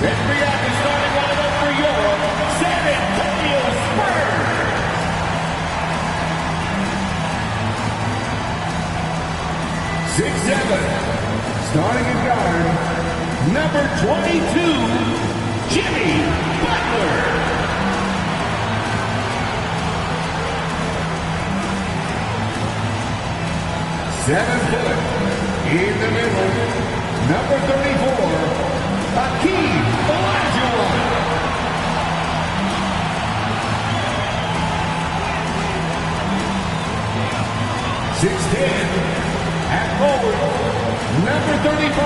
And reacting starting lineup for your San Antonio Spurs. 6'7", starting at guard, number 22, Jimmy Butler. 7 foot, in the middle, number 34, Hakeem Olajuwon. 6'10", at forward, number 35,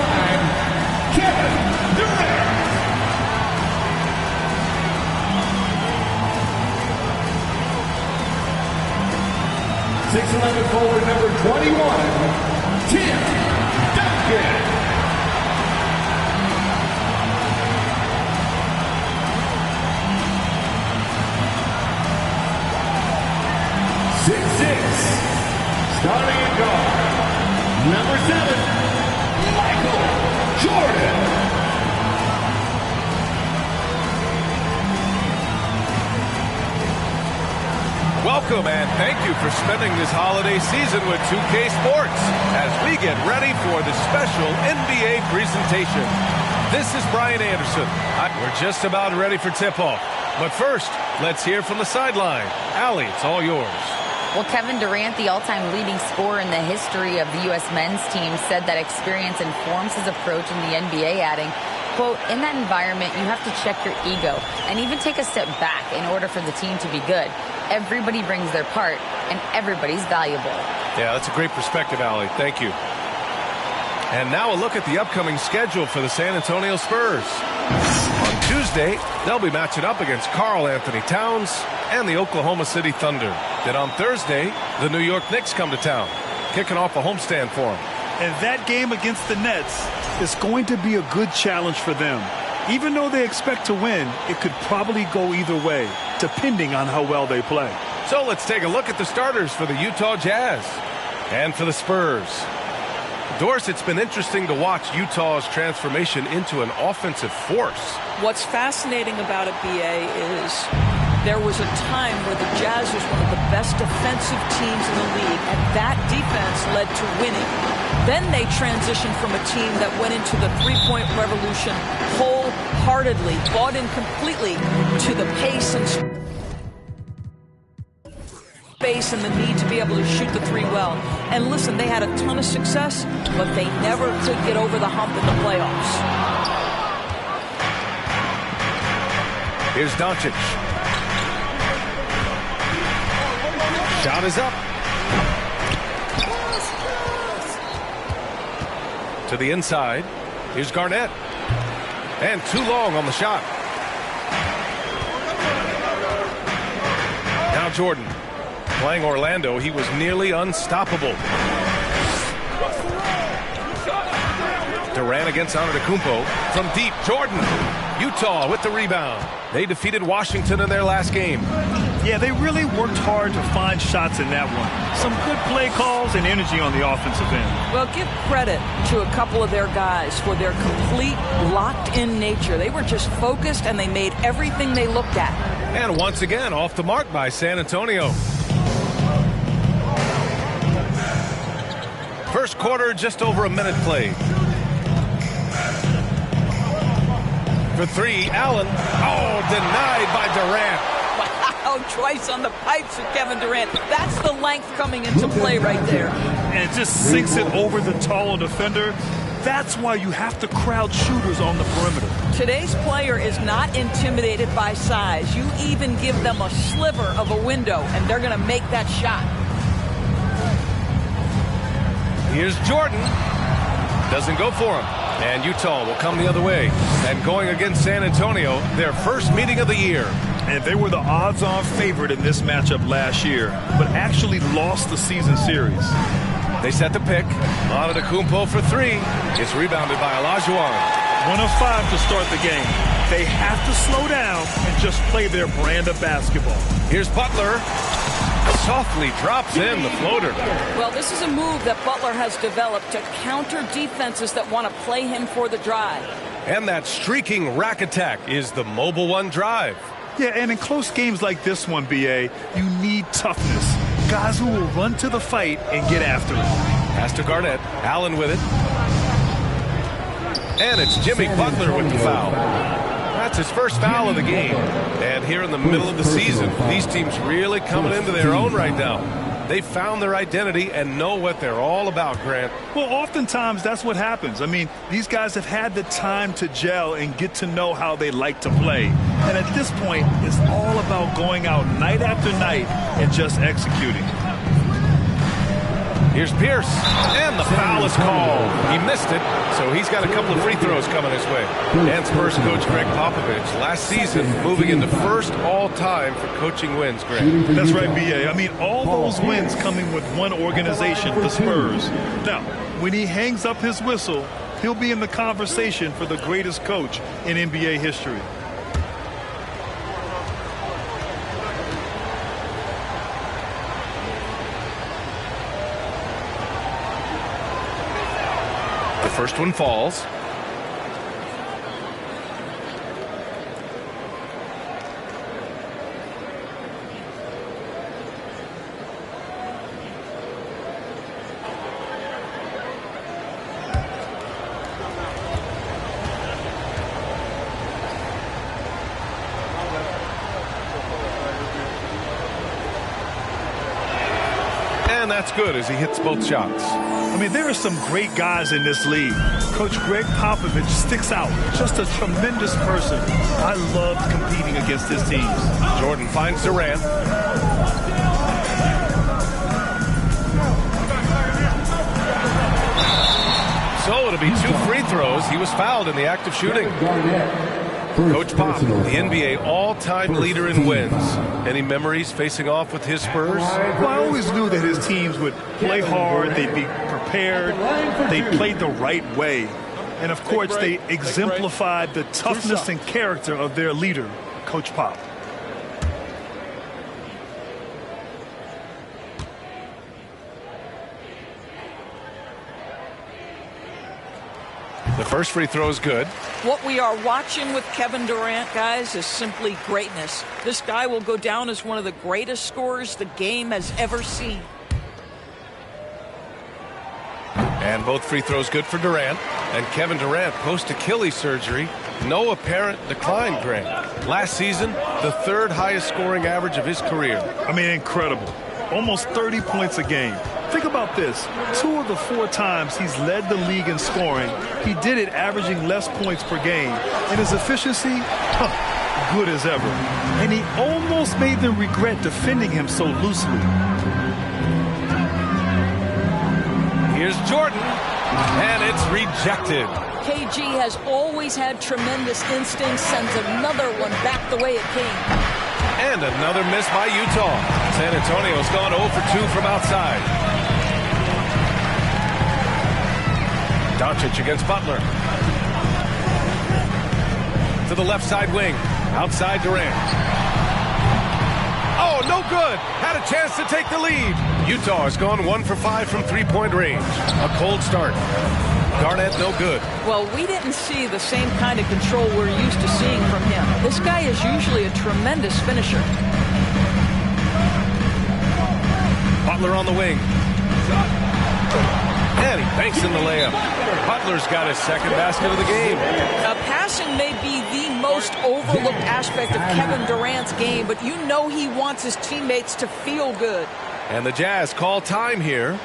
Kevin Durant. 6'11" forward, number 21, Tim Duncan. 6'6", starting at guard, number 7, Michael Jordan. Welcome and thank you for spending this holiday season with 2K Sports as we get ready for the special NBA presentation. This is Brian Anderson. We're just about ready for tip-off. But first, let's hear from the sideline. Allie, it's all yours. Well, Kevin Durant, the all-time leading scorer in the history of the U.S. men's team, said that experience informs his approach in the NBA, adding, quote, in that environment, you have to check your ego and even take a step back in order for the team to be good. Everybody brings their part, and everybody's valuable. Yeah, that's a great perspective, Allie. Thank you. And now a look at the upcoming schedule for the San Antonio Spurs. On Tuesday, they'll be matching up against Karl Anthony Towns and the Oklahoma City Thunder. Then on Thursday, the New York Knicks come to town, kicking off a homestand for them. And that game against the Nets is going to be a good challenge for them. Even though they expect to win, it could probably go either way, depending on how well they play. So let's take a look at the starters for the Utah Jazz and for the Spurs. Doris, it's been interesting to watch Utah's transformation into an offensive force. What's fascinating about it, BA, is there was a time where the Jazz was one of the best defensive teams in the league, and that defense led to winning. Then they transitioned from a team that went into the three-point revolution wholeheartedly, bought in completely to the pace and space and the need to be able to shoot the three well. And listen, they had a ton of success, but they never could get over the hump in the playoffs. Here's Doncic. Shot is up. To the inside. Here's Garnett. And too long on the shot. Now Jordan. Playing Orlando, he was nearly unstoppable. Durant against Antetokounmpo. From deep, Jordan. Utah with the rebound. They defeated Washington in their last game. Yeah, they really worked hard to find shots in that one. Some good play calls and energy on the offensive end. Well, give credit to a couple of their guys for their complete locked-in nature. They were just focused, and they made everything they looked at. And once again, off the mark by San Antonio. First quarter, just over a minute played. For three, Allen. Oh, denied by Durant. Wow, twice on the pipes of Kevin Durant. That's the length coming into play right there. And it just sinks it over the taller defender. That's why you have to crowd shooters on the perimeter. Today's player is not intimidated by size. You even give them a sliver of a window, and they're going to make that shot. Here's Jordan. Doesn't go for him. And Utah will come the other way. And going against San Antonio, their first meeting of the year. And they were the odds-on favorite in this matchup last year, but actually lost the season series. They set the pick. Antetokounmpo for three. It's rebounded by Olajuwon. 1 of 5 to start the game. They have to slow down and just play their brand of basketball. Here's Butler. Softly drops in the floater. Well, this is a move that Butler has developed to counter defenses that want to play him for the drive. And that streaking rack attack is the Mobile One drive. Yeah, and in close games like this one, B.A., you need toughness. Guys who will run to the fight and get after it. Pass to Garnett. Allen with it. And it's Jimmy Butler with the foul. That's his first foul of the game. And here in the middle of the season, these teams really coming into their own right now. They found their identity and know what they're all about, Grant. Well, oftentimes that's what happens. I mean, these guys have had the time to gel and get to know how they like to play. And at this point, it's all about going out night after night and just executing. Here's Pierce, and the foul is called. He missed it, so he's got a couple of free throws coming his way. And Spurs coach Greg Popovich, last season, moving into first all-time for coaching wins, Greg. That's right, B.A. I mean, all those wins coming with one organization, the Spurs. Now, when he hangs up his whistle, he'll be in the conversation for the greatest coach in NBA history. The first one falls. And that's good as he hits both shots. I mean, there are some great guys in this league. Coach Greg Popovich sticks out. Just a tremendous person. I loved competing against his teams. Jordan finds Durant. So it'll be 2 free throws. He was fouled in the act of shooting. Coach Pop, the NBA all-time leader in wins. Any memories facing off with his Spurs? Well, I always knew that his teams would play hard, they'd be prepared, they played the right way. And, of course, they exemplified the toughness and character of their leader, Coach Pop. The first free throw is good. What we are watching with Kevin Durant, guys, is simply greatness. This guy will go down as one of the greatest scorers the game has ever seen. And both free throws good for Durant. And Kevin Durant, post-Achilles surgery, no apparent decline, Grant. Last season, the 3rd highest scoring average of his career. I mean, incredible. Almost 30 points a game. Think about this. 2 of the 4 times he's led the league in scoring, he did it averaging less points per game. And his efficiency, good as ever. And he almost made them regret defending him so loosely. Here's Jordan, and it's rejected. KG has always had tremendous instincts, sends another one back the way it came. And another miss by Utah. San Antonio's gone 0 for 2 from outside. Doncic against Butler. To the left side wing. Outside Durant. Oh, no good. Had a chance to take the lead. Utah has gone 1 for 5 from three-point range. A cold start. Garnett, no good. Well, we didn't see the same kind of control we're used to seeing from him. This guy is usually a tremendous finisher. Butler on the wing. And he banks in the layup. Butler's got his second basket of the game. Passing may be the most overlooked aspect of Kevin Durant's game, but you know he wants his teammates to feel good. And the Jazz call time here.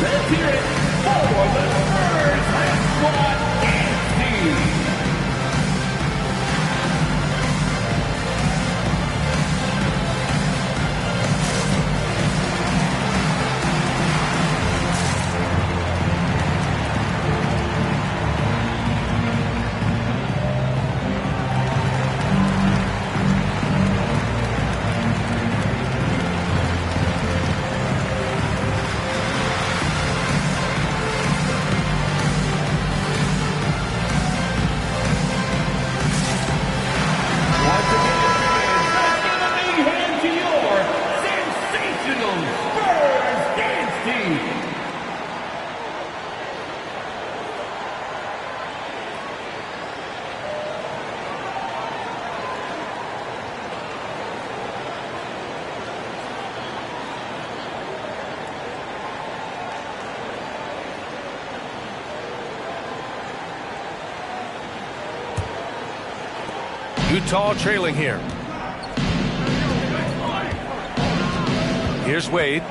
Let's hear it for the Spurs. Antoine Anthony. Utah trailing here. Here's Wade.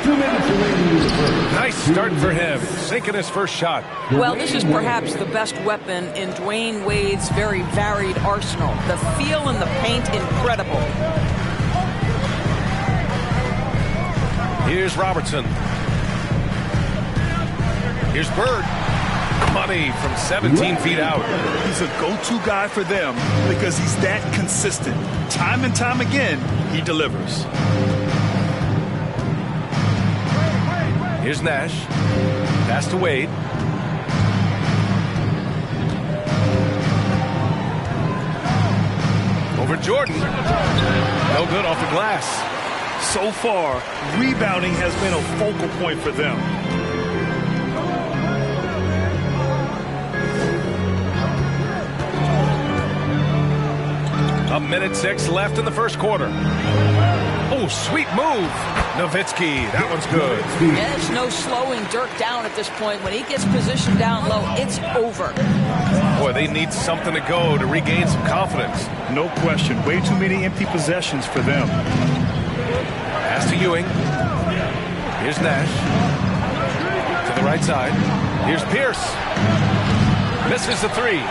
2 minutes remaining in the first. Nice start for him, sinking his first shot. Well, this is perhaps the best weapon in Dwayne Wade's very varied arsenal. The feel in the paint, incredible. Here's Robertson. Here's Bird. Money from 17 feet out. He's a go-to guy for them because he's that consistent. Time and time again, he delivers. Here's Nash. Pass to Wade. Over Jordan. No good off the glass. So far, rebounding has been a focal point for them. A minute 6 left in the first quarter. Oh, sweet move. Nowitzki, that one's good. There's no slowing Dirk down at this point. When he gets positioned down low, it's over. Boy, they need something to go to regain some confidence. No question. Way too many empty possessions for them. Pass to Ewing. Here's Nash. To the right side. Here's Pierce. Misses the three.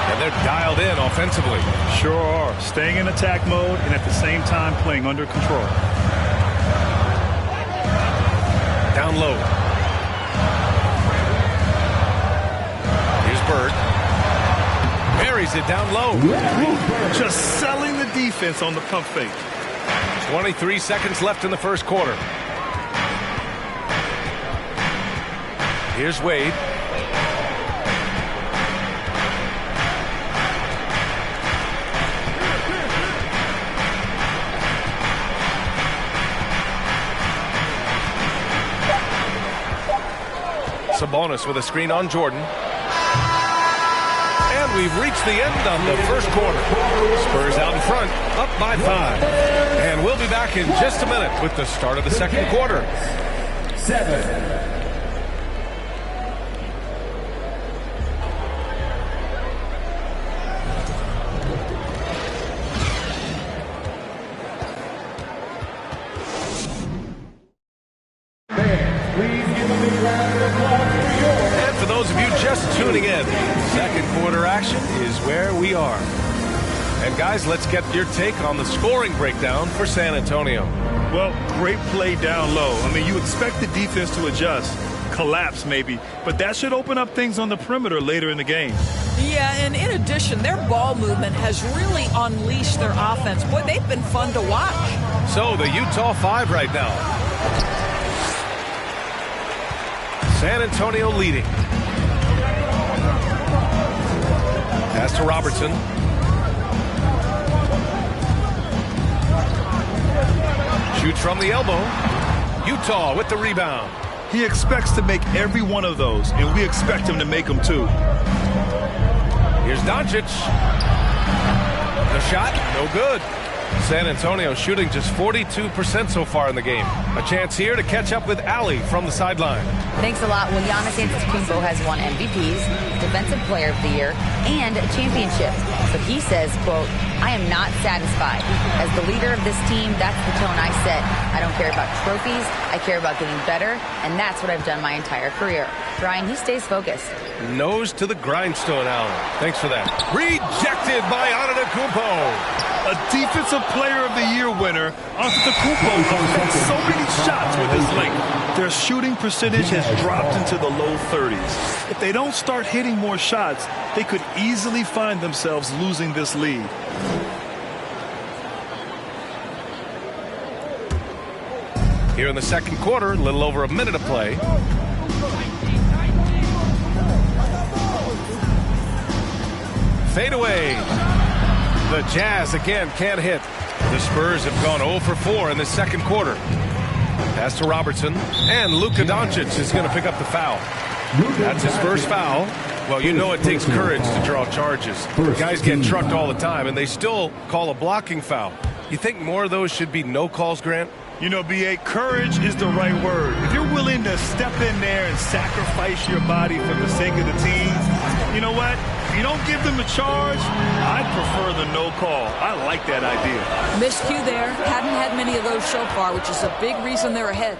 And they're dialed in offensively. Sure are. Staying in attack mode and at the same time playing under control. Down low. Here's Bird. Buries it down low. Just selling the defense on the pump fake. 23 seconds left in the first quarter. Here's Wade. Sabonis with a screen on Jordan. And we've reached the end of the first quarter. Spurs out in front, up by 5. And we'll be back in just a minute with the start of the second quarter. 7. And for those of you just tuning in, second quarter action is where we are. And guys, let's get your take on the scoring breakdown for San Antonio. Well, great play down low. I mean, you expect the defense to adjust, collapse maybe, but that should open up things on the perimeter later in the game. Yeah, and in addition, their ball movement has really unleashed their offense. Boy, they've been fun to watch. So the Utah 5 right now. San Antonio leading. Pass to Robertson. Shoots from the elbow. Utah with the rebound. He expects to make every one of those, and we expect him to make them too. Here's Doncic. The shot, no good. San Antonio shooting just 42% so far in the game. A chance here to catch up with Allie from the sideline. Thanks a lot. Well, Giannis Antetokounmpo has won MVPs, Defensive Player of the Year, and a championship. But he says, quote, I am not satisfied. As the leader of this team, that's the tone I set. I don't care about trophies. I care about getting better, and that's what I've done my entire career. Brian, he stays focused. Nose to the grindstone, Allen. Thanks for that. Rejected by Antetokounmpo. A Defensive Player of the Year winner, Antetokounmpo takes so many shots with his length. Their shooting percentage has dropped into the low 30s. If they don't start hitting more shots, they could easily find themselves losing this lead. Here in the second quarter, a little over a minute to play. Fade away. The Jazz again can't hit. The Spurs have gone 0 for 4 in the second quarter. Pass to Robertson, and Luka Doncic is going to pick up the foul. That's his first foul. Well, you know it takes courage to draw charges. Guys get trucked all the time, and they still call a blocking foul. You think more of those should be no calls, Grant? You know, B.A., courage is the right word. If you're willing to step in there and sacrifice your body for the sake of the team, You know what? If you don't give them a charge, I'd prefer the no call. I like that idea. Miscue there. Hadn't had many of those so far, which is a big reason they're ahead.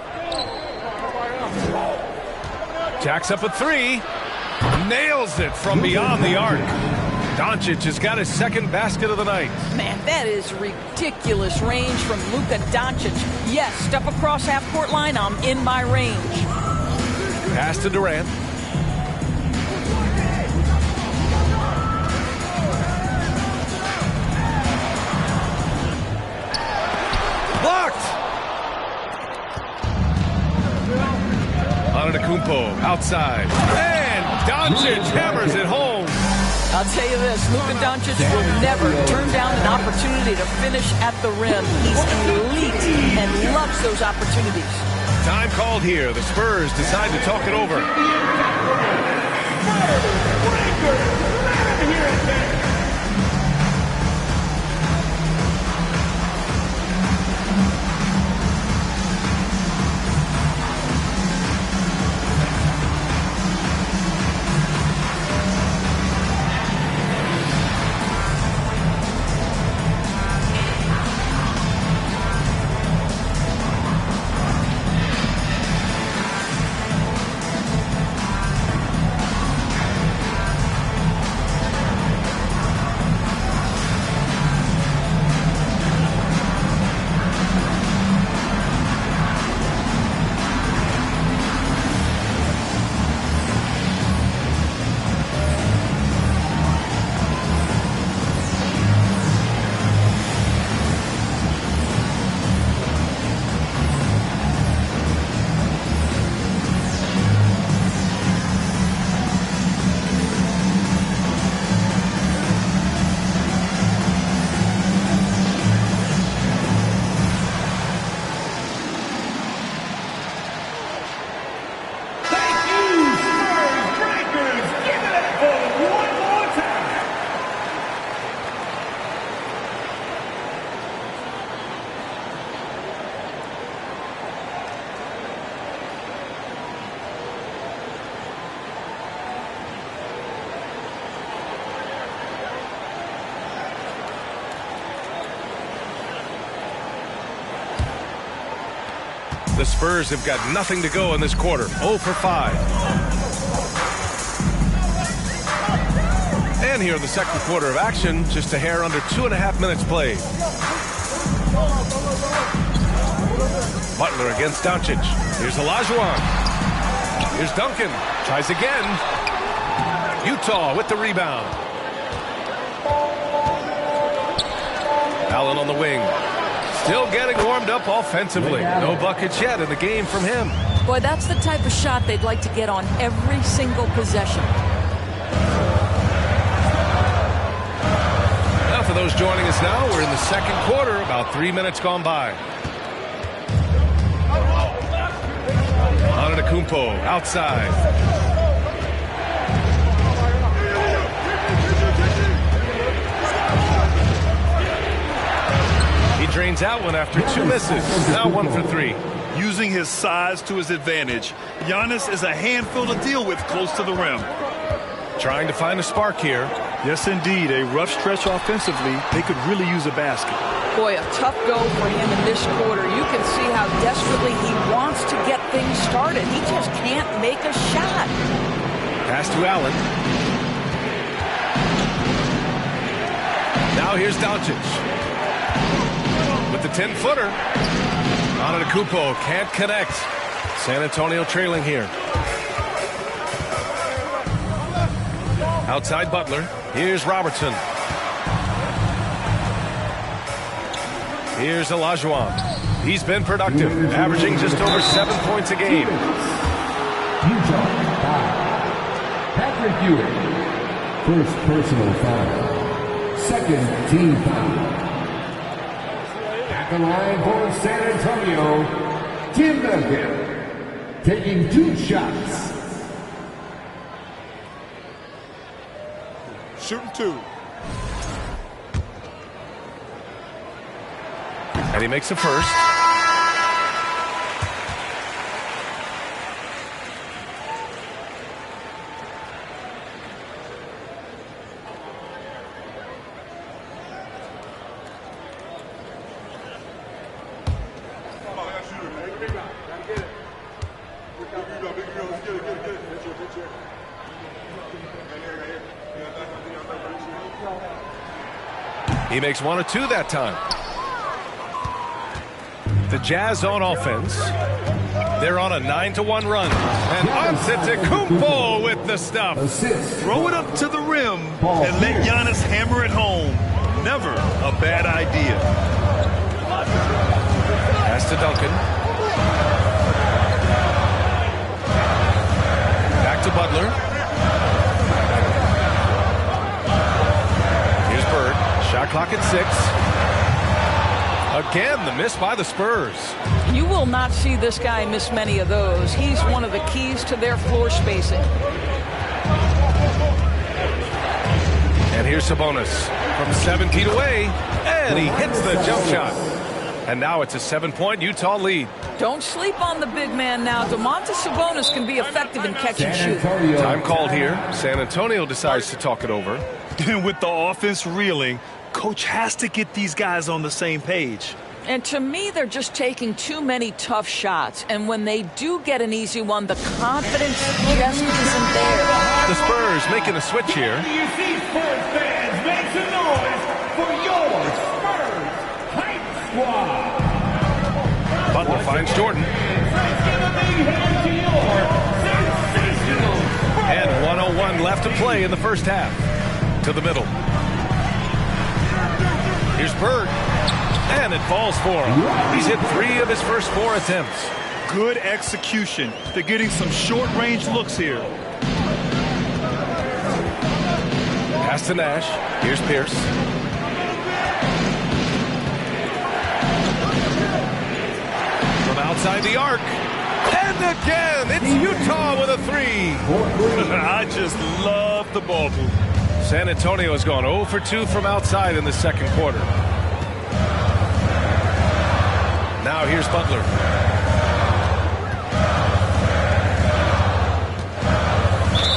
Jacks up a three. Nails it from beyond the arc. Doncic has got his second basket of the night. Man, that is ridiculous range from Luka Doncic. Yes, step across half-court line, I'm in my range. Pass to Durant. Blocked! Antetokounmpo outside. And Doncic hammers it home. I'll tell you this, Luka Doncic will never turn down an opportunity to finish at the rim. He's elite and loves those opportunities. Time called here. The Spurs decide to talk it over. The Spurs have got nothing to go in this quarter. 0 for 5. And here in the second quarter of action, just a hair under 2.5 minutes played. Butler against Doncic. Here's Olajuwon. Here's Duncan. Tries again. Utah with the rebound. Allen on the wing. Still getting warmed up offensively. No buckets yet in the game from him. Boy, that's the type of shot they'd like to get on every single possession. Now for those joining us now, we're in the second quarter, about 3 minutes gone by. Antetokounmpo outside. He drains out one after 2 misses. Now 1 for 3. Using his size to his advantage, Giannis is a handful to deal with close to the rim. Trying to find a spark here. Yes, indeed. A rough stretch offensively. They could really use a basket. Boy, a tough go for him in this quarter. You can see how desperately he wants to get things started. He just can't make a shot. Pass to Allen. Now here's Doncic. With the 10-footer. Antetokounmpo can't connect. San Antonio trailing here. Outside Butler. Here's Robertson. Here's Olajuwon. He's been productive, averaging just over 7 points a game. Utah foul. Patrick Ewing. First personal foul. Second team foul. At the line for San Antonio, Tim Duncan. Taking 2 shots. Shooting 2. And he makes a first. He makes 1 of 2 that time. The Jazz on offense. They're on a 9-1 run. And Antetokounmpo with the stuff. Assist. Throw it up to the rim and let Giannis hammer it home. Never a bad idea. Pass to Duncan. Back to Butler. Here's Bird. Shot clock at 6. Again, the miss by the Spurs. You will not see this guy miss many of those. He's one of the keys to their floor spacing. And here's Sabonis from 7 feet away, and he hits the jump shot. And now it's a 7-point Utah lead. Don't sleep on the big man now. Domantas Sabonis can be effective in catch and shoot. Time called here. San Antonio decides to talk it over. And with the offense reeling, coach has to get these guys on the same page. And to me, they're just taking too many tough shots. And when they do get an easy one, the confidence just isn't there. The Spurs making a switch here. You see Spurs fans, make some noise for your Spurs Hype Squad. Butler finds Jordan. Let's give a big hand to your sensational Spurs. And 1:01 left to play in the first half. To the middle. Here's Bird. And it falls for him. He's hit 3 of his first 4 attempts. Good execution. They're getting some short-range looks here. Pass to Nash. Here's Pierce. From outside the arc. And again, it's Utah with a 3. I just love the ball move. San Antonio has gone 0 for 2 from outside in the second quarter. Now here's Butler.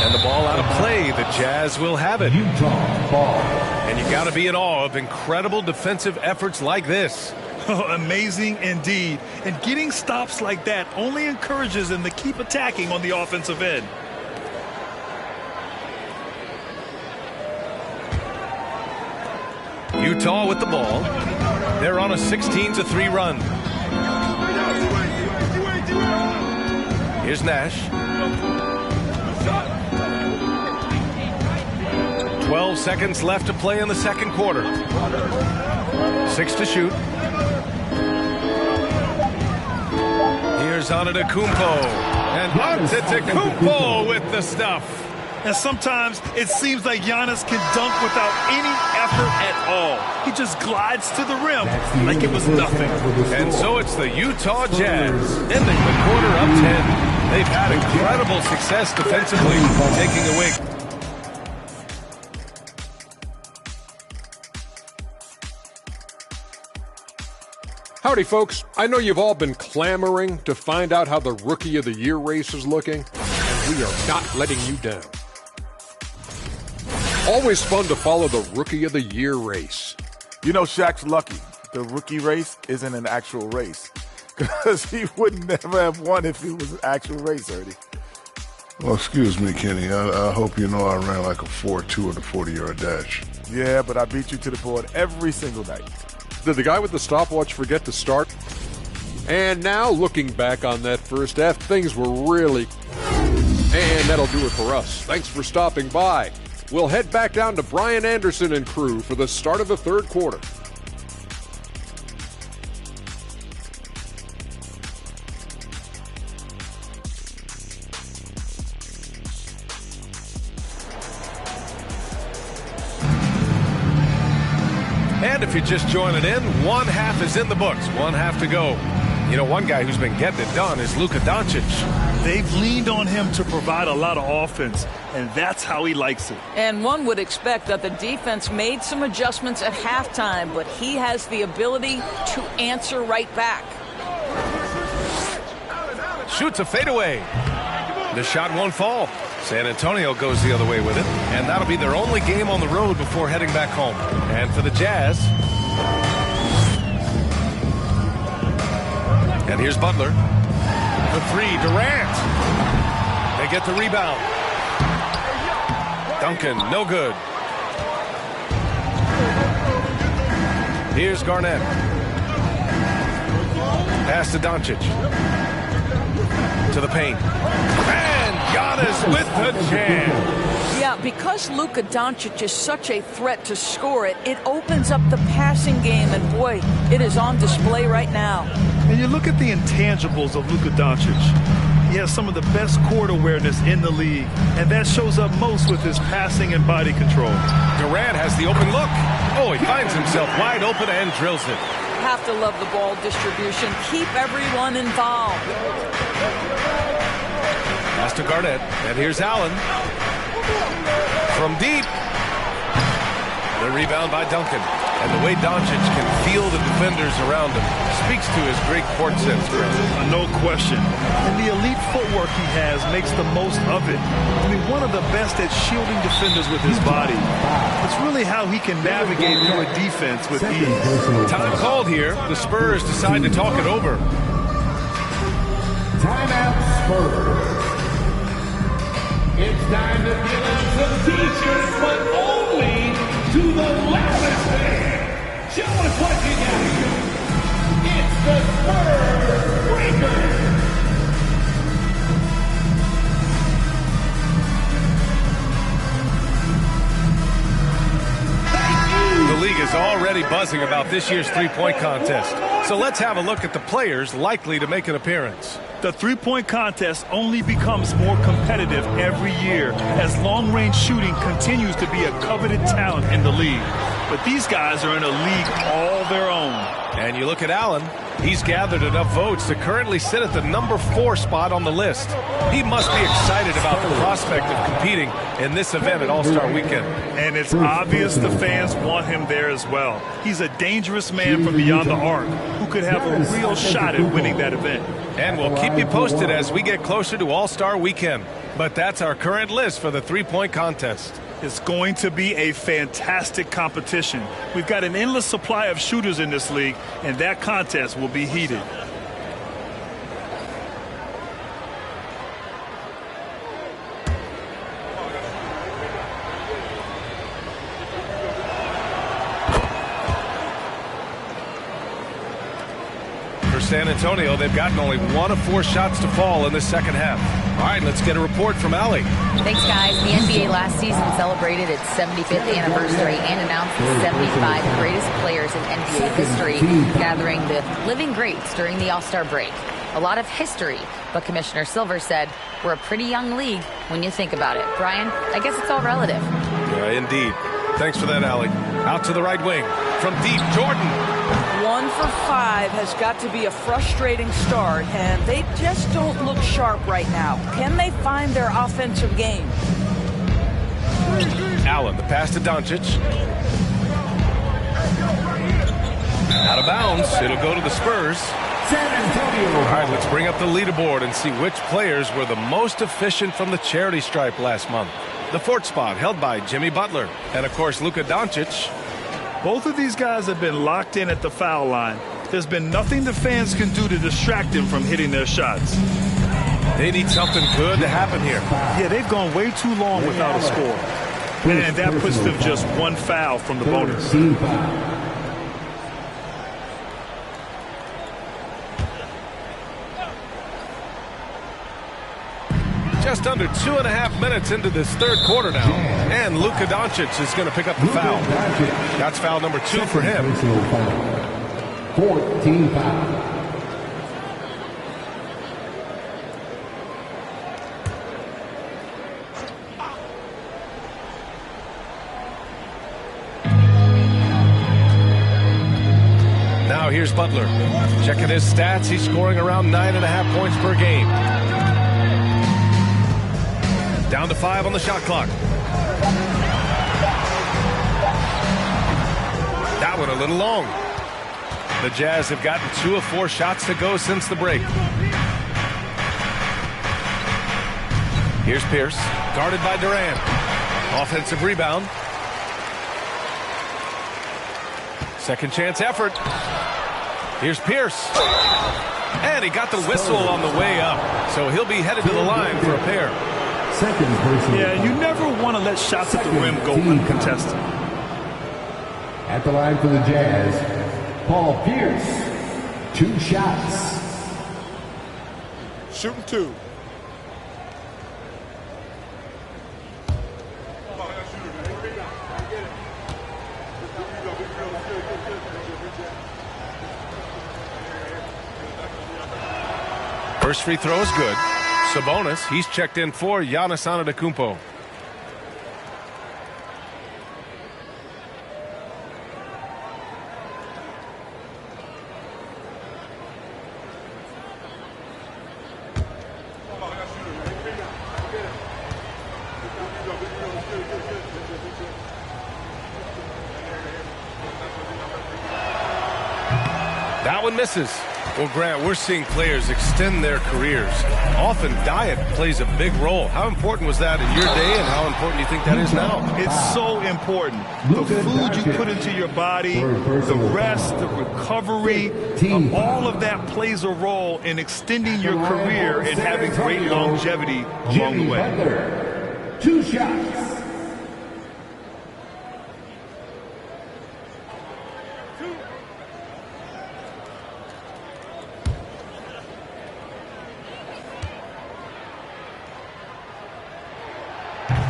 And the ball out of play. The Jazz will have it. Utah ball. And you got to be in awe of incredible defensive efforts like this. Amazing indeed. And getting stops like that only encourages them to keep attacking on the offensive end. Utah with the ball. They're on a 16-3 run. Here's Nash. 12 seconds left to play in the second quarter. 6 to shoot. Here's Antetokounmpo. And Antetokounmpo with the stuff. And sometimes it seems like Giannis can dunk without any effort at all. He just glides to the rim like it was nothing. And so it's the Utah Jazz ending the quarter up 10. They've had incredible success defensively, taking a wing. Howdy, folks. I know you've all been clamoring to find out how the Rookie of the Year race is looking, and we are not letting you down. Always fun to follow the Rookie of the Year race. You know, Shaq's lucky. The rookie race isn't an actual race. Because he would never have won if it was an actual race, Ernie. Well, excuse me, Kenny. I hope you know I ran like a 4.2 in the 40-yard dash. Yeah, but I beat you to the board every single night. Did the guy with the stopwatch forget to start? And now, looking back on that first half, things were really... And that'll do it for us. Thanks for stopping by. We'll head back down to Brian Anderson and crew for the start of the third quarter. And if you're just joining in, one half is in the books, one half to go. You know, one guy who's been getting it done is Luka Doncic. They've leaned on him to provide a lot of offense, and that's how he likes it. And one would expect that the defense made some adjustments at halftime, but he has the ability to answer right back. Shoots a fadeaway. The shot won't fall. San Antonio goes the other way with it, and that'll be their only game on the road before heading back home. And for the Jazz, and here's Butler. For 3, Durant. They They get the rebound. Duncan, no good. Here's Garnett. Pass to Doncic. To the paint. And Giannis with the jam. Yeah, because Luka Doncic is such a threat to score it, it opens up the passing game, and boy, it is on display right now. And you look at the intangibles of Luka Doncic. He has some of the best court awareness in the league, and that shows up most with his passing and body control. Durant has the open look. Oh, he finds himself wide open and drills it. Have to love the ball distribution. Keep everyone involved. Pass to Garnett, and here's Allen. From deep. The rebound by Duncan. And the way Doncic can feel the defenders around him speaks to his great court sense, Greg. No question. And the elite footwork he has makes the most of it. I mean, one of the best at shielding defenders with his body. It's really how he can navigate through a defense with ease. Time called here. The Spurs decide to talk it over. Timeout Spurs. It's time to give us some t-shirts, but only to the loudest fan. Show us what you got. It's the Spurs Breakers. The league is already buzzing about this year's three-point contest. So let's have a look at the players likely to make an appearance. The three-point contest only becomes more competitive every year as long-range shooting continues to be a coveted talent in the league. But these guys are in a league all their own. And you look at Allen, he's gathered enough votes to currently sit at the number 4 spot on the list. He must be excited about the prospect of competing in this event at All-Star Weekend. And it's obvious the fans want him there as well. He's a dangerous man from beyond the arc who could have a real shot at winning that event. And we'll keep you posted as we get closer to All-Star Weekend. But that's our current list for the three-point contest. It's going to be a fantastic competition. We've got an endless supply of shooters in this league, and that contest will be heated. For San Antonio, they've gotten only 1 of 4 shots to fall in the second half. All right, let's get a report from Allie. Thanks, guys. The NBA last season celebrated its 75th anniversary and announced the 75 greatest players in NBA history, gathering the living greats during the All-Star break. A lot of history, but Commissioner Silver said, we're a pretty young league when you think about it. Brian, I guess it's all relative. Yeah, indeed. Thanks for that, Allie. Out to the right wing. From deep, Jordan. 1 for 5 has got to be a frustrating start, and they just don't look sharp right now. Can they find their offensive game? Allen, the pass to Doncic. Out of bounds. It'll go to the Spurs. San Antonio. All right, let's bring up the leaderboard and see which players were the most efficient from the charity stripe last month. The 4th spot held by Jimmy Butler. And, of course, Luka Doncic. Both of these guys have been locked in at the foul line. There's been nothing the fans can do to distract them from hitting their shots. They need something good to happen here. Yeah, they've gone way too long without a score. And that puts them just 1 foul from the bonus. Just under 2.5 minutes into this third quarter now. And Luka Doncic is going to pick up the foul. That's foul number 2 for him. 14 foul. Now here's Butler. Checking his stats, he's scoring around 9.5 points per game. Down to 5 on the shot clock. That one a little long. The Jazz have gotten 2 of 4 shots to go since the break. Here's Pierce, guarded by Durant. Offensive rebound. Second chance effort. Here's Pierce. And he got the whistle on the way up. So he'll be headed to the line for a pair. Second personal Yeah, you foul. never want to let shots at the rim go uncontested. At the line for the Jazz, Paul Pierce. 2 shots. Shooting 2. First free throw is good. Sabonis, he's checked in for Giannis Antetokounmpo. That one misses. Well, Grant, we're seeing players extend their careers. Often diet plays a big role. How important was that in your day, and how important do you think that is now? It's so important. The food you put into your body, the rest, the recovery, all of that plays a role in extending your career and having great longevity along the way. Butler. 2 shots.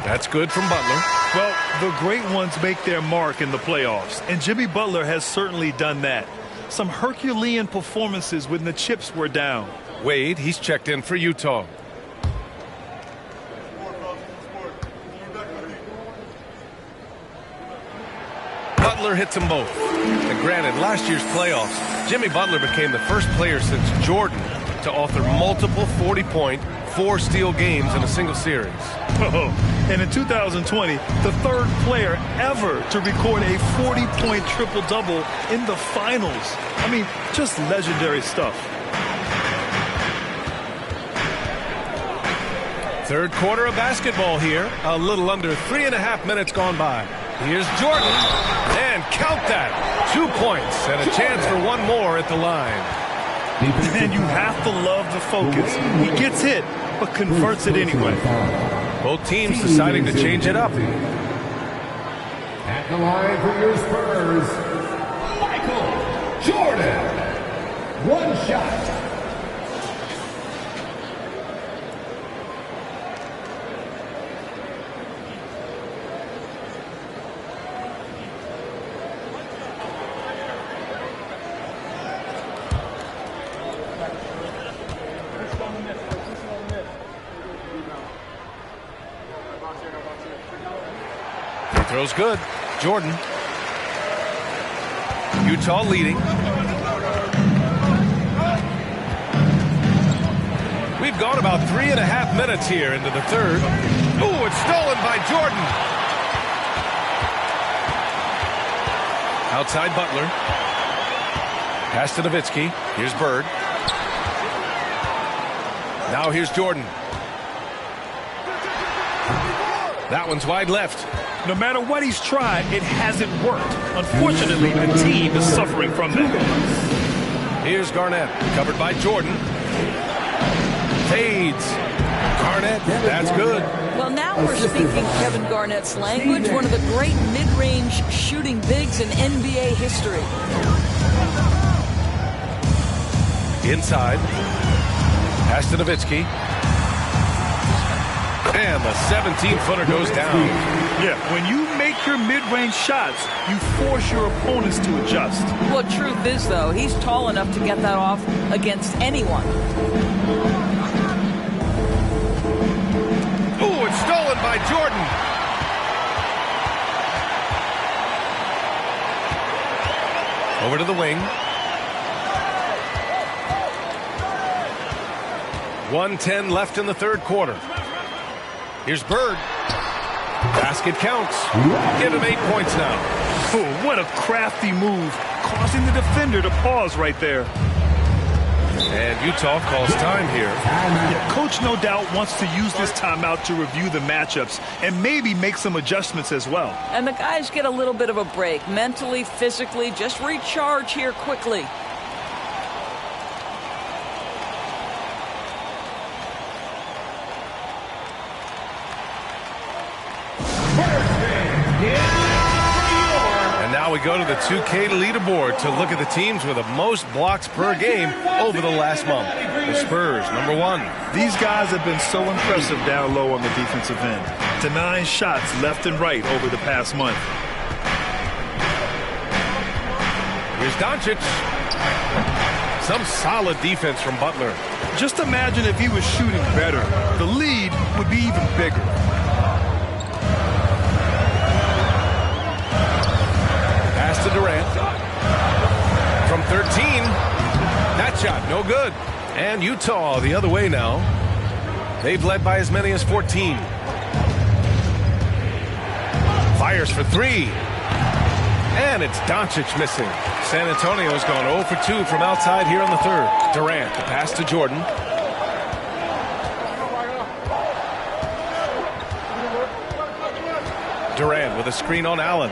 That's good from Butler. Well, the great ones make their mark in the playoffs, and Jimmy Butler has certainly done that. Some Herculean performances when the chips were down. Wade, he's checked in for Utah. Butler hits them both. And granted, last year's playoffs, Jimmy Butler became the first player since Jordan to author multiple 40-point, 4-steal games in a single series. And in 2020, the third player ever to record a 40-point triple-double in the finals. I mean, just legendary stuff. Third quarter of basketball here. A little under 3.5 minutes gone by. Here's Jordan. And count that. 2 points and a chance for one more at the line. And you have to love the focus. He gets hit, but converts it anyway. Both teams deciding to change it up. At the line for your Spurs, Michael Jordan. 1 shot. Throw's good. Jordan. Utah leading. We've gone about 3.5 minutes here into the third. Ooh, it's stolen by Jordan. Outside Butler. Pass to Nowitzki. Here's Bird. Now here's Jordan. That one's wide left. No matter what he's tried, it hasn't worked. Unfortunately, the team is suffering from that. Here's Garnett, covered by Jordan. Fades. Garnett, that's good. Well, now we're speaking Kevin Garnett's language, one of the great mid-range shooting bigs in NBA history. Inside. Pass to Nowitzki. And the 17-footer goes down. Yeah, when you make your mid-range shots, you force your opponents to adjust. Well, truth is, though, he's tall enough to get that off against anyone. Ooh, it's stolen by Jordan. Over to the wing. 1:10 left in the third quarter. Here's Bird. Basket counts. Give him 8 points now. Oh, what a crafty move, causing the defender to pause right there. And Utah calls time here. Yeah, coach no doubt wants to use this timeout to review the matchups and maybe make some adjustments as well. And the guys get a little bit of a break, mentally, physically, just recharge here quickly. go to the 2K leaderboard to look at the teams with the most blocks per game over the last month. The Spurs, number 1. These guys have been so impressive down low on the defensive end. Denying shots left and right over the past month. Here's Doncic. Some solid defense from Butler. Just imagine if he was shooting better. The lead would be even bigger. Pass to Durant. From 13. That shot, no good. And Utah the other way now. They've led by as many as 14. Fires for 3. And it's Doncic missing. San Antonio's gone 0 for 2 from outside here in the third. Durant, the pass to Jordan. Durant with a screen on Allen.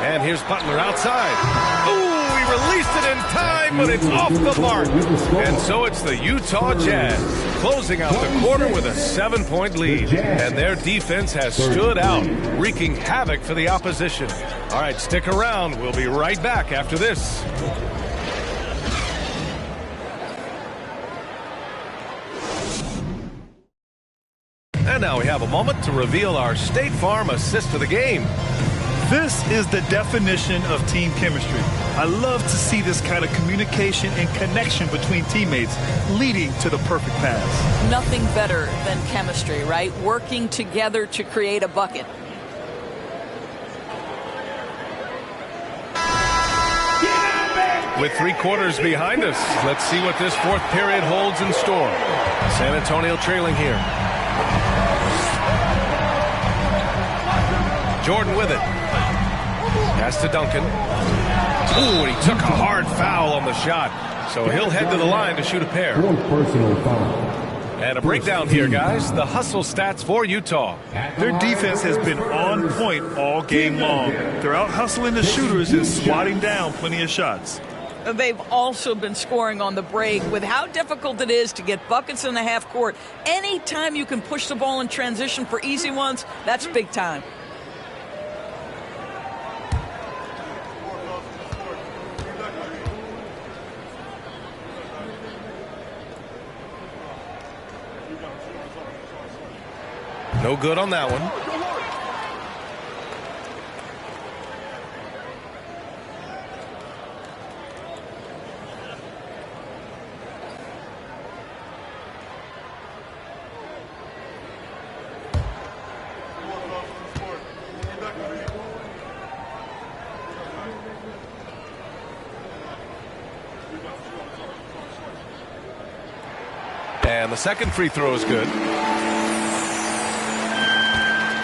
And here's Butler outside. Ooh, he released it in time, but it's off the mark. And so it's the Utah Jazz closing out the quarter with a 7-point lead. And their defense has stood out, wreaking havoc for the opposition. All right, stick around. We'll be right back after this. And now we have a moment to reveal our State Farm assist of the game. This is the definition of team chemistry. I love to see this kind of communication and connection between teammates leading to the perfect pass. Nothing better than chemistry, right? Working together to create a bucket. With 3 quarters behind us, let's see what this fourth period holds in store. San Antonio trailing here. Jordan with it. Pass to Duncan. Ooh, and he took a hard foul on the shot. So he'll head to the line to shoot a pair. Personal foul. And a breakdown here, guys. The hustle stats for Utah. Their defense has been on point all game long. They're out hustling the shooters and swatting down plenty of shots. They've also been scoring on the break. With how difficult it is to get buckets in the half court, anytime you can push the ball in transition for easy ones, that's big time. No good on that one. And the second free throw is good.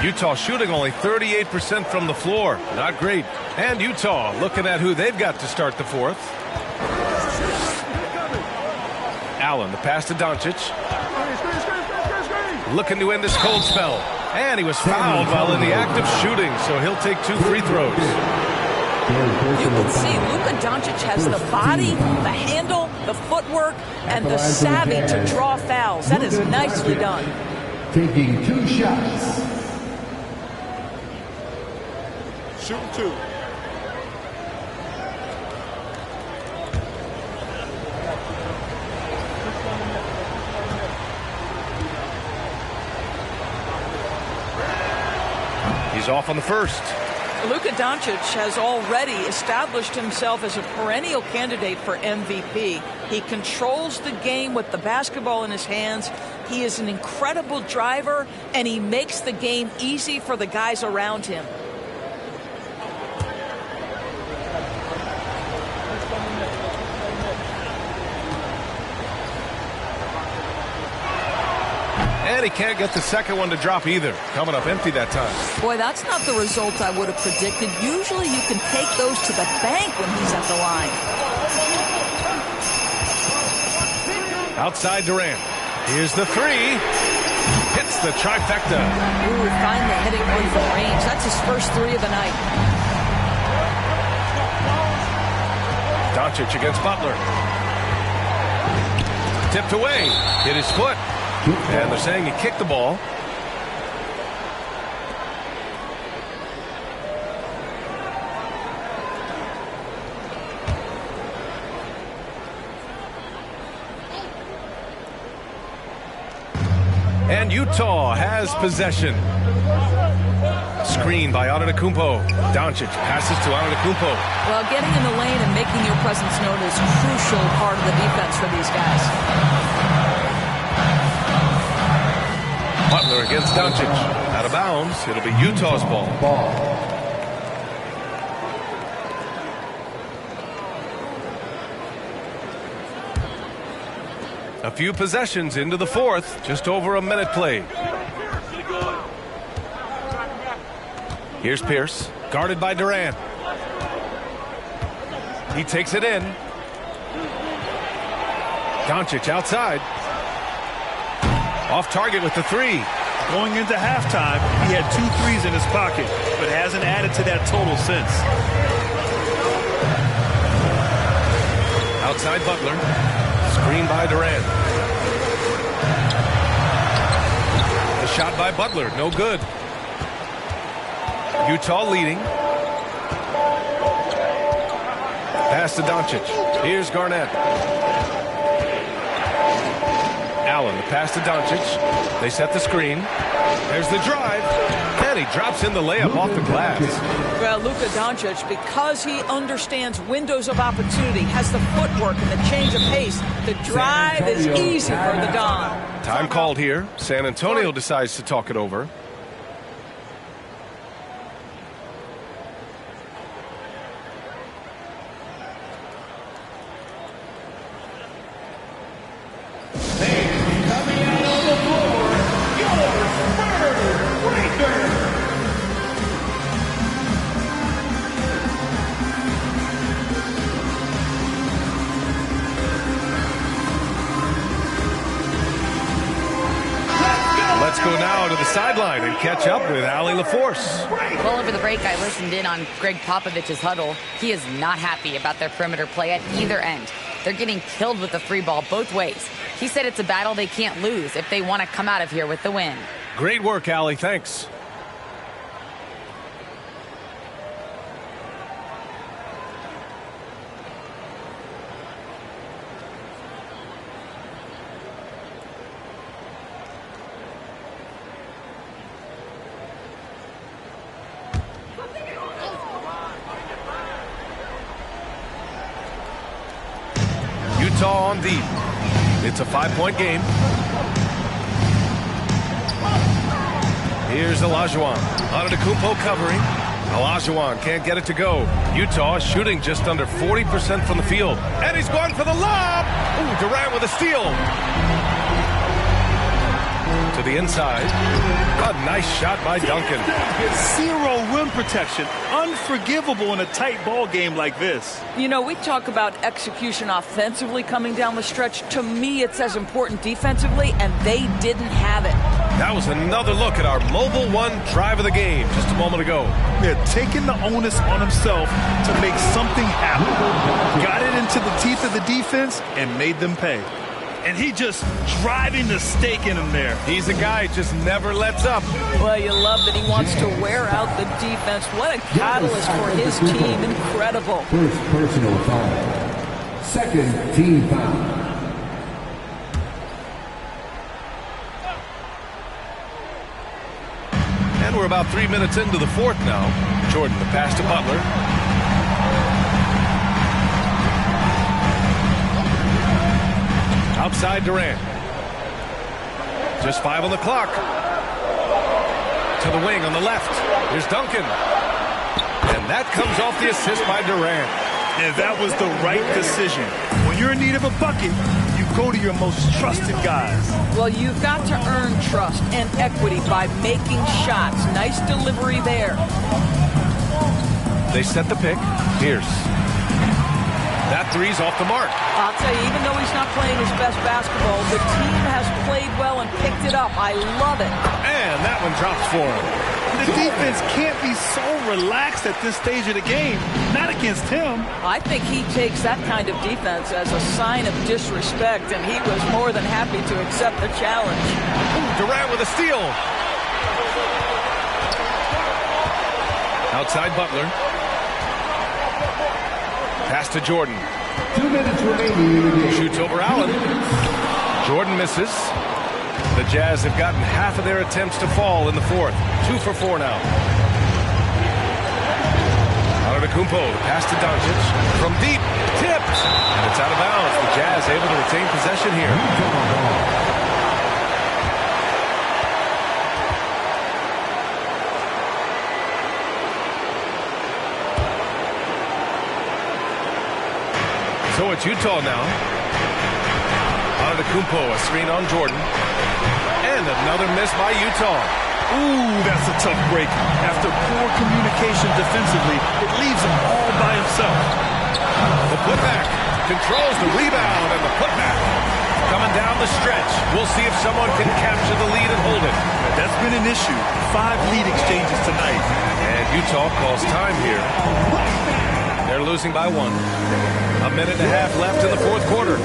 Utah shooting only 38% from the floor. Not great. And Utah looking at who they've got to start the fourth. Allen, the pass to Doncic. Looking to end this cold spell. And he was fouled while in the act of shooting, so he'll take 2 free throws. You can see Luka Doncic has the body, the handle, the footwork, and the savvy to draw fouls. That is nicely done. Taking 2 shots. Shooting 2. He's off on the first. Luka Doncic has already established himself as a perennial candidate for MVP. He controls the game with the basketball in his hands. He is an incredible driver, and he makes the game easy for the guys around him. And he can't get the second one to drop either. Coming up empty that time. Boy, that's not the result I would have predicted. Usually you can take those to the bank when he's at the line. Outside Durant. Here's the 3. Hits the trifecta. Ooh, finally hitting one from range. That's his first 3 of the night. Doncic against Butler. Tipped away. Hit his foot. And they're saying he kicked the ball. And Utah has possession. Screen by Antetokounmpo. Doncic passes to Antetokounmpo. Well, getting in the lane and making your presence known is a crucial part of the defense for these guys. Butler against Doncic. Out of bounds. It'll be Utah's ball. A few possessions into the fourth. Just over a minute played. Here's Pierce, guarded by Durant. He takes it in. Doncic outside. Off target with the three. Going into halftime, he had 2 threes in his pocket, but hasn't added to that total since. Outside Butler. Screen by Durant. The shot by Butler, no good. Utah leading. Pass to Doncic. Here's Garnett. Allen, the pass to Doncic. They set the screen. There's the drive. And he drops in the layup off the glass. Well, Luka Doncic, because he understands windows of opportunity, has the footwork and the change of pace, the drive is easy for the Don. Time called here. San Antonio decides to talk it over. Let's go now to the sideline and catch up with Allie LaForce. Well, over the break, I listened in on Greg Popovich's huddle. He is not happy about their perimeter play at either end. They're getting killed with the free ball both ways. He said it's a battle they can't lose if they want to come out of here with the win. Great work, Allie. Thanks. Utah on deep. It's a 5-point game. Here's Olajuwon. Antetokounmpo covering. Olajuwon can't get it to go. Utah shooting just under 40% from the field. And he's going for the lob. Ooh, Durant with a steal. To the inside. A nice shot by Duncan. 0 rim protection. Unforgivable in a tight ball game like this. You know, we talk about execution offensively coming down the stretch. To me, it's as important defensively, and they didn't have it. That was another look at our Mobile One drive of the game just a moment ago. Yeah, taking the onus on himself to make something happen. Got it into the teeth of the defense and made them pay. And he just driving the stake in him there. He's a guy just never lets up. Well, you love that he wants to wear out the defense. What a catalyst for his team. Incredible. First personal foul. Second team foul. And we're about 3 minutes into the fourth now. Jordan, the pass to Butler. Outside Durant. Just 5 on the clock. To the wing on the left. Here's Duncan. And that comes off the assist by Durant. And that was the right decision. When you're in need of a bucket, you go to your most trusted guys. Well, you've got to earn trust and equity by making shots. Nice delivery there. They set the pick. Pierce. That three's off the mark. I'll tell you, even though he's not playing his best basketball, the team has played well and picked it up. I love it. And that one drops for him. The defense can't be so relaxed at this stage of the game. Not against him. I think he takes that kind of defense as a sign of disrespect, and he was more than happy to accept the challenge. Ooh, Durant with a steal. Outside Butler. Pass to Jordan. 2 minutes remaining in the game. Shoots over Allen. Jordan misses. The Jazz have gotten half of their attempts to fall in the fourth. 2 for 4 now. Antetokounmpo, the pass to Doncic. From deep, tipped. And it's out of bounds. The Jazz able to retain possession here. So it's Utah now. Antetokounmpo, a screen on Jordan. And another miss by Utah. Ooh, that's a tough break. After poor communication defensively, it leaves him all by himself. The putback controls the rebound and the putback. Coming down the stretch. We'll see if someone can capture the lead and hold it. That's been an issue. 5 lead exchanges tonight. And Utah calls time here. They're losing by 1. A minute and a half left in the fourth quarter.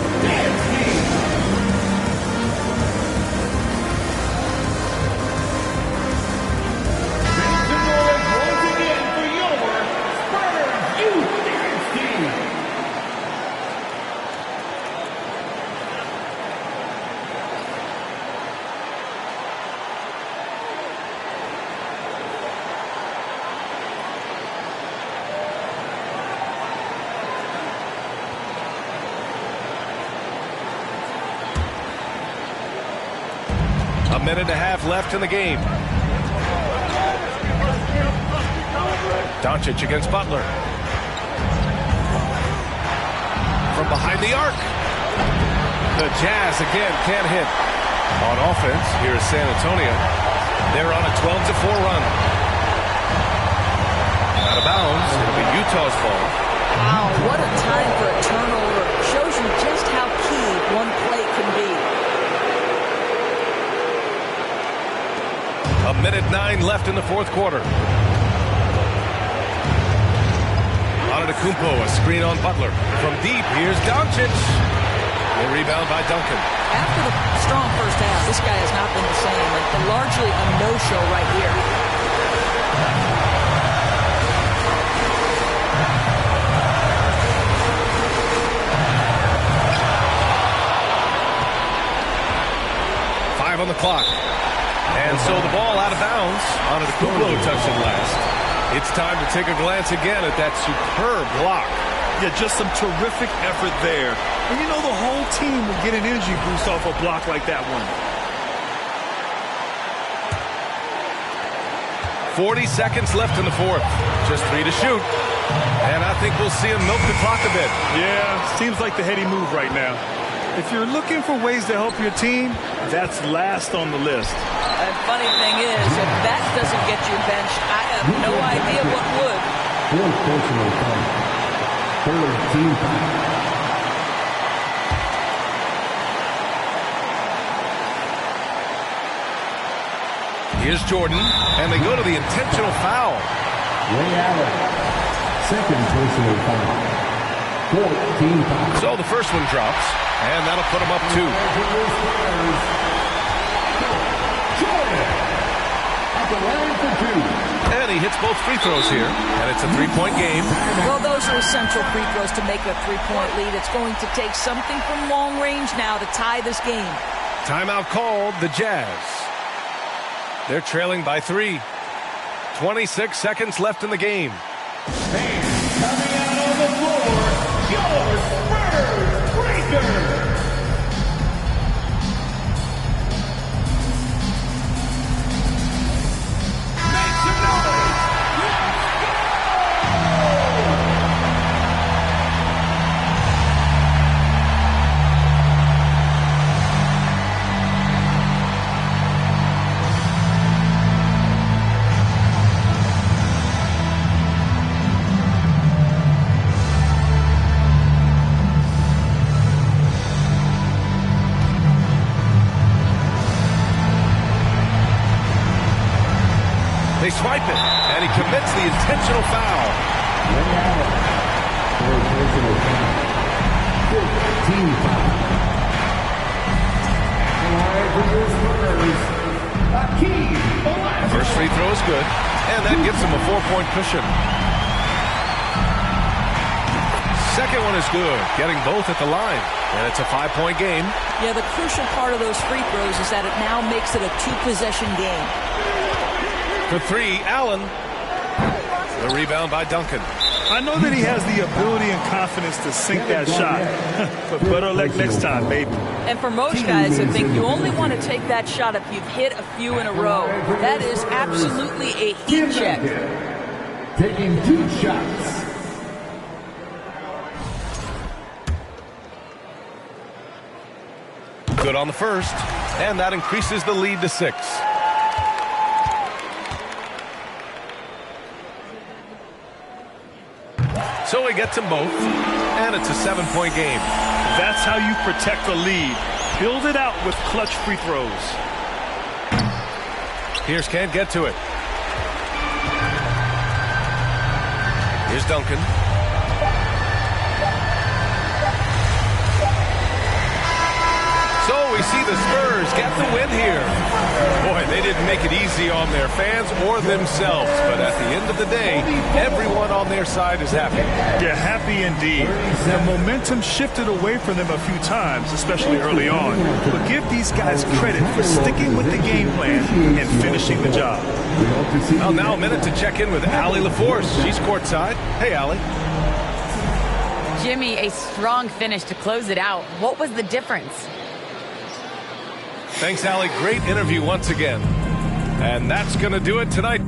A minute and a half left in the game. Doncic against Butler. From behind the arc. The Jazz again can't hit. On offense, here is San Antonio. They're on a 12-4 run. Out of bounds. It'll be Utah's ball. Wow, what a time for a turnover. Shows you just how key one play can be. A minute 9 left in the fourth quarter. Antetokounmpo, a screen on Butler. From deep, here's Doncic. The rebound by Duncan. After the strong first half, this guy has not been the same. And largely a no-show right here. On the clock. And so the ball out of bounds. Antetokounmpo touched it last. It's time to take a glance again at that superb block. Yeah, just some terrific effort there. And you know the whole team will get an energy boost off a block like that one. 40 seconds left in the fourth. Just 3 to shoot. And I think we'll see him milk the clock a bit. Yeah, seems like the heady move right now. If you're looking for ways to help your team, that's last on the list. And funny thing is, if that doesn't get you benched, I have no idea what would. Fourth personal foul. Third team foul. Here's Jordan, and they go to the intentional foul. Ray Allen. Second personal foul. Fourth team foul. So the first one drops. And that'll put him up 2. And he hits both free throws here. And it's a 3-point game. Well, those are essential free throws to make a 3-point lead. It's going to take something from long range now to tie this game. Timeout called, the Jazz. They're trailing by 3. 26 seconds left in the game. And coming out on the floor, your Spurs Breaker. They swipe it, and he commits the intentional foul. First free throw is good, and that gives him a 4-point cushion. Second one is good, getting both at the line. And it's a 5-point game. Yeah, the crucial part of those free throws is that it now makes it a 2-possession game. For 3, Allen. The rebound by Duncan. I know that he has the ability and confidence to sink that shot, but better luck next time, maybe. And for most guys, I think you only want to take that shot if you've hit a few in a row. That is absolutely a heat check. Taking 2 shots. Good on the first, and that increases the lead to 6. So he gets them both, and it's a 7-point game. That's how you protect the lead. Build it out with clutch free throws. Pierce can't get to it. Here's Duncan. So we see the Spurs get the win here. Boy, they didn't make it easy on their fans or themselves, but at the end of the day, everyone on their side is happy. Yeah, happy indeed. The momentum shifted away from them a few times, especially early on. But give these guys credit for sticking with the game plan and finishing the job. Well, now a minute to check in with Allie LaForce. She's courtside. Hey, Allie. Jimmy, a strong finish to close it out. What was the difference? Thanks, Allie. Great interview once again. And that's going to do it tonight.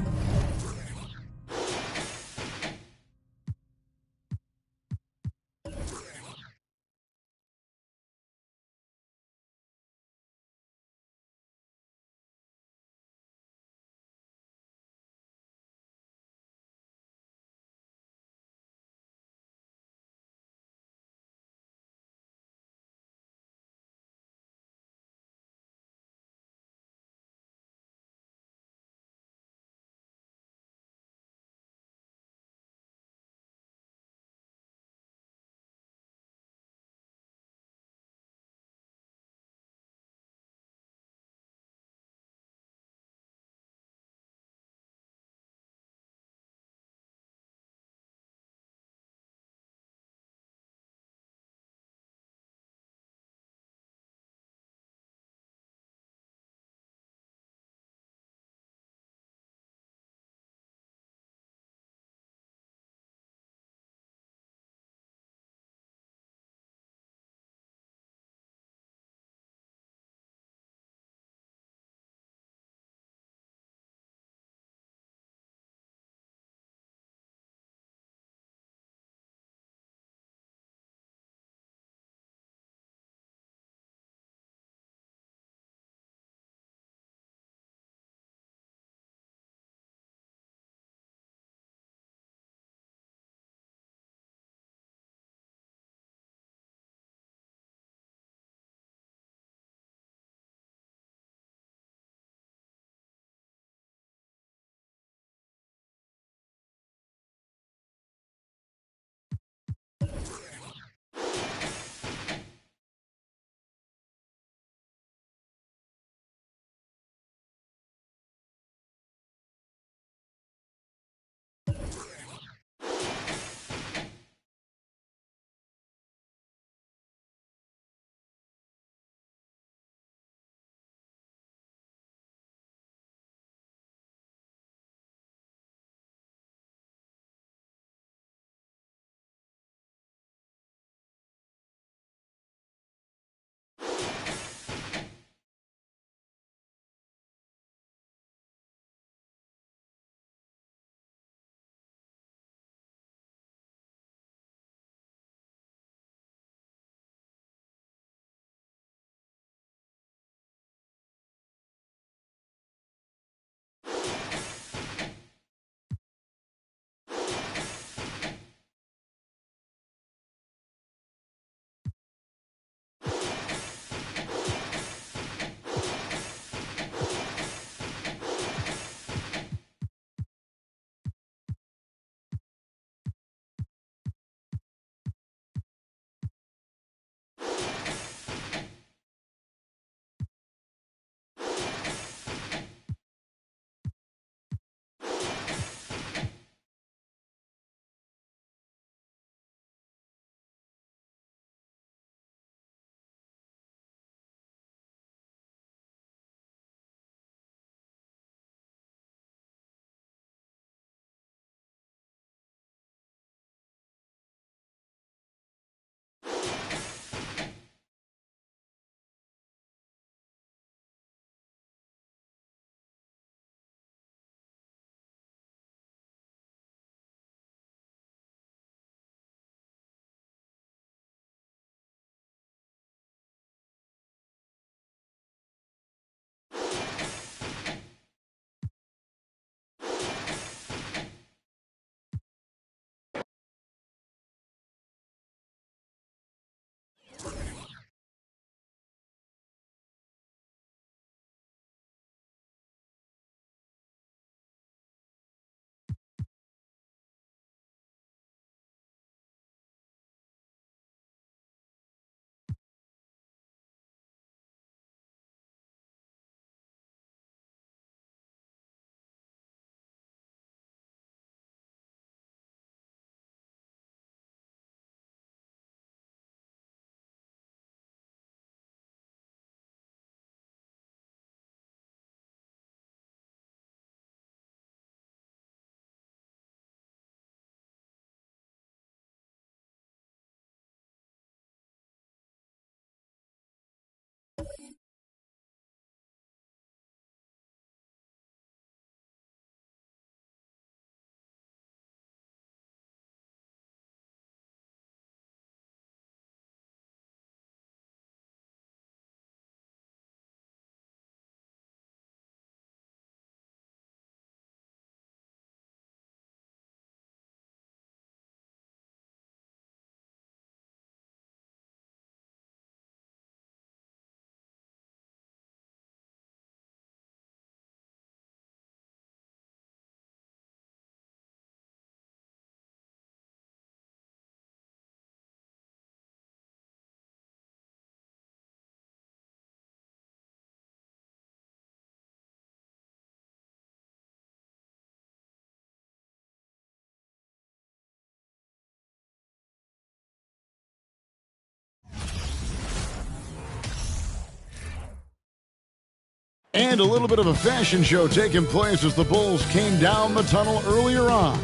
And a little bit of a fashion show taking place as the Bulls came down the tunnel earlier on.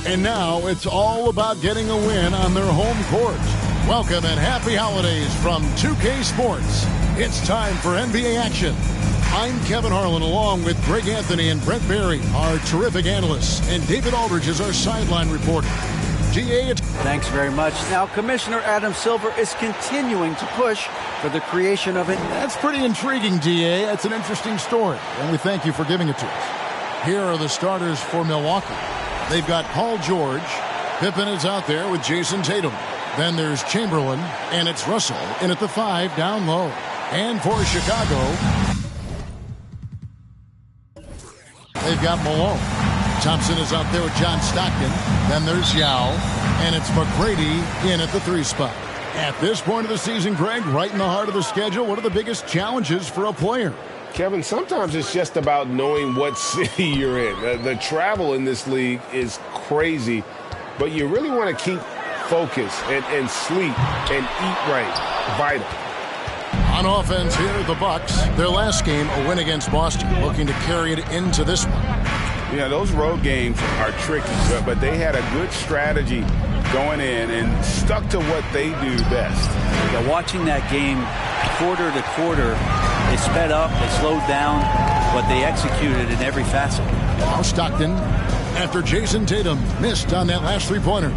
And now it's all about getting a win on their home court. Welcome and happy holidays from 2K Sports. It's time for NBA action. I'm Kevin Harlan along with Greg Anthony and Brent Barry, our terrific analysts, and David Aldridge is our sideline reporter. Thanks very much. Now, Commissioner Adam Silver is continuing to push for the creation of it. That's pretty intriguing, DA. That's an interesting story, and we thank you for giving it to us. Here are the starters for Milwaukee. They've got Paul George. Pippen is out there with Jason Tatum. Then there's Chamberlain, and it's Russell in at the 5 down low. And for Chicago, they've got Malone. Thompson is out there with John Stockton. Then there's Yao. And it's McGrady in at the 3 spot. At this point of the season, Greg, right in the heart of the schedule, what are the biggest challenges for a player? Kevin, sometimes it's just about knowing what city you're in. The travel in this league is crazy, but you really want to keep focus and sleep and eat right. Vital. On offense here, the Bucks. Their last game, a win against Boston, looking to carry it into this one. Yeah, those road games are tricky, but they had a good strategy going in and stuck to what they do best. Yeah, watching that game quarter to quarter, they sped up, they slowed down, but they executed in every facet. Now Stockton, after Jason Tatum missed on that last 3-pointer.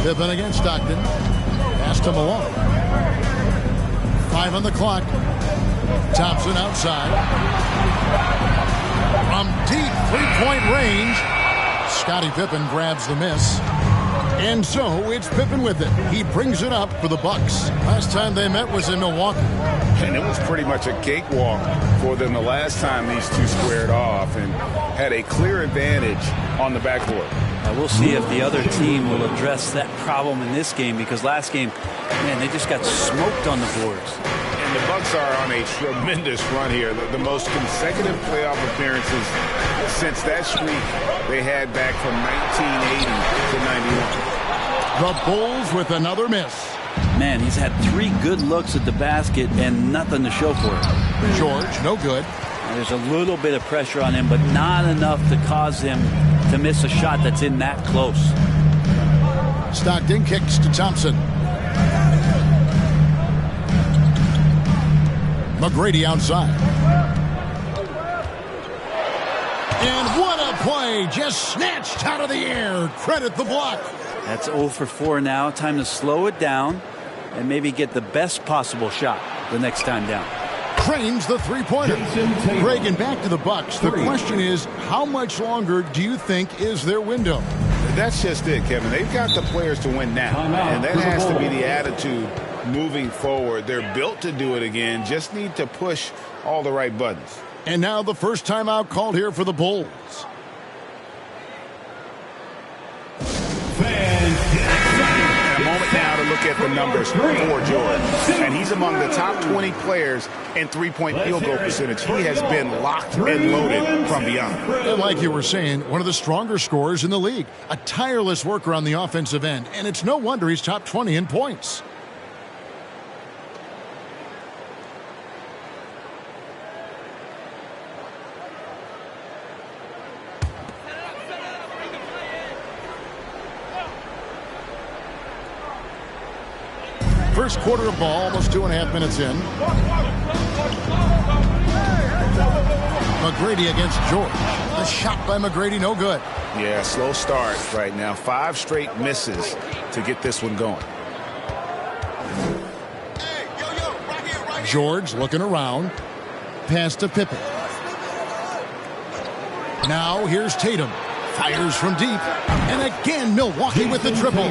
Pippen against Stockton. Pass to Malone. 5 on the clock. Thompson outside. From deep 3-point range, Scottie Pippen grabs the miss. And so it's Pippen with it. He brings it up for the Bucks. Last time they met was in Milwaukee. And it was pretty much a cakewalk for them the last time these two squared off and had a clear advantage on the backcourt. We'll see if the other team will address that problem in this game, because last game, man, they just got smoked on the boards. And the Bucks are on a tremendous run here. The most consecutive playoff appearances since that streak they had back from 1980 to 91. The Bulls with another miss. Man, he's had 3 good looks at the basket and nothing to show for it. George, no good. There's a little bit of pressure on him, but not enough to cause him to miss a shot that's in that close. Stockton kicks to Thompson. McGrady outside. And what a play! Just snatched out of the air. Credit the block. That's 0 for 4 now. Time to slow it down and maybe get the best possible shot the next time down. Cranes the 3-pointer. Greg, and back to the Bucks. The question is, how much longer do you think is their window? That's just it, Kevin. They've got the players to win now, and that has to be the attitude moving forward. They're built to do it again, just need to push all the right buttons. And now the first timeout called here for the Bulls. A moment now to look at the numbers for George. And he's among the top 20 players in 3-point field goal percentage. He has been locked and loaded from beyond. And like you were saying, one of the stronger scorers in the league. A tireless worker on the offensive end. And it's no wonder he's top 20 in points. First quarter of ball, almost 2.5 minutes in. McGrady against George. The shot by McGrady, no good. Yeah, slow start right now. 5 straight misses to get this one going. George looking around. Pass to Pippen. Now here's Tatum. Fires from deep. And again, Milwaukee with the triple.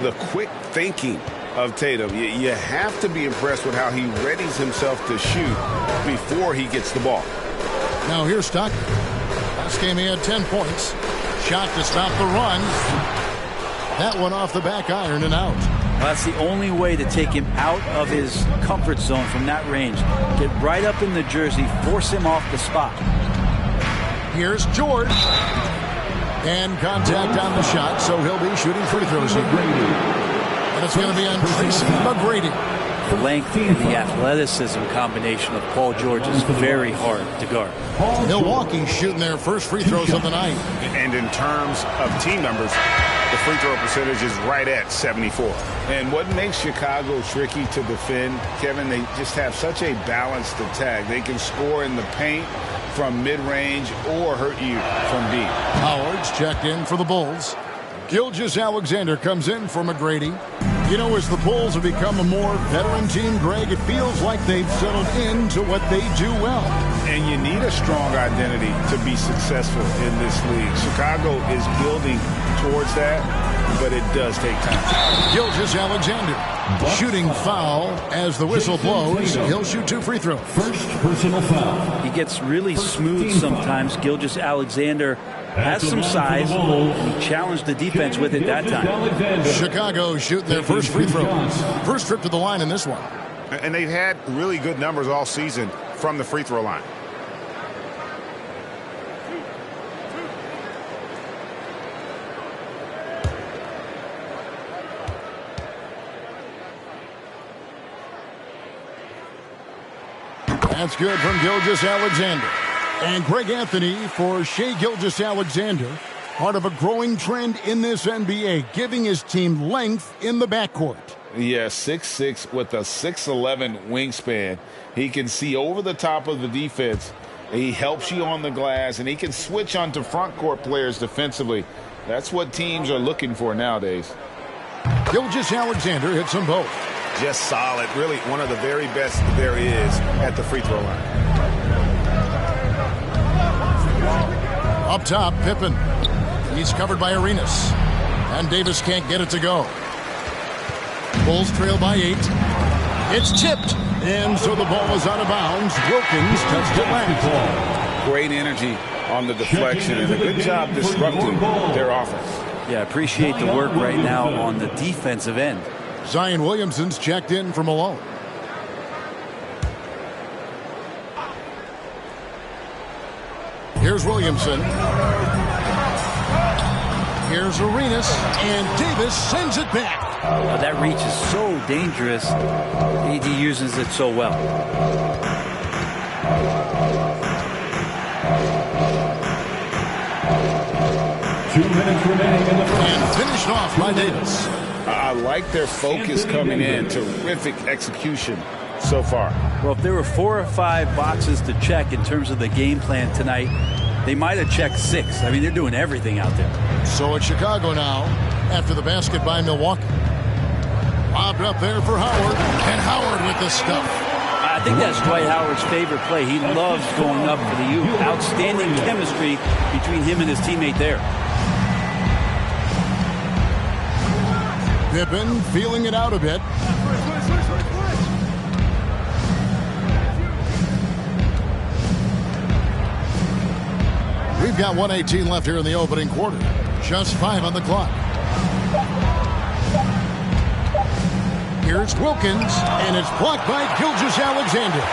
The quick thinking of Tatum. You have to be impressed with how he readies himself to shoot before he gets the ball. Now here's Stockton. Last game he had 10 points. Shot to stop the run. That one off the back iron and out. Well, that's the only way to take him out of his comfort zone from that range. Get right up in the jersey, force him off the spot. Here's George. And contact on the shot, so he'll be shooting free throws here. And it's going to be on Tracy McGrady. the length and the athleticism combination of Paul George is very hard to guard. Milwaukee shooting their first free throws of the night. And in terms of team numbers, the free throw percentage is right at 74. And what makes Chicago tricky to defend, Kevin, they just have such a balanced attack. They can score in the paint from mid-range or hurt you from deep. Howard's checked in for the Bulls. Gilgeous-Alexander comes in for McGrady. You know, as the Bulls have become a more veteran team, Greg, it feels like they've settled into what they do well. And you need a strong identity to be successful in this league. Chicago is building towards that, but it does take time. Gilgeous-Alexander shooting foul as the whistle blows. He'll shoot 2 free throws. First personal foul. He gets really smooth sometimes. Gilgeous-Alexander has some size. He challenged the defense with it that time. Chicago shooting their first free throws. First trip to the line in this one. And they've had really good numbers all season from the free throw line. That's good from Gilgeous-Alexander. And Greg Anthony for Shai Gilgeous-Alexander, part of a growing trend in this NBA, giving his team length in the backcourt. Yeah, 6'6" with a 6'11" wingspan. He can see over the top of the defense. He helps you on the glass, and he can switch onto front court players defensively. That's what teams are looking for nowadays. Gilgeous-Alexander hits them both. Just solid. Really one of the very best there is at the free throw line. Up top, Pippen. He's covered by Arenas. And Davis can't get it to go. Bulls trail by 8. It's tipped. And so the ball is out of bounds. Wilkins touched it last. Great energy on the deflection and a good job disrupting their offense. Yeah, appreciate the work right now on the defensive end. Zion Williamson's checked in from Malone. Here's Williamson. Here's Arenas. And Davis sends it back. That reach is so dangerous. AD uses it so well. 2 minutes remaining in the first. And finished off by Davis. I like their focus coming in. Terrific execution so far. Well, if there were 4 or 5 boxes to check in terms of the game plan tonight, they might have checked 6. I mean, they're doing everything out there. So it's Chicago now after the basket by Milwaukee. Lobbed up there for Howard. And Howard with the stuff. I think that's Dwight Howard's favorite play. He loves going up for the U. Outstanding chemistry between him and his teammate there. Pippen feeling it out a bit. We've got 1:18 left here in the opening quarter. Just 5 on the clock. Here's Wilkins, and it's blocked by Gilgeous-Alexander.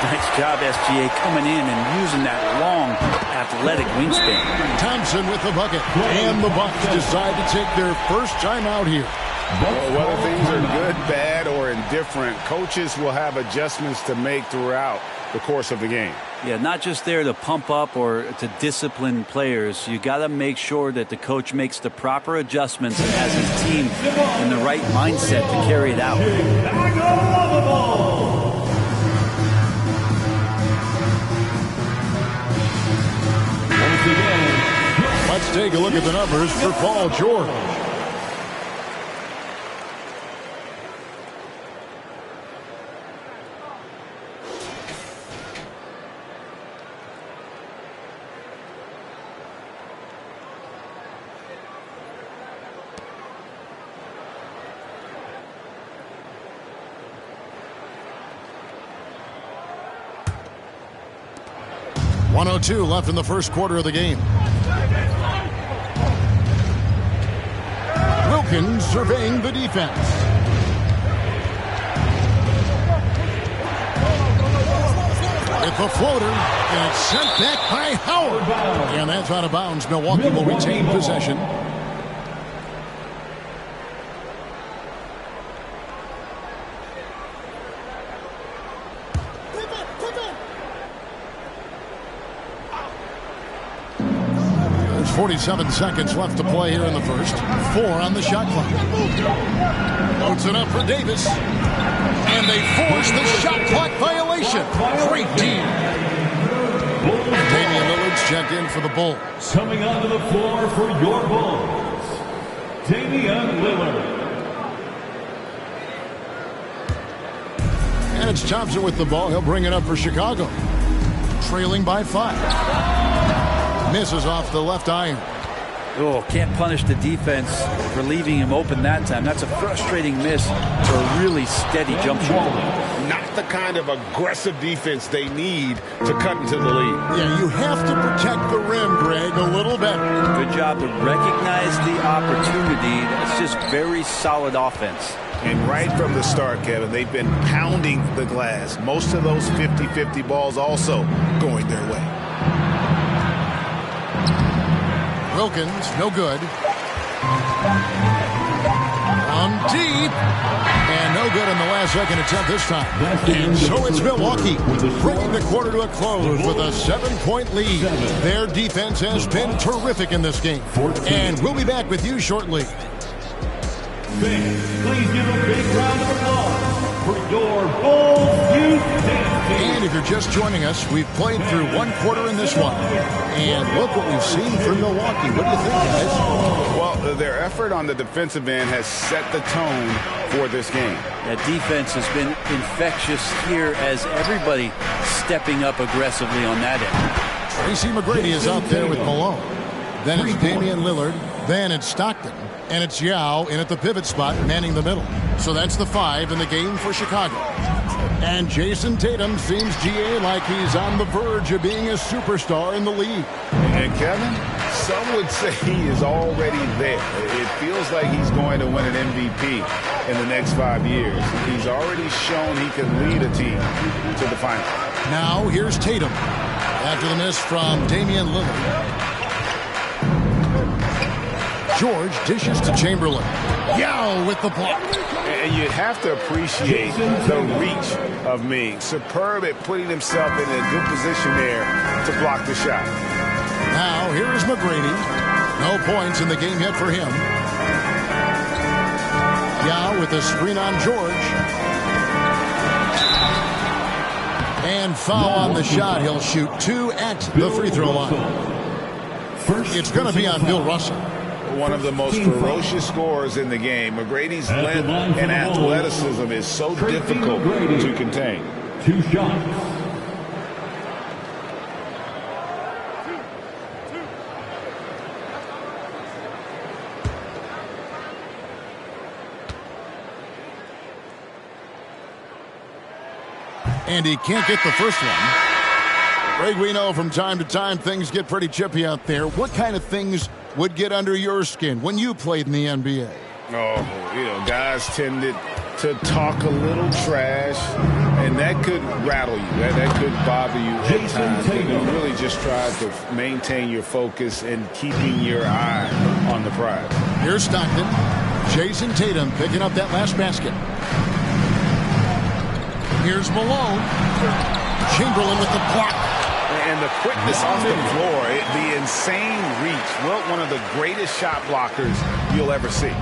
Nice job, SGA, coming in and using that long, athletic wingspan. Thompson with the bucket. And the Bucks decide to take their first time out here. Well, whether things are good, bad, or indifferent, coaches will have adjustments to make throughout the course of the game. Yeah, not just there to pump up or to discipline players. You got to make sure that the coach makes the proper adjustments and has his team in the right mindset to carry it out. Let's take a look at the numbers for Paul George. .102 left in the first quarter of the game. Wilkins surveying the defense. It's a floater, and it's sent back by Howard. And that's out of bounds. Milwaukee will retain possession. There's 47 seconds left to play here in the first. 4 on the shot clock. Loads it up for Davis. And they force the shot clock violation. Great D. Damian Lillard's checked in for the Bulls. Coming onto the floor for your Bulls, Damian Lillard. And it's Thompson with the ball. He'll bring it up for Chicago. Trailing by 5. Misses off the left iron. Oh, can't punish the defense for leaving him open that time. That's a frustrating miss for a really steady jump shot. Not the kind of aggressive defense they need to cut into the lead. Yeah, you have to protect the rim, Greg, a little better. Good job to recognize the opportunity. That's just very solid offense. And right from the start, Kevin, they've been pounding the glass. Most of those 50-50 balls also going their way. Wilkins, no good. On deep. And no good in the last second attempt this time. And so it's Milwaukee bringing the quarter to a close with a 7-point lead. Their defense has been terrific in this game. And we'll be back with you shortly. Fans, please give a big round of applause for your Bulls Youth Dance Team. And if you're just joining us, we've played through one quarter in this one. And look what we've seen from Milwaukee. What do you think, guys? Well, their effort on the defensive end has set the tone for this game. That defense has been infectious here as everybody stepping up aggressively on that end. Tracy McGrady is out there with Malone. Then it's Damian Lillard. Then it's Stockton. And it's Yao in at the pivot spot, manning the middle. So that's the 5 in the game for Chicago. And Jason Tatum seems, GA, like he's on the verge of being a superstar in the league. And Kevin, some would say he is already there. It feels like he's going to win an MVP in the next 5 years. He's already shown he can lead a team to the finals. Now here's Tatum. After the miss from Damian Lillard. George dishes to Chamberlain. Yao with the block. And you have to appreciate the reach of Ming. Superb at putting himself in a good position there to block the shot. Now here is McGrady. No points in the game yet for him. Yao with the screen on George. And foul on the shot. He'll shoot 2 at the free throw line. It's going to be on Bill Russell. One of the most ferocious scorers in the game. McGrady's length and athleticism is so difficult to contain. 2 shots. And he can't get the first one. Greg, we know from time to time things get pretty chippy out there. What kind of things would get under your skin when you played in the NBA? Oh, guys tended to talk a little trash, and that could rattle you. That could bother you at times. But you really just try to maintain your focus and keeping your eye on the prize. Here's Stockton. Jason Tatum picking up that last basket. Here's Malone. Chamberlain with the block. And the quickness off the floor, the insane reach. Well, one of the greatest shot blockers you'll ever see.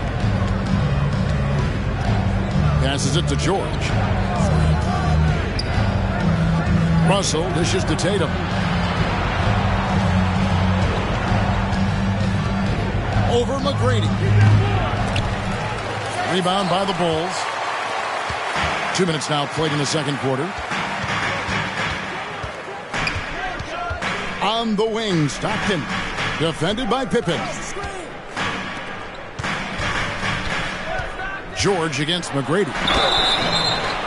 Passes it to George. Russell dishes to Tatum. Over McGrady. Rebound by the Bulls. 2 minutes now played in the second quarter. On the wing, Stockton. Defended by Pippen. George against McGrady.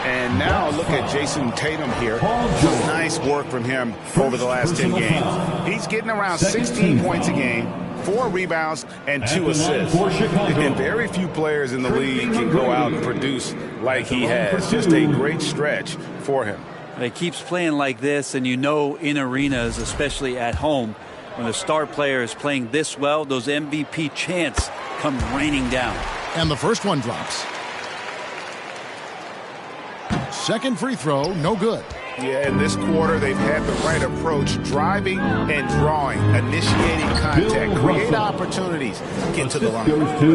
And now look at Jason Tatum here. Nice work from him over the last 10 games. He's getting around 16 points a game, 4 rebounds, and 2 assists. And very few players in the league can go out and produce like he has. Just a great stretch for him. He keeps playing like this, and you know in arenas, especially at home, when a star player is playing this well, those MVP chants come raining down. And the first one drops. Second free throw, no good. Yeah, in this quarter, they've had the right approach, driving and drawing, initiating contact, create opportunities, get to the line.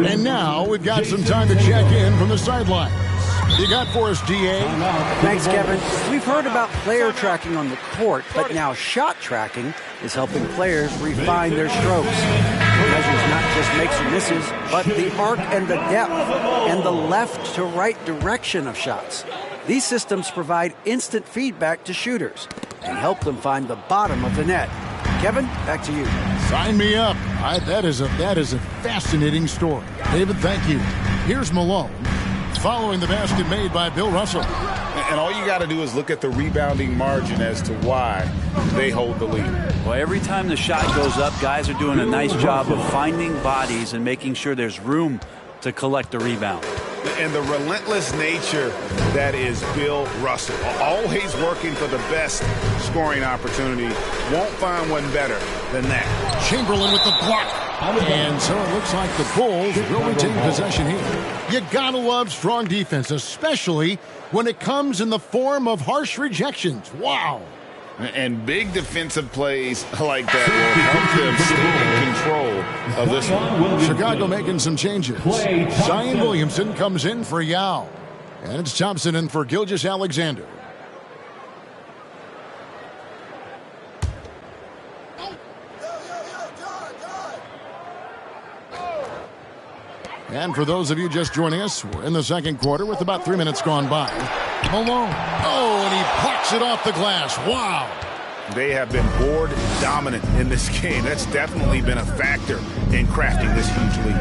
And now we've got some time to check in from the sideline. You got for us, DA. Thanks, Kevin. We've heard about player tracking on the court, but now shot tracking is helping players refine their strokes. It measures not just makes or misses, but the arc and the depth and the left to right direction of shots. These systems provide instant feedback to shooters and help them find the bottom of the net. Kevin, back to you. Sign me up. That is a fascinating story. David, thank you. Here's Malone, following the basket made by Bill Russell. And all you got to do is look at the rebounding margin as to why they hold the lead. Well, every time the shot goes up, guys are doing a nice job of finding bodies and making sure there's room to collect the rebound. And the relentless nature that is Bill Russell, always working for the best scoring opportunity, won't find one better than that. Chamberlain with the block. And so it looks like the Bulls will retain possession here. You gotta love strong defense, especially when it comes in the form of harsh rejections. Wow. And big defensive plays like that will help them stay in control of this one. Chicago making some changes. Zion Williamson comes in for Yao. And it's Thompson in for Gilgeous-Alexander. And for those of you just joining us, we're in the second quarter with about 3 minutes gone by. Malone. Oh, and he plucks it off the glass. Wow. They have been board dominant in this game. That's definitely been a factor in crafting this huge lead.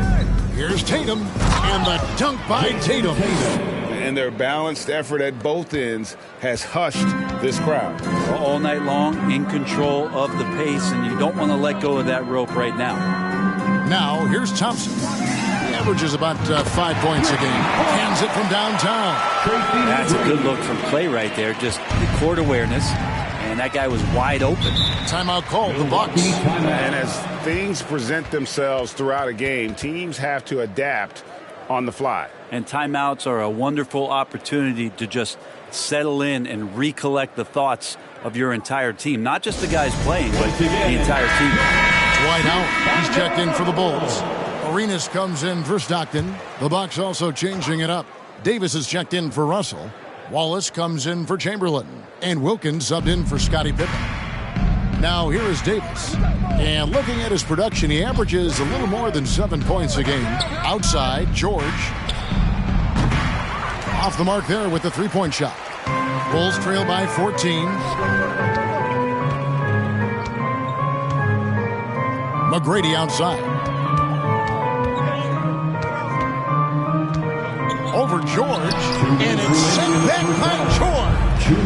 Here's Tatum, and the dunk by Tatum. And their balanced effort at both ends has hushed this crowd. All night long, in control of the pace, and you don't want to let go of that rope right now. Now, here's Thompson. He averages about 5 points a game. Hands it from downtown. That's a good look from Clay right there. Just the court awareness. And that guy was wide open. Timeout called, the Bucks. And as things present themselves throughout a game, teams have to adapt on the fly. And timeouts are a wonderful opportunity to just settle in and recollect the thoughts of your entire team. Not just the guys playing, but the entire team. Dwight out. He's checked in for the Bulls. Arenas comes in for Stockton. The Bucks also changing it up. Davis is checked in for Russell. Wallace comes in for Chamberlain. And Wilkins subbed in for Scottie Pippen. Now here is Davis. And looking at his production, he averages a little more than 7 points a game. Outside, George. Off the mark there with the three-point shot. Bulls trail by 14. McGrady outside. Over George, and it's sent back by George.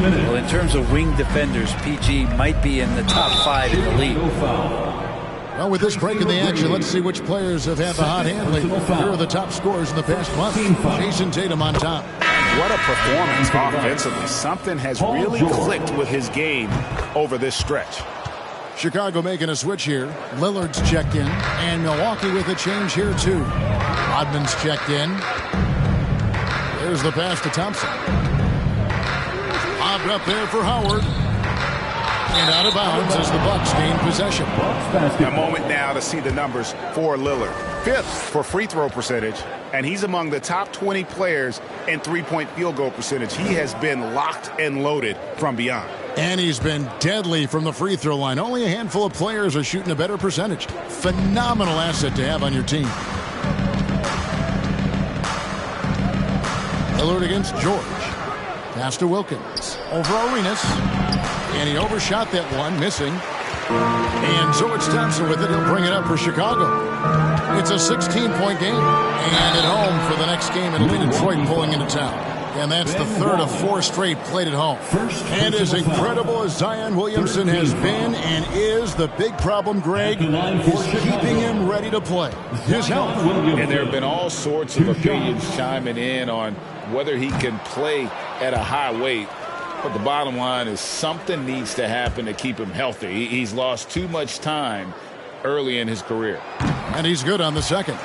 Well, in terms of wing defenders, PG might be in the top 5 in the league. Well, with this break in the action, let's see which players have had the hot hand lately. Here are the top scorers in the past month. Jason Tatum on top. What a performance offensively. Something has really clicked with his game over this stretch. Chicago making a switch here. Lillard's checked in, and Milwaukee with a change here too. Rodman's checked in. There's the pass to Thompson. Lobbed up there for Howard. And out of bounds as the Bucks gain possession. A moment now to see the numbers for Lillard. 5th for free throw percentage, and he's among the top 20 players in three-point field goal percentage. He has been locked and loaded from beyond. And he's been deadly from the free throw line. Only a handful of players are shooting a better percentage. Phenomenal asset to have on your team. Lillard against George. Pass to Wilkins. Over Arenas. And he overshot that one, missing. And so it's Thompson with it. He'll bring it up for Chicago. It's a 16-point game. And at home for the next game, it'll be Detroit pulling into town. And that's the third of 4 straight played at home. And as incredible as Zion Williamson has been and is, the big problem, Greg, is keeping him ready to play. His health. And there have been all sorts of opinions chiming in on whether he can play at a high weight. But the bottom line is something needs to happen to keep him healthy. He's lost too much time early in his career. And he's good on the second.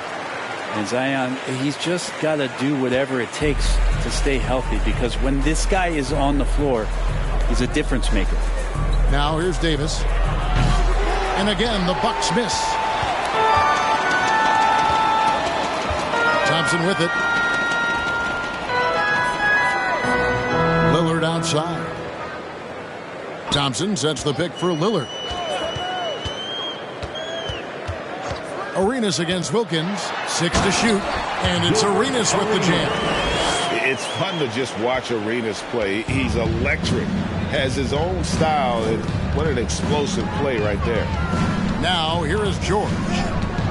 And Zion, he's just got to do whatever it takes to stay healthy, because when this guy is on the floor, He's a difference maker. Now here's Davis. And again, the Bucks miss. Thompson with it. Lillard outside. Thompson sets the pick for Lillard. Arenas against Wilkins. 6 to shoot. And it's Arenas with the jam. It's fun to just watch Arenas play. He's electric. Has his own style. And what an explosive play right there. Now here is George.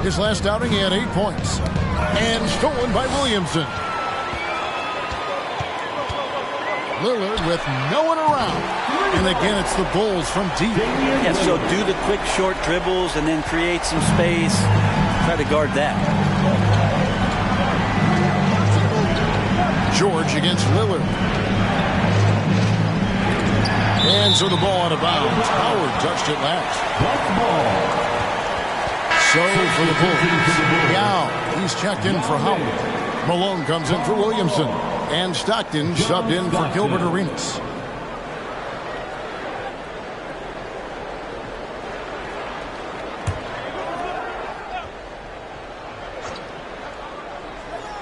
His last outing he had 8 points. And stolen by Williamson. Lillard with no one around. And again, it's the Bulls from deep. Yeah, so do the quick short dribbles and then create some space. Try to guard that. George against Lillard. And so the ball out of bounds. Howard touched it last. So for the Bulls. Yao, he's checked in for Howard. Malone comes in for Williamson. And Stockton subbed in for Gilbert Arenas.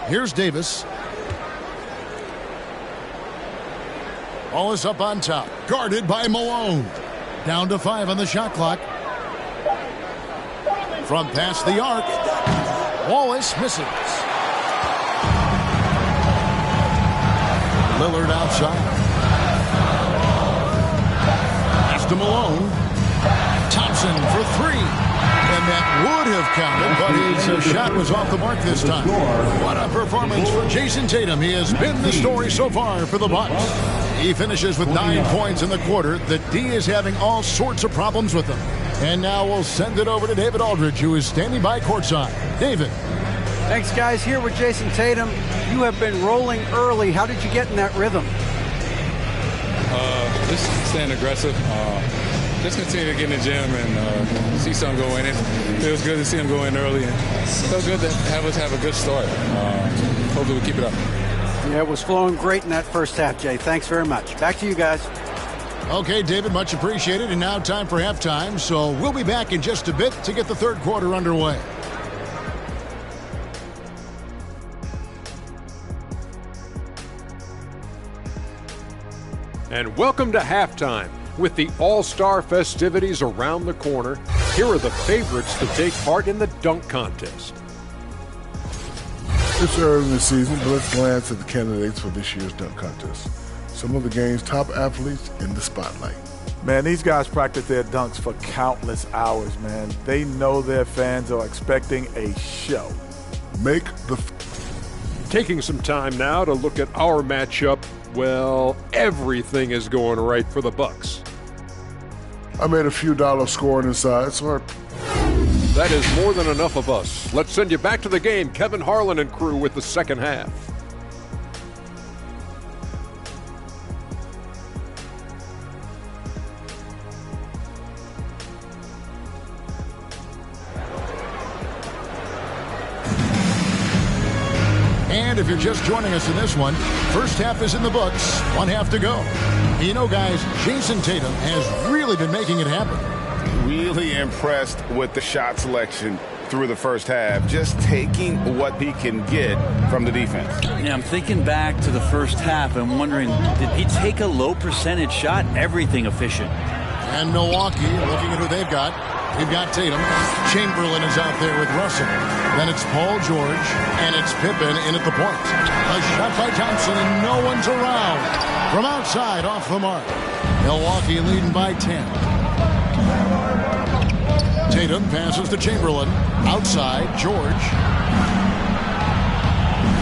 Here's Davis. Ball is up on top. Guarded by Malone. Down to 5 on the shot clock. From past the arc. Wallace misses. Lillard outside. He's to Malone. Thompson for 3. And that would have counted, but his shot was off the mark this time. What a performance for Jason Tatum. He has been the story so far for the Bucks. He finishes with 9 points in the quarter. The D is having all sorts of problems with him. And now we'll send it over to David Aldridge, who is standing by courtside. David. Thanks, guys. Here with Jason Tatum. You have been rolling early. How did you get in that rhythm? Just staying aggressive. Just continue to get in the gym and see something go in. It feels good to see him go in early. And so good to have us have a good start. Hopefully we'll keep it up. Yeah, it was flowing great in that first half, Jay. Thanks very much. Back to you guys. Okay, David, much appreciated. And now time for halftime. So we'll be back in just a bit to get the third quarter underway. And welcome to halftime. With the All-Star festivities around the corner, here are the favorites to take part in the dunk contest. It's early in the season, but let's glance at the candidates for this year's dunk contest. Some of the game's top athletes in the spotlight. Man, these guys practice their dunks for countless hours, man. They know their fans are expecting a show. Taking some time now to look at our matchup. Well, everything is going right for the Bucks. I made a few dollars scoring inside, so that is more than enough of us. Let's send you back to the game. Kevin Harlan and crew with the second half. And if you're just joining us in this one, first half is in the books, 1 half to go. You know, guys, Jason Tatum has really been making it happen. Really impressed with the shot selection through the first half, just taking what he can get from the defense. Yeah, I'm thinking back to the first half and wondering, did he take a low percentage shot? Everything efficient. And Milwaukee, looking at who they've got. We've got Tatum. Chamberlain is out there with Russell. Then it's Paul George, and it's Pippen in at the point. A shot by Thompson, and no one's around. From outside, off the mark. Milwaukee leading by 10. Tatum passes to Chamberlain. Outside, George.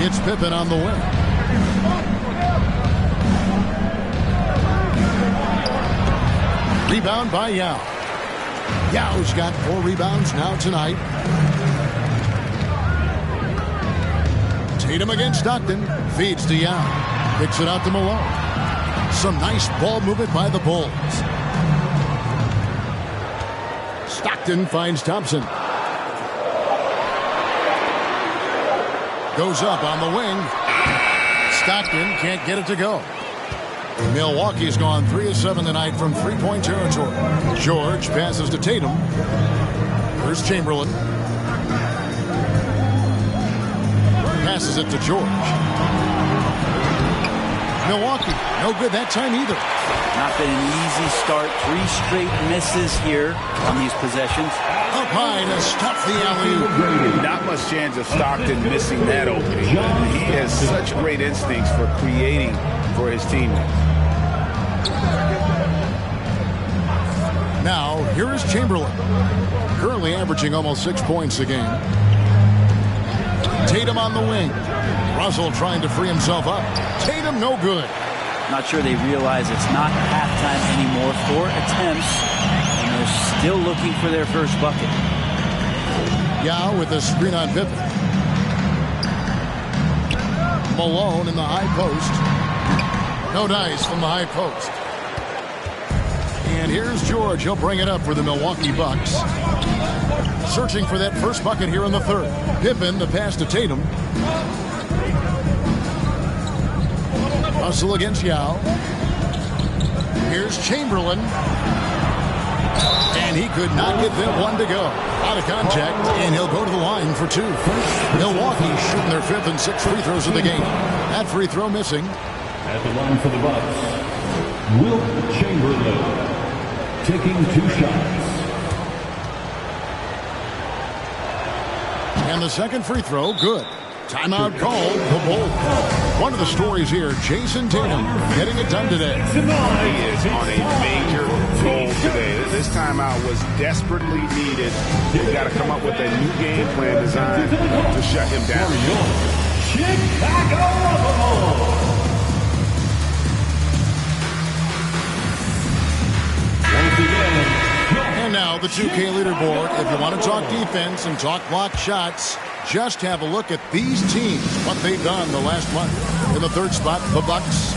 It's Pippen on the wing. Rebound by Yao. Yao's got 4 rebounds now tonight. Tatum against Stockton. Feeds to Yao. Picks it out to Malone. Some nice ball movement by the Bulls. Stockton finds Thompson. Goes up on the wing. Stockton can't get it to go. Milwaukee's gone 3 of 7 tonight from three-point territory. George passes to Tatum. Here's Chamberlain. Passes it to George. Milwaukee, no good that time either. Not been an easy start. 3 straight misses here on these possessions. Up high to stop the alley-oop. Not much chance of Stockton missing that opening. He has such great instincts for creating for his teammates. Now, here is Chamberlain. Currently averaging almost 6 points a game. Tatum on the wing. Russell trying to free himself up. Tatum no good. Not sure they realize it's not halftime anymore. 4 attempts, and they're still looking for their first bucket. Yao with a screen on Pippen. Malone in the high post. No dice from the high post. And here's George. He'll bring it up for the Milwaukee Bucks. Searching for that first bucket here in the third. Pippen, the pass to Tatum. Russell against Yao. Here's Chamberlain. And he could not get that one to go. Out of contact, and he'll go to the line for 2. Milwaukee shooting their 5th and 6th free throws of the game. That free throw missing. At the line for the Bucks, Wilt Chamberlain taking 2 shots. And the second free throw, good. Timeout called, the Bulls. One of the stories here, Jason Tatum getting it done today. He is on a major goal today. This timeout was desperately needed. They've got to come up with a new game plan designed to shut him down. Chicago. And now the 2K leaderboard. If you want to talk defense and talk block shots, just have a look at these teams, what they've done the last month. In the third spot, the Bucks.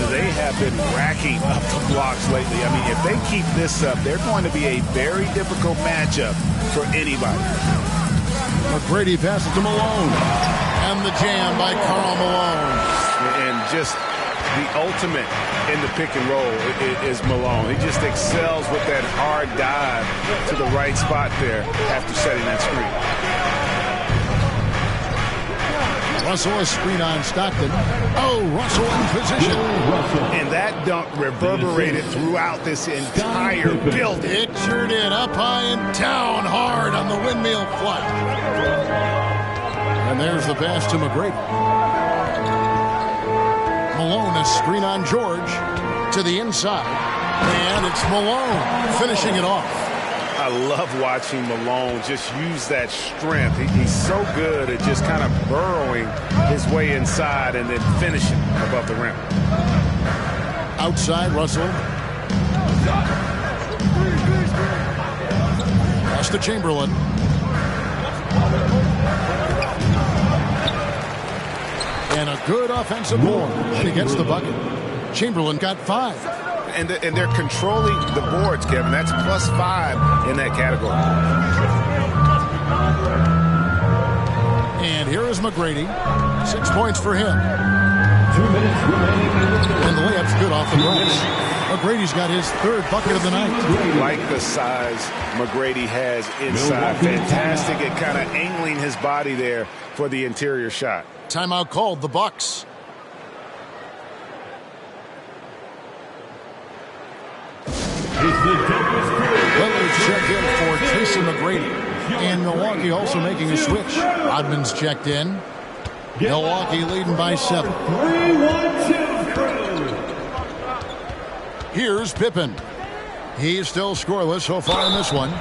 They have been racking up the blocks lately. I mean, if they keep this up, they're going to be a very difficult matchup for anybody. McGrady passes to Malone. And the jam by Karl Malone. And just the ultimate in the pick and roll is Malone. He just excels with that hard dive to the right spot there after setting that screen. Rasul a screen on Stockton. Oh, Russell in position. And that dunk reverberated throughout this entire building. It sure did. Up high and down hard on the windmill flat. And there's the pass to McGrady. Malone a screen on George to the inside. And it's Malone finishing it off. I love watching Malone just use that strength. He's so good at just kind of burrowing his way inside and then finishing above the rim. Outside, Russell. Pass to Chamberlain. And a good offensive board. And he gets the bucket. Chamberlain got 5. And they're controlling the boards, Kevin. That's +5 in that category. And here is McGrady. 6 points for him. 2 minutes remaining. And the layup's good off the glass. McGrady's got his 3rd bucket of the night. Like the size McGrady has inside. Fantastic at kind of angling his body there for the interior shot. Timeout called, the Bucks. Lillard's checked in for Tracy McGrady. And Milwaukee also making a switch. Rodman's checked in. Milwaukee leading by 7. Here's Pippen. He's still scoreless so far in this one.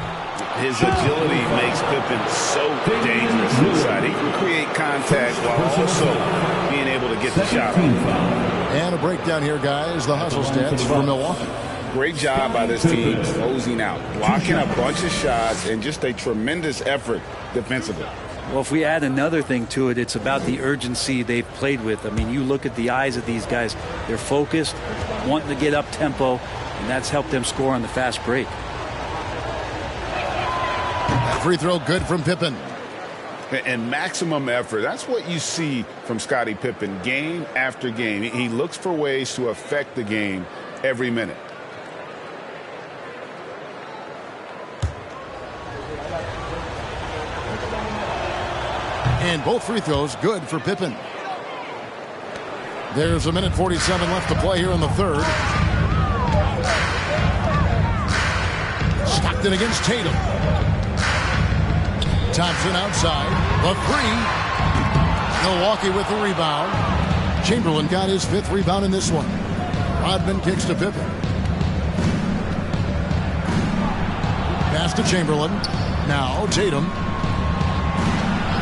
His agility makes Pippen so dangerous inside. He can create contact while also being able to get the shot. And a breakdown here, guys. The hustle stats for Milwaukee. Great job by this team closing out, blocking a bunch of shots, and just a tremendous effort defensively. Well, if we add another thing to it, it's about the urgency they've played with. I mean, you look at the eyes of these guys. They're focused, wanting to get up tempo, and that's helped them score on the fast break. Free throw good from Pippen. And maximum effort. That's what you see from Scottie Pippen game after game. He looks for ways to affect the game every minute. And both free throws good for Pippen. There's a minute 47 left to play here in the third. Stockton against Tatum. Thompson outside. The three. Milwaukee with the rebound. Chamberlain got his 5th rebound in this one. Rodman kicks to Pippen. Pass to Chamberlain. Now Tatum.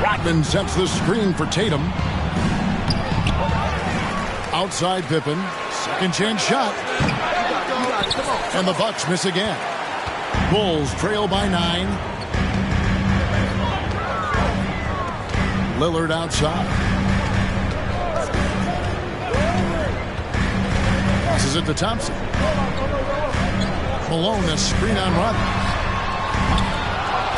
Rodman sets the screen for Tatum. Outside Pippen. Second chance shot. And the Bucks miss again. Bulls trail by 9. Lillard outside. Passes it to Thompson. Malone, a screen on Rodman.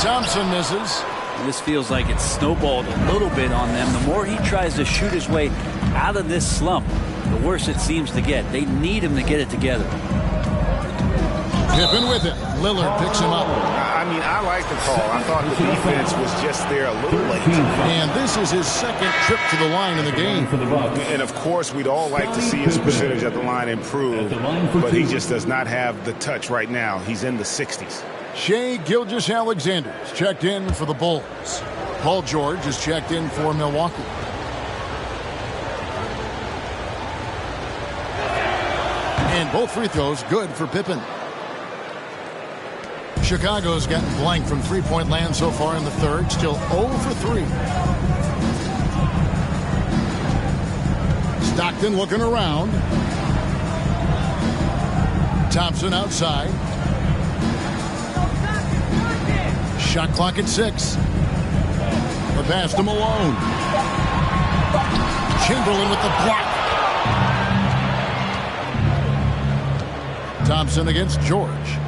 Thompson misses. This feels like it's snowballed a little bit on them. The more he tries to shoot his way out of this slump, the worse it seems to get. They need him to get it together. Pippen with it. Lillard picks him up. I mean, I like the call. I thought the defense was just there a little late. And this is his second trip to the line in the game. And, of course, we'd all like to see his percentage at the line improve, but he just does not have the touch right now. He's in the 60s. Shai Gilgeous-Alexander is checked in for the Bulls. Paul George is checked in for Milwaukee. And both free throws good for Pippen. Chicago's gotten blank from three-point land so far in the third. Still 0 for 3. Stockton looking around. Thompson outside. Shot clock at 6. The pass to Malone. Chamberlain with the block. Thompson against George.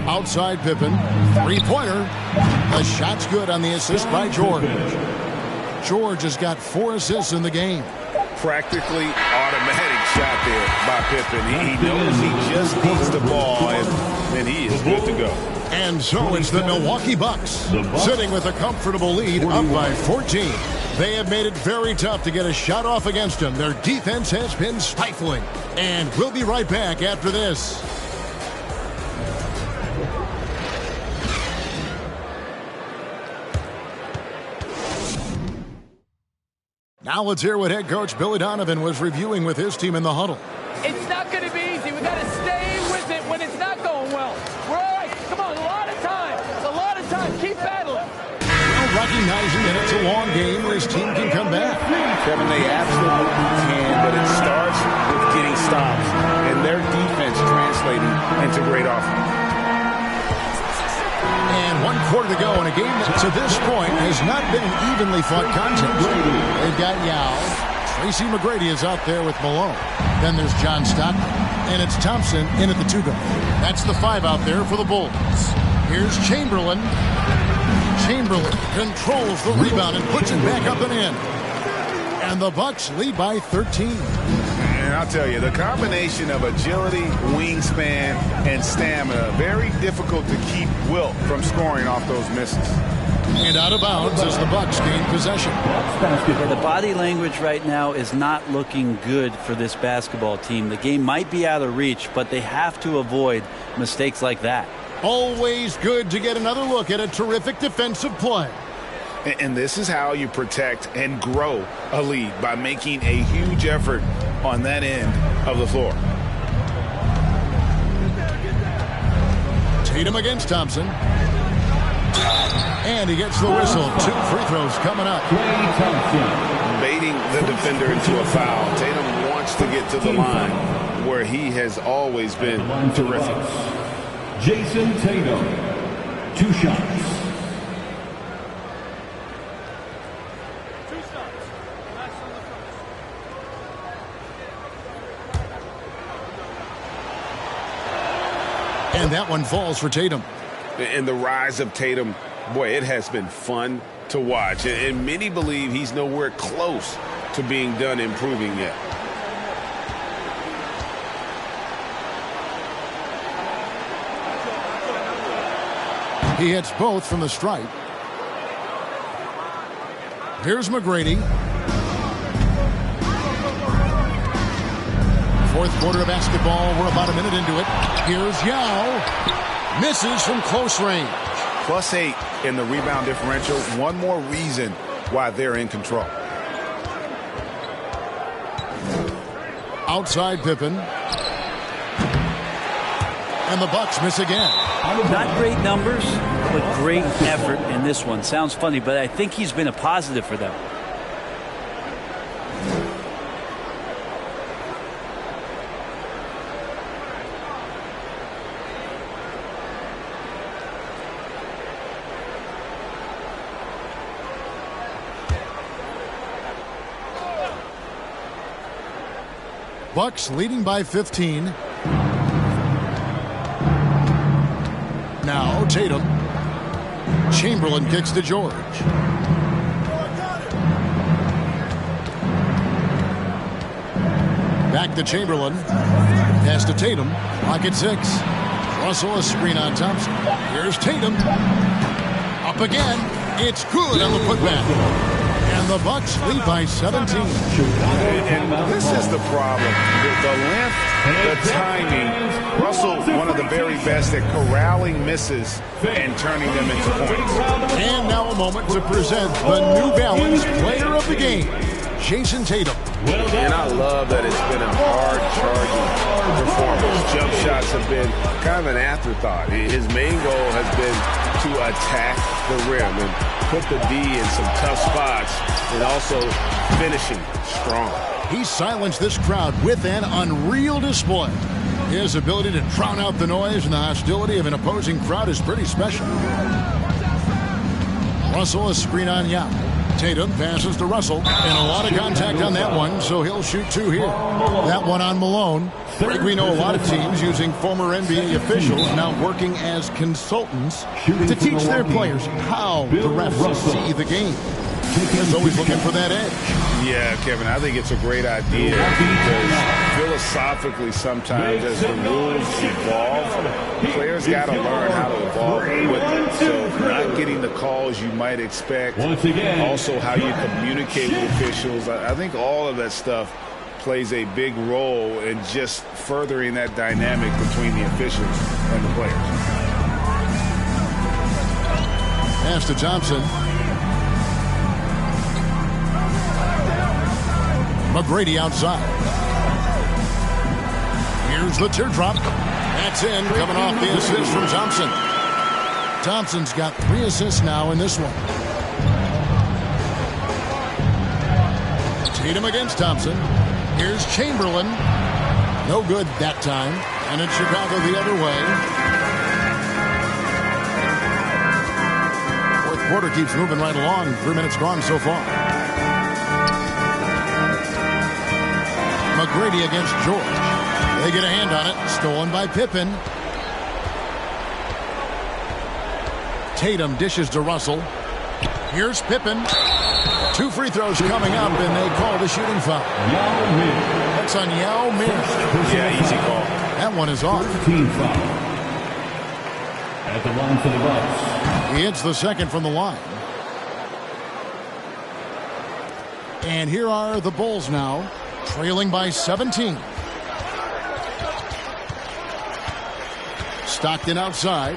Outside Pippen. Three-pointer. The shot's good on the assist by George. George has got 4 assists in the game. Practically automatic shot there by Pippen. He knows he just needs the ball, and he is good to go. And so it's the Milwaukee Bucks sitting with a comfortable lead up by 14. They have made it very tough to get a shot off against them. Their defense has been stifling. And we'll be right back after this. Now let's hear what head coach Billy Donovan was reviewing with his team in the huddle. It's not going to be easy. We got to stay with it when it's not going well. We're all right. Come on, a lot of time. Keep battling. Well, recognizing that it's a long game where his team can come back. Kevin, they absolutely can, but it starts with getting stops and their defense translating into great offense. And 1 quarter to go in a game that to this point has not been an evenly fought contest. They've got Yao. Tracy McGrady is out there with Malone. Then there's John Stockton. And it's Thompson in at the 2-guard. That's the 5 out there for the Bulls. Here's Chamberlain. Chamberlain controls the rebound and puts it back up and in. And the Bucks lead by 13. And I'll tell you, the combination of agility, wingspan, and stamina, very difficult to keep Wilt from scoring off those misses. And out of bounds as the Bucks gain possession. Yeah, the body language right now is not looking good for this basketball team. The game might be out of reach, but they have to avoid mistakes like that. Always good to get another look at a terrific defensive play. And this is how you protect and grow a lead, by making a huge effort on that end of the floor. Tatum against Thompson. And he gets the whistle. 2 free throws coming up. Baiting the defender into a foul. Tatum wants to get to the line where he has always been terrific. Jason Tatum, 2 shots. And that one falls for Tatum. And the rise of Tatum, boy, it has been fun to watch. And many believe he's nowhere close to being done improving yet. He hits both from the stripe. Here's McGrady. Fourth quarter of basketball. We're about a minute into it. Here's Yao. Misses from close range. +8 in the rebound differential. One more reason why they're in control. Outside Pippen. And the Bucks miss again. Not great numbers, but great effort in this one. Sounds funny, but I think he's been a positive for them. Bucks leading by 15. Now Tatum. Chamberlain kicks to George. Back to Chamberlain. Pass to Tatum. Pocket 6. Russell a screen on Thompson. Here's Tatum. Up again. It's good on the putback. And the Bucks lead by 17. And this is the problem. The length, the timing. Russell, one of the very best at corralling misses and turning them into points. And now a moment to present the New Balance Player of the Game, Jason Tatum. And I love that it's been a hard-charging performance. Jump shots have been kind of an afterthought. His main goal has been to attack the rim and put the D in some tough spots and also finishing strong. He silenced this crowd with an unreal display. His ability to drown out the noise and the hostility of an opposing crowd is pretty special. Russell a screen on Yao. Tatum passes to Russell, and a lot of contact on that one, so he'll shoot 2 here. That one on Malone. Greg, we know a lot of teams using former NBA officials now working as consultants to teach their players how the refs see the game. He's always looking for that edge. Yeah, Kevin, I think it's a great idea because philosophically sometimes as the rules evolve, players got to learn how to evolve with them. So not getting the calls you might expect, also how you communicate with officials. I think all of that stuff plays a big role in just furthering that dynamic between the officials and the players. Pass to Thompson. McGrady outside. Here's the teardrop. That's in, coming off the assist from Thompson. Thompson's got 3 assists now in this one. Tatum against Thompson. Here's Chamberlain. No good that time. And it's Chicago the other way. Fourth quarter keeps moving right along. 3 minutes gone so far. McGrady against George. They get a hand on it. Stolen by Pippen. Tatum dishes to Russell. Here's Pippen. 2 free throws coming up, and they call the shooting foul. That's on Yao Ming. Yeah, easy call. That one is off. At the line for the Bucks. He hits the second from the line. And here are the Bulls now, trailing by 17. Stockton outside.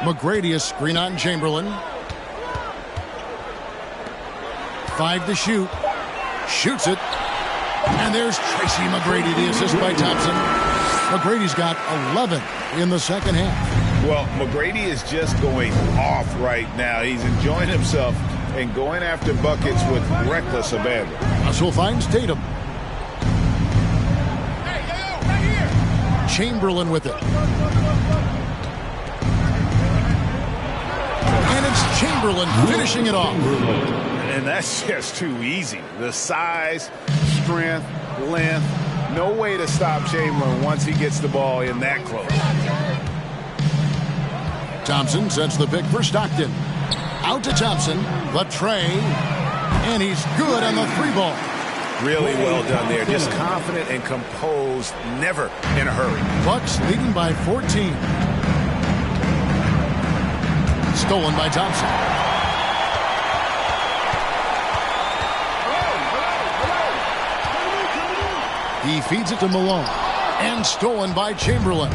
McGrady a screen on Chamberlain. 5 to shoot. Shoots it. And there's Tracy McGrady, the assist by Thompson. McGrady's got 11 in the second half. Well, McGrady is just going off right now. He's enjoying himself and going after buckets with reckless abandon. Russell finds Tatum. Chamberlain with it. And it's Chamberlain finishing it off. And that's just too easy. The size, strength, length. No way to stop Chamberlain once he gets the ball in that close. Thompson sets the pick for Stockton. Out to Thompson, the tray, and he's good on the 3-ball. Really well done there. Just confident and composed, never in a hurry. Bucks leading by 14. Stolen by Thompson. He feeds it to Malone. And stolen by Chamberlain.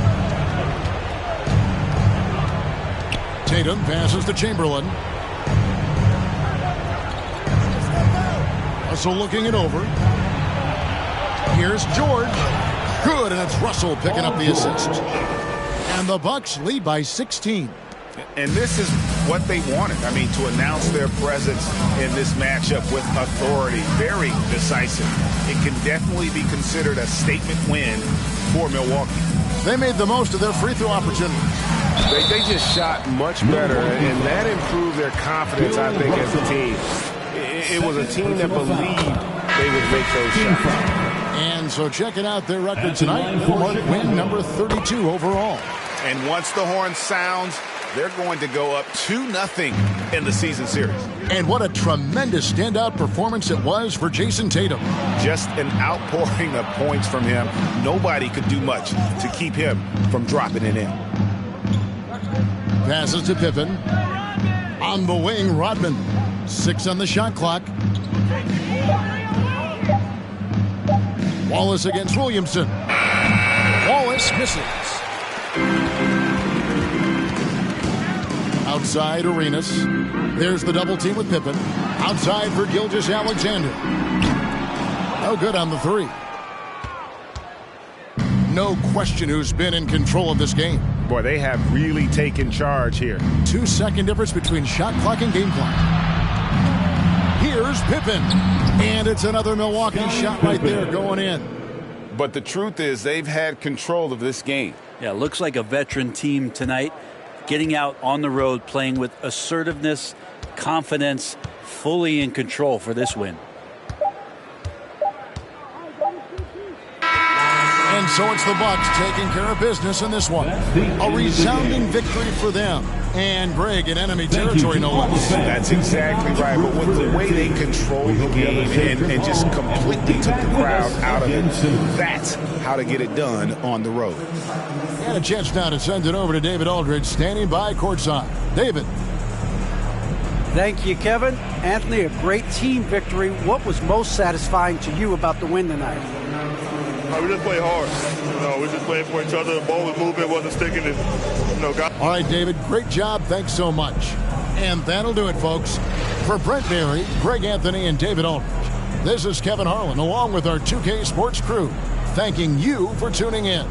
Tatum passes to Chamberlain. Russell looking it over. Here's George. Good, and it's Russell picking up the assist. And the Bucks lead by 16. And this is what they wanted. I mean, to announce their presence in this matchup with authority. Very decisive. It can definitely be considered a statement win for Milwaukee. They made the most of their free throw opportunities. They just shot much better, and that improved their confidence, I think, as a team. It was a team that believed they would make those shots. And so checking out their record tonight, win number 32 overall. And once the horn sounds, they're going to go up 2-0 in the season series. And what a tremendous standout performance it was for Jason Tatum. Just an outpouring of points from him. Nobody could do much to keep him from dropping it in. Passes to Pippen. On the wing, Rodman. 6 on the shot clock. Wallace against Williamson. Wallace misses. Outside Arenas. There's the double team with Pippen. Outside for Gilgeous-Alexander. No good on the 3. No question who's been in control of this game. Boy, they have really taken charge here. 2-second difference between shot clock and game clock. Here's Pippen. And it's another Milwaukee shot right there going in. But the truth is they've had control of this game. Yeah, looks like a veteran team tonight. Getting out on the road, playing with assertiveness, confidence, fully in control for this win. And so it's the Bucks taking care of business in this one. A resounding victory for them. And Greg in enemy territory, no less. That's exactly right. But with the way they controlled the game and just completely took the crowd out of it, that's how to get it done on the road. And a chance now to send it over to David Aldridge, standing by courtside. David. Thank you, Kevin. Anthony, a great team victory. What was most satisfying to you about the win tonight? We just play hard. We just playing for each other. The ball was moving, wasn't sticking. All right, David, great job. Thanks so much. And that'll do it, folks. For Brent Barry, Greg Anthony, and David Aldridge, this is Kevin Harlan, along with our 2K Sports crew, thanking you for tuning in.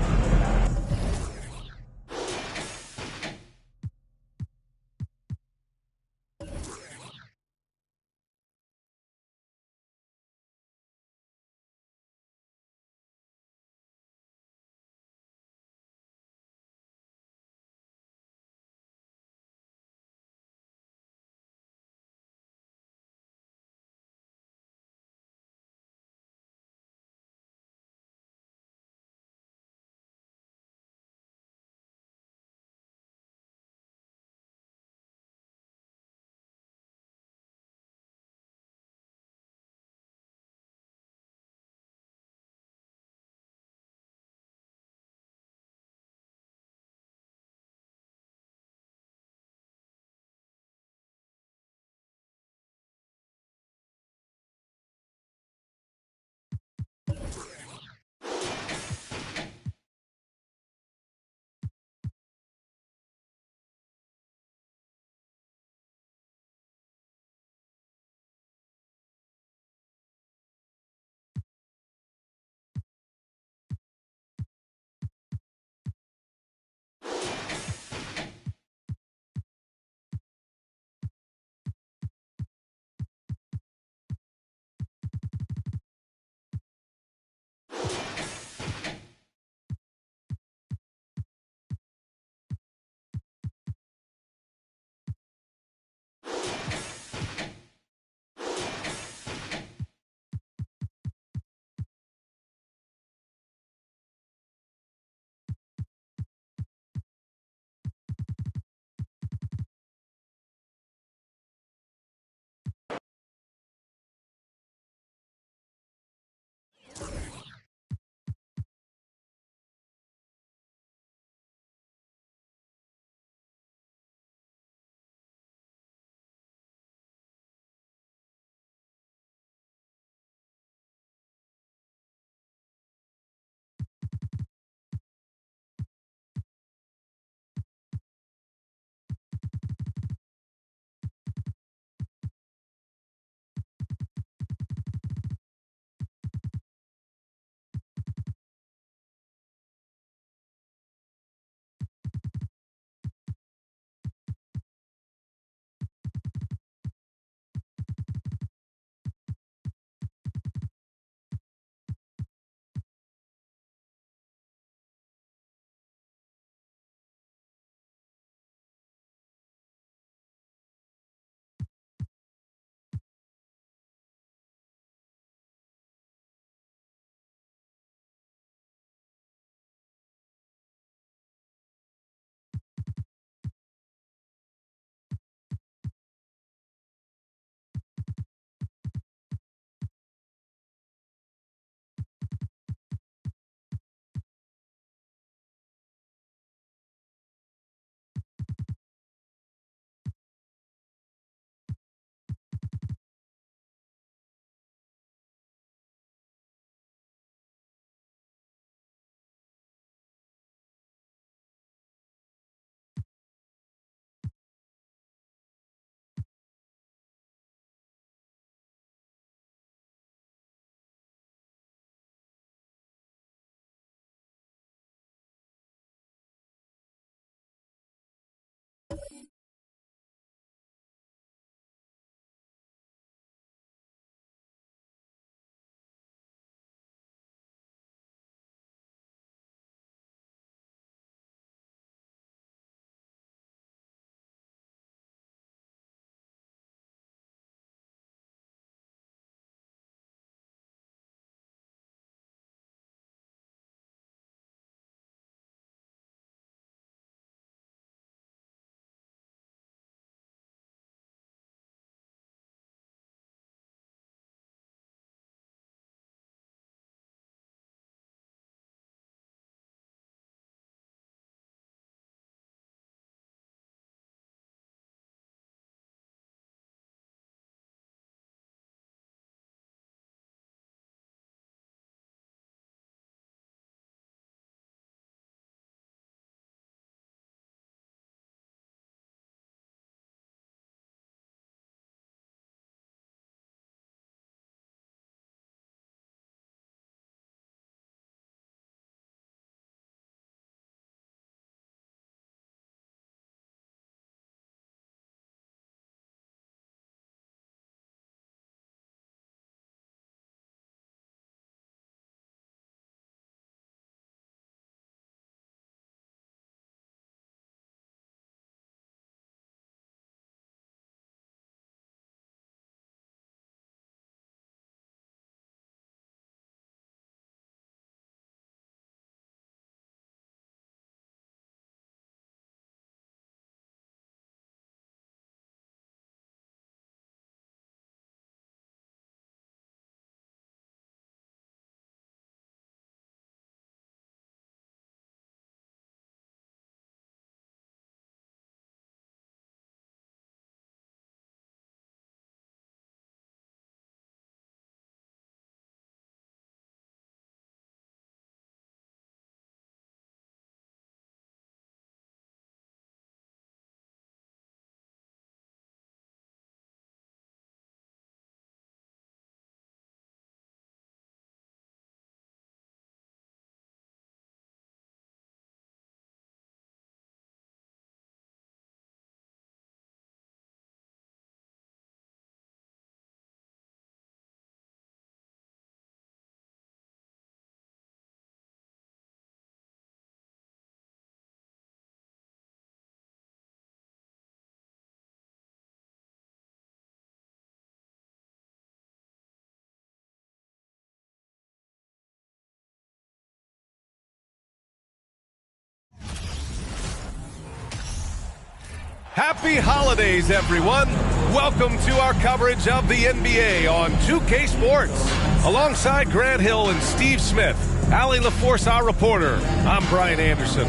Happy holidays, everyone. Welcome to our coverage of the NBA on 2K Sports. Alongside Grant Hill and Steve Smith, Allie LaForce, our reporter. I'm Brian Anderson.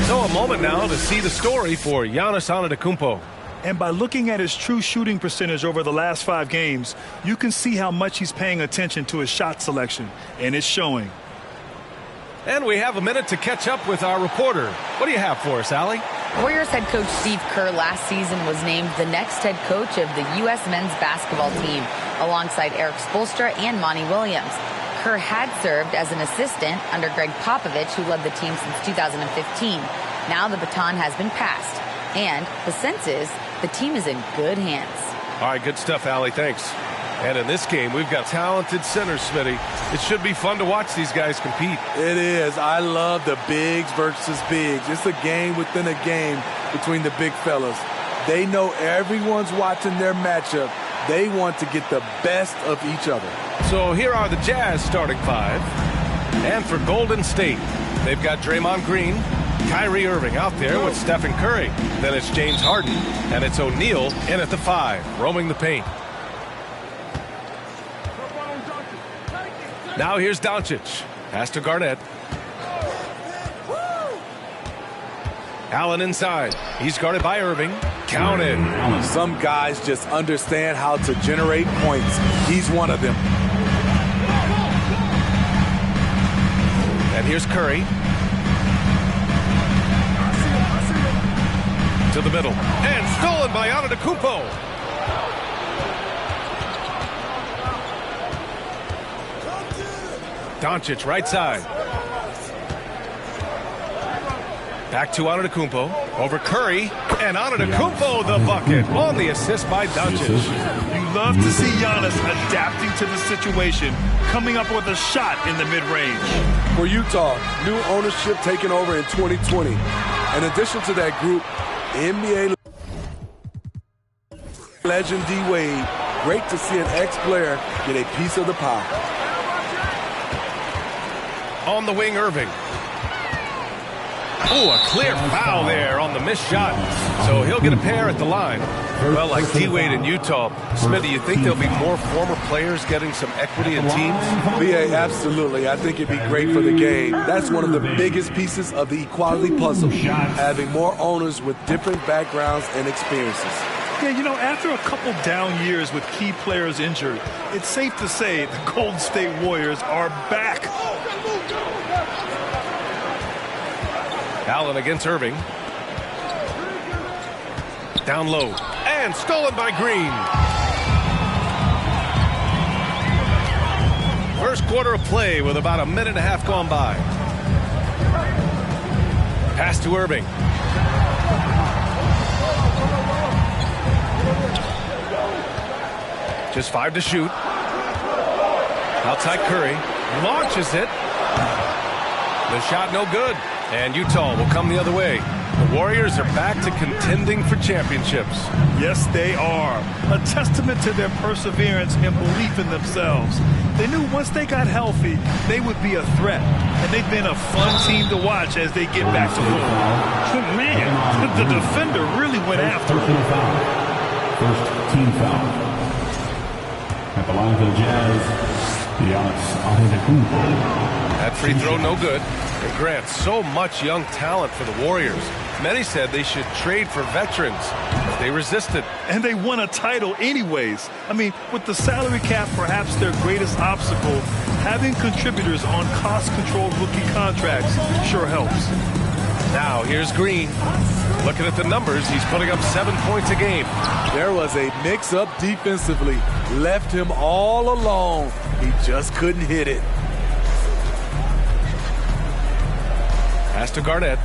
So a moment now to see the story for Giannis Antetokounmpo. And by looking at his true shooting percentage over the last 5 games, you can see how much he's paying attention to his shot selection, and it's showing. And we have a minute to catch up with our reporter. What do you have for us, Allie? Warriors head coach Steve Kerr last season was named the next head coach of the U.S. men's basketball team, alongside Eric Spoelstra and Monty Williams. Kerr had served as an assistant under Greg Popovich, who led the team since 2015. Now the baton has been passed, and the sense is the team is in good hands. All right, good stuff, Allie. Thanks. And in this game, we've got talented centers, Smitty. It should be fun to watch these guys compete. It is. I love the bigs versus bigs. It's a game within a game between the big fellas. They know everyone's watching their matchup. They want to get the best of each other. So here are the Jazz starting 5. And for Golden State, they've got Draymond Green, Kyrie Irving out there with Stephen Curry. Then it's James Harden, and it's O'Neal in at the 5, roaming the paint. Now here's Doncic. Pass to Garnett. Allen inside. He's guarded by Irving. Counted. Some guys just understand how to generate points. He's one of them. And here's Curry. To the middle. And stolen by Antetokounmpo. Doncic right side. Back to Antetokounmpo. Over Curry. And Antetokounmpo the bucket on the assist by Doncic. You love to see Giannis adapting to the situation, coming up with a shot in the mid-range. For Utah, new ownership taking over in 2020. In addition to that group, NBA legend D-Wade. Great to see an ex-player get a piece of the pie. On the wing, Irving. Oh, a clear foul there on the missed shot. So he'll get a pair at the line. Well, like D-Wade in Utah, Smithy, you think there'll be more former players getting some equity in teams? BA, absolutely. I think it'd be great for the game. That's one of the biggest pieces of the equality puzzle, having more owners with different backgrounds and experiences. Yeah, you know, after a couple down years with key players injured, it's safe to say the Golden State Warriors are back. Allen against Irving. Down low. And stolen by Green. First quarter of play with about a minute and a half gone by. Pass to Irving. Just 5 to shoot. Outside Curry. Launches it. The shot no good. And Utah will come the other way. The Warriors are back to contending for championships. Yes, they are. A testament to their perseverance and belief in themselves. They knew once they got healthy, they would be a threat. And they've been a fun team to watch as they get back to work. But man, the defender really went after him. First team foul. At the line for the Jazz, Giannis Antetokounmpo. That free throw no good. And Grant, so much young talent for the Warriors. Many said they should trade for veterans, but they resisted. And they won a title anyways. I mean, with the salary cap perhaps their greatest obstacle, having contributors on cost-controlled rookie contracts sure helps. Now here's Green. Looking at the numbers, he's putting up 7 points a game. There was a mix-up defensively. Left him all alone. He just couldn't hit it. Pass to Garnett.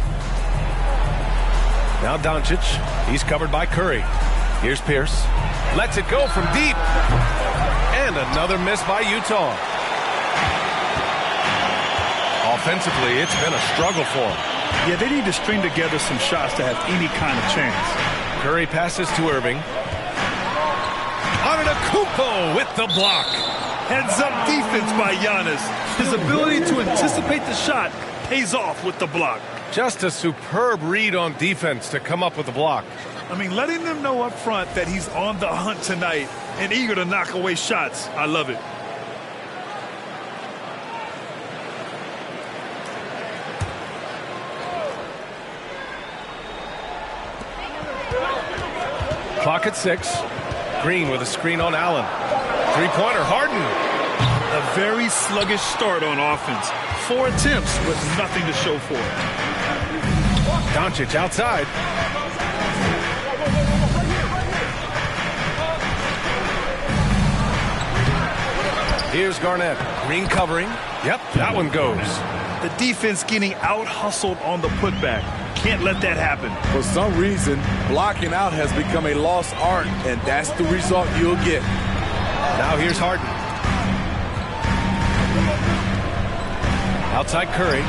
Now Doncic. He's covered by Curry. Here's Pierce. Lets it go from deep. And another miss by Utah. Offensively, it's been a struggle for them. Yeah, they need to string together some shots to have any kind of chance. Curry passes to Irving. Antetokounmpo with the block. Heads-up defense by Giannis. His ability to anticipate the shot pays off with the block. Just a superb read on defense to come up with the block. I mean, letting them know up front that he's on the hunt tonight and eager to knock away shots. I love it. Clock at 6. Green with a screen on Allen. Three-pointer, Harden. A very sluggish start on offense. 4 attempts with nothing to show for it. Doncic outside. Here's Garnett. Green covering. Yep, that one goes. The defense getting out-hustled on the putback. Can't let that happen. For some reason, blocking out has become a lost art, and that's the result you'll get. Now here's Harden. Outside Curry.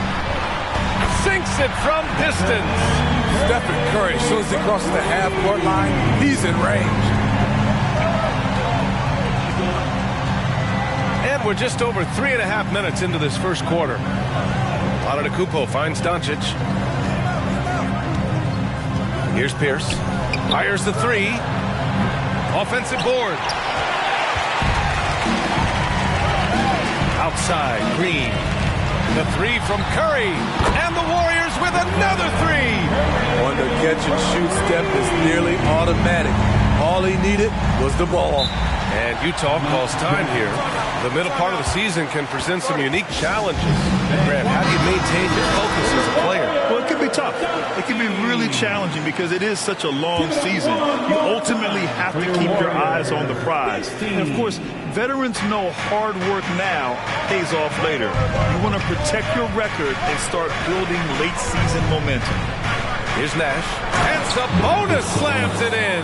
Sinks it from distance. Stephen Curry, as soon as he crosses the half-court line, he's in range. And we're just over 3.5 minutes into this first quarter. Antetokounmpo finds Doncic. Here's Pierce. Fires the three. Offensive board. Outside, Green. The three from Curry. And the Warriors with another three. On the catch-and-shoot step is nearly automatic. All he needed was the ball. And Utah calls time here. The middle part of the season can present some unique challenges. Grant, how do you maintain your focus as a player? Well, it can be tough. It can be really challenging because it is such a long season. You ultimately have to keep your eyes on the prize. And, of course, veterans know hard work now pays off later. You want to protect your record and start building late-season momentum. Here's Nash. And Sabonis slams it in.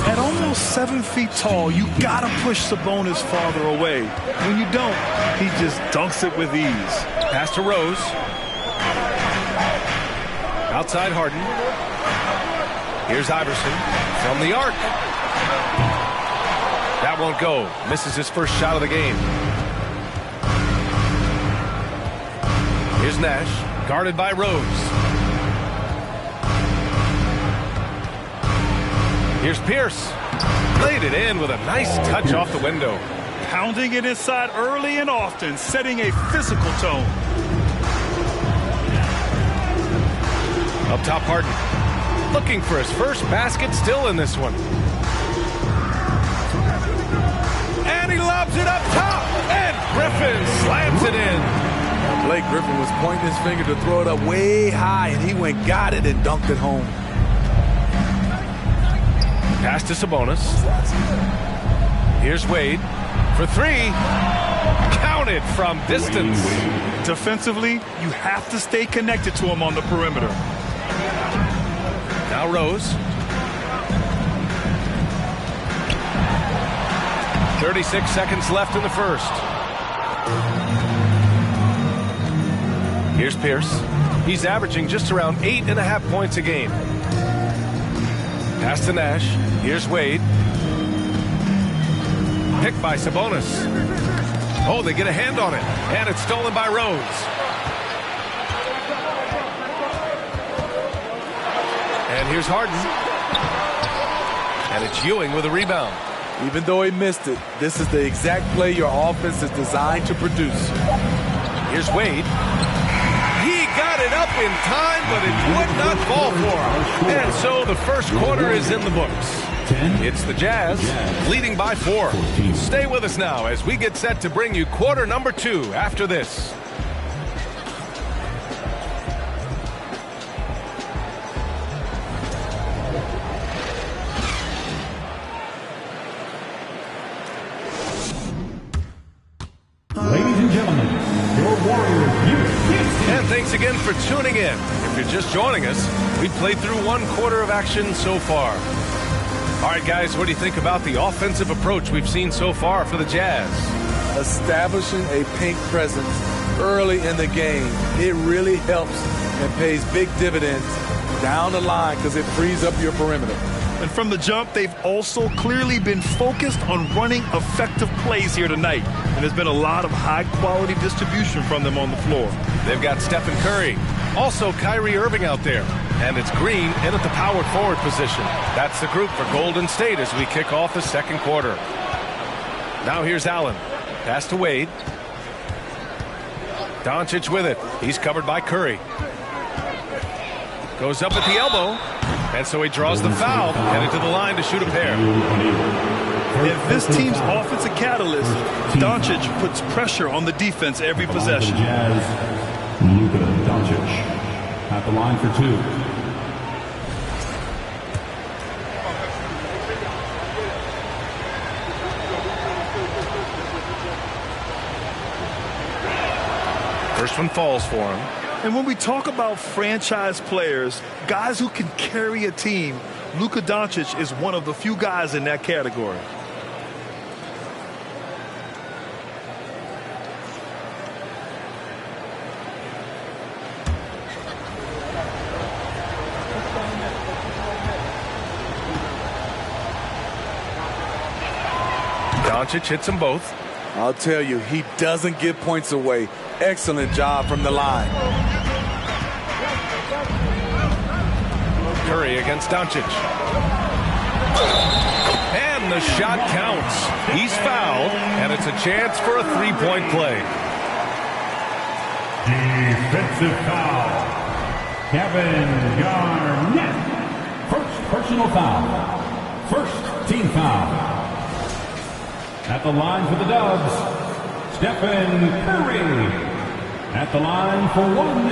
At almost 7 feet tall, you got to push Sabonis farther away. When you don't, he just dunks it with ease. Pass to Rose. Outside Harden. Here's Iverson from the arc. That won't go. Misses his first shot of the game. Here's Nash, guarded by Rose. Here's Pierce. Laid it in with a nice touch off the window. Pounding it inside early and often, setting a physical tone. Up top, Harden. Looking for his first basket, still in this one. And he lobs it up top. And Griffin slams it in. Blake Griffin was pointing his finger to throw it up way high, and he went, got it, and dunked it home. Pass to Sabonis. Here's Wade for three. Counted from distance. Defensively, you have to stay connected to him on the perimeter. Now Rose. 36 seconds left in the first. Here's Pierce. He's averaging just around 8.5 points a game. Pass to Nash. Here's Wade. Picked by Sabonis. Oh, they get a hand on it. And it's stolen by Rose. And here's Harden. And it's Ewing with a rebound. Even though he missed it, this is the exact play your offense is designed to produce. Here's Wade. He got it up in time, but it would not fall for him. And so the first quarter is in the books. It's the Jazz leading by 4. Stay with us now as we get set to bring you quarter number 2 after this. Ladies and gentlemen, your Warriors. And thanks again for tuning in. If you're just joining us, we played through 1 quarter of action so far. All right, guys, what do you think about the offensive approach we've seen so far for the Jazz? Establishing a paint presence early in the game, it really helps and pays big dividends down the line because it frees up your perimeter. And from the jump, they've also clearly been focused on running effective plays here tonight. And there's been a lot of high-quality distribution from them on the floor. They've got Stephen Curry. Also Kyrie Irving out there. And it's Green in at the power forward position. That's the group for Golden State as we kick off the second quarter. Now here's Allen. Pass to Wade. Doncic with it. He's covered by Curry. Goes up at the elbow. And so he draws the foul, headed to the line to shoot a pair. If this team's offensive catalyst, Doncic puts pressure on the defense every possession. Luka Doncic at the line for two. First one falls for him. And when we talk about franchise players, guys who can carry a team, Luka Doncic is one of the few guys in that category. Doncic hits them both. I'll tell you, he doesn't give points away. Excellent job from the line. Curry against Doncic. And the shot counts. He's fouled, and it's a chance for a three-point play. Defensive foul. Kevin Garnett. First personal foul. First team foul. At the line for the Dubs, Stephen Curry. At the line for one.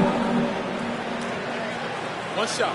One shot.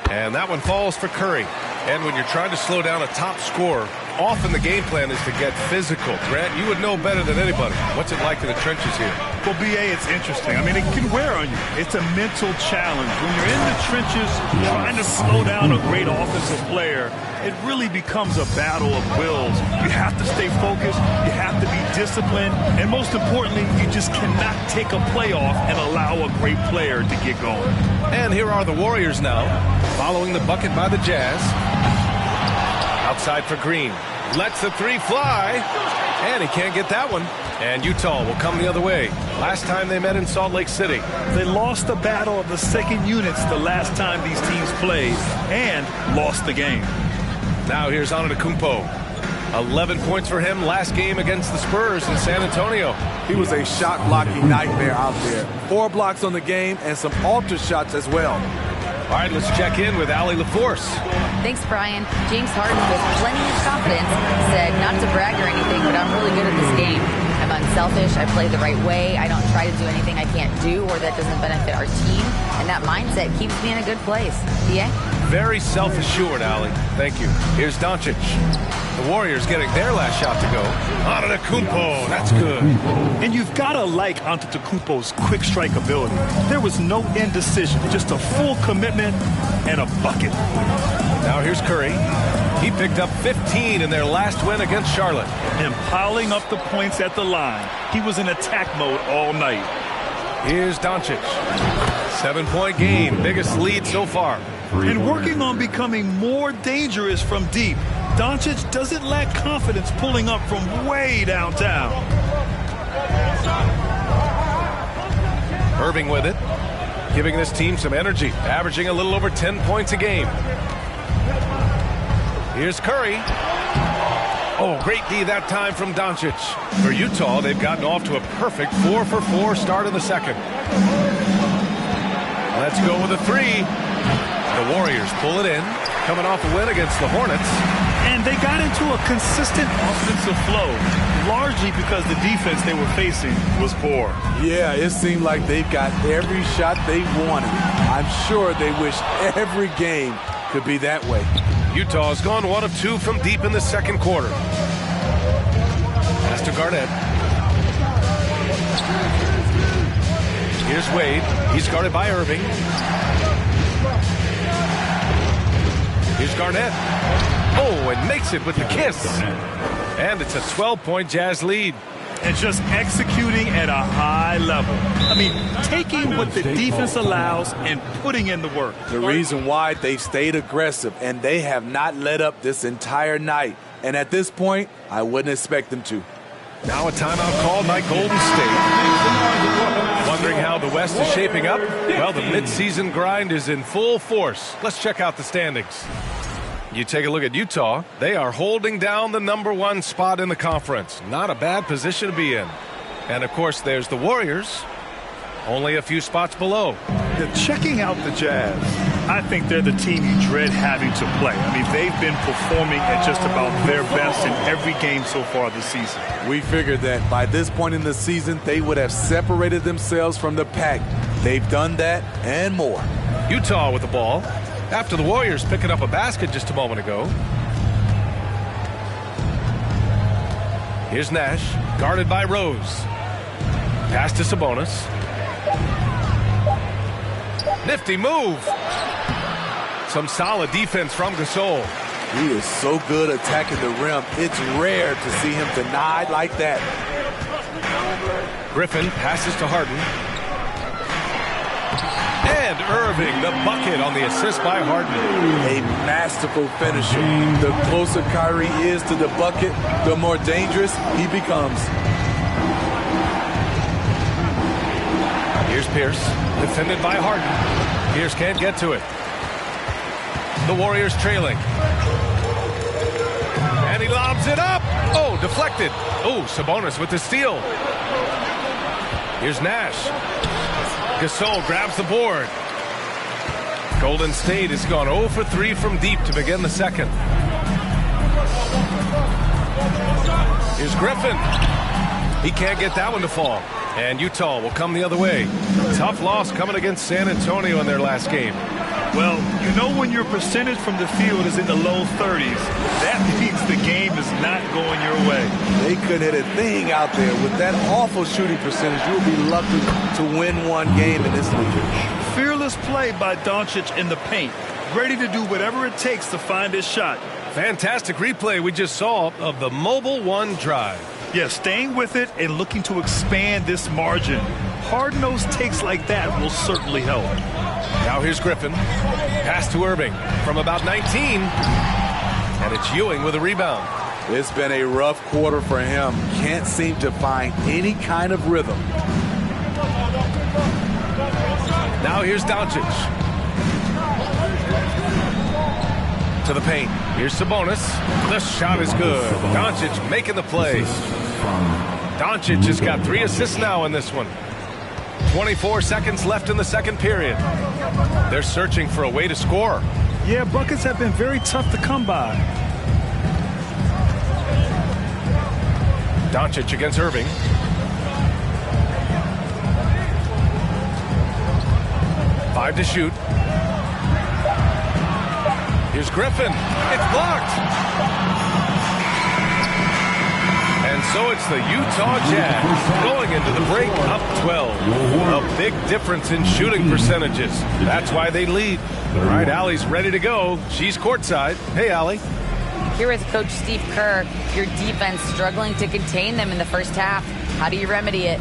And that one falls for Curry. And when you're trying to slow down a top scorer, often the game plan is to get physical. Grant, you would know better than anybody. What's it like in the trenches here? Well, B.A., it's interesting. I mean, it can wear on you. It's a mental challenge. When you're in the trenches trying to slow down a great offensive player, it really becomes a battle of wills. You have to stay focused. You have to be disciplined. And most importantly, you just cannot take a play off and allow a great player to get going. And here are the Warriors now, following the bucket by the Jazz. Outside for Green. Lets the three fly. And he can't get that one. And Utah will come the other way. Last time they met in Salt Lake City. They lost the battle of the second units the last time these teams played and lost the game. Now here's Antetokounmpo. 11 points for him last game against the Spurs in San Antonio. He was a shot blocking nightmare out there. 4 blocks on the game and some alter shots as well. All right, let's check in with Allie LaForce. Thanks, Brian. James Harden, with plenty of confidence, said, not to brag or anything, but I'm really good at this game. I'm unselfish. I play the right way. I don't try to do anything I can't do or that doesn't benefit our team. And that mindset keeps me in a good place. B.A.? Very self-assured, Allie. Thank you. Here's Doncic. The Warriors getting their last shot to go. Antetokounmpo, that's good. And you've got to like Antetokounmpo's quick strike ability. There was no indecision, just a full commitment and a bucket. Now here's Curry. He picked up 15 in their last win against Charlotte. And piling up the points at the line. He was in attack mode all night. Here's Doncic. 7-point game, biggest lead so far. And working on becoming more dangerous from deep. Doncic doesn't lack confidence pulling up from way downtown. Irving with it, giving this team some energy, averaging a little over 10 points a game. Here's Curry. Oh, great D that time from Doncic. For Utah, they've gotten off to a perfect 4-for-4 start in the second. Let's go with a three. The Warriors pull it in, coming off a win against the Hornets. And they got into a consistent offensive flow, largely because the defense they were facing was poor. Yeah, it seemed like they've got every shot they wanted. I'm sure they wish every game could be that way. Utah's gone 1 of 2 from deep in the second quarter. Pass to Garnett. Here's Wade. He's guarded by Irving. Here's Garnett. Oh, and makes it with the kiss. And it's a 12-point Jazz lead. And just executing at a high level. I mean, taking what the defense allows and putting in the work. The reason why they've stayed aggressive, and they have not let up this entire night. And at this point, I wouldn't expect them to. Now a timeout called by Golden State. Wondering how the West is shaping up? Well, the midseason grind is in full force. Let's check out the standings. You take a look at Utah. They are holding down the #1 spot in the conference. Not a bad position to be in. And, of course, there's the Warriors. Only a few spots below. Checking out the Jazz, I think they're the team you dread having to play. I mean, they've been performing at just about their best in every game so far this season. We figured that by this point in the season, they would have separated themselves from the pack. They've done that and more. Utah with the ball. After the Warriors picking up a basket just a moment ago. Here's Nash, guarded by Rose. Pass to Sabonis. Nifty move. Some solid defense from Gasol. He is so good attacking the rim. It's rare to see him denied like that. Griffin passes to Harden. And Irving, the bucket on the assist by Harden. A masterful finisher. The closer Kyrie is to the bucket, the more dangerous he becomes. Here's Pierce, defended by Harden. Pierce can't get to it. The Warriors trailing. And he lobs it up. Oh, deflected. Oh, Sabonis with the steal. Here's Nash. Gasol grabs the board. Golden State has gone 0 for 3 from deep to begin the second. Here's Griffin. He can't get that one to fall. And Utah will come the other way. Tough loss coming against San Antonio in their last game. Well, you know when your percentage from the field is in the low 30s, that means the game is not going your way. They couldn't hit a thing out there. With that awful shooting percentage, you'll be lucky to win one game in this league. Fearless play by Doncic in the paint. Ready to do whatever it takes to find his shot. Fantastic replay we just saw of the Mobile One drive. Yeah, staying with it and looking to expand this margin. Hard-nosed takes like that will certainly help. Now here's Griffin. Pass to Irving from about 19. And it's Ewing with a rebound. It's been a rough quarter for him. Can't seem to find any kind of rhythm. Now here's Doncic. To the paint. Here's Sabonis. The shot is good. Doncic making the play. Doncic has got 3 assists now in this one. 24 seconds left in the second period. They're searching for a way to score. Yeah, buckets have been very tough to come by. Doncic against Irving. Five to shoot. Here's Griffin. It's blocked. And so it's the Utah Jazz going into the break up 12. A big difference in shooting percentages. That's why they lead. All right, Allie's ready to go. She's courtside. Hey, Allie. Here with Coach Steve Kerr, your defense struggling to contain them in the first half. How do you remedy it?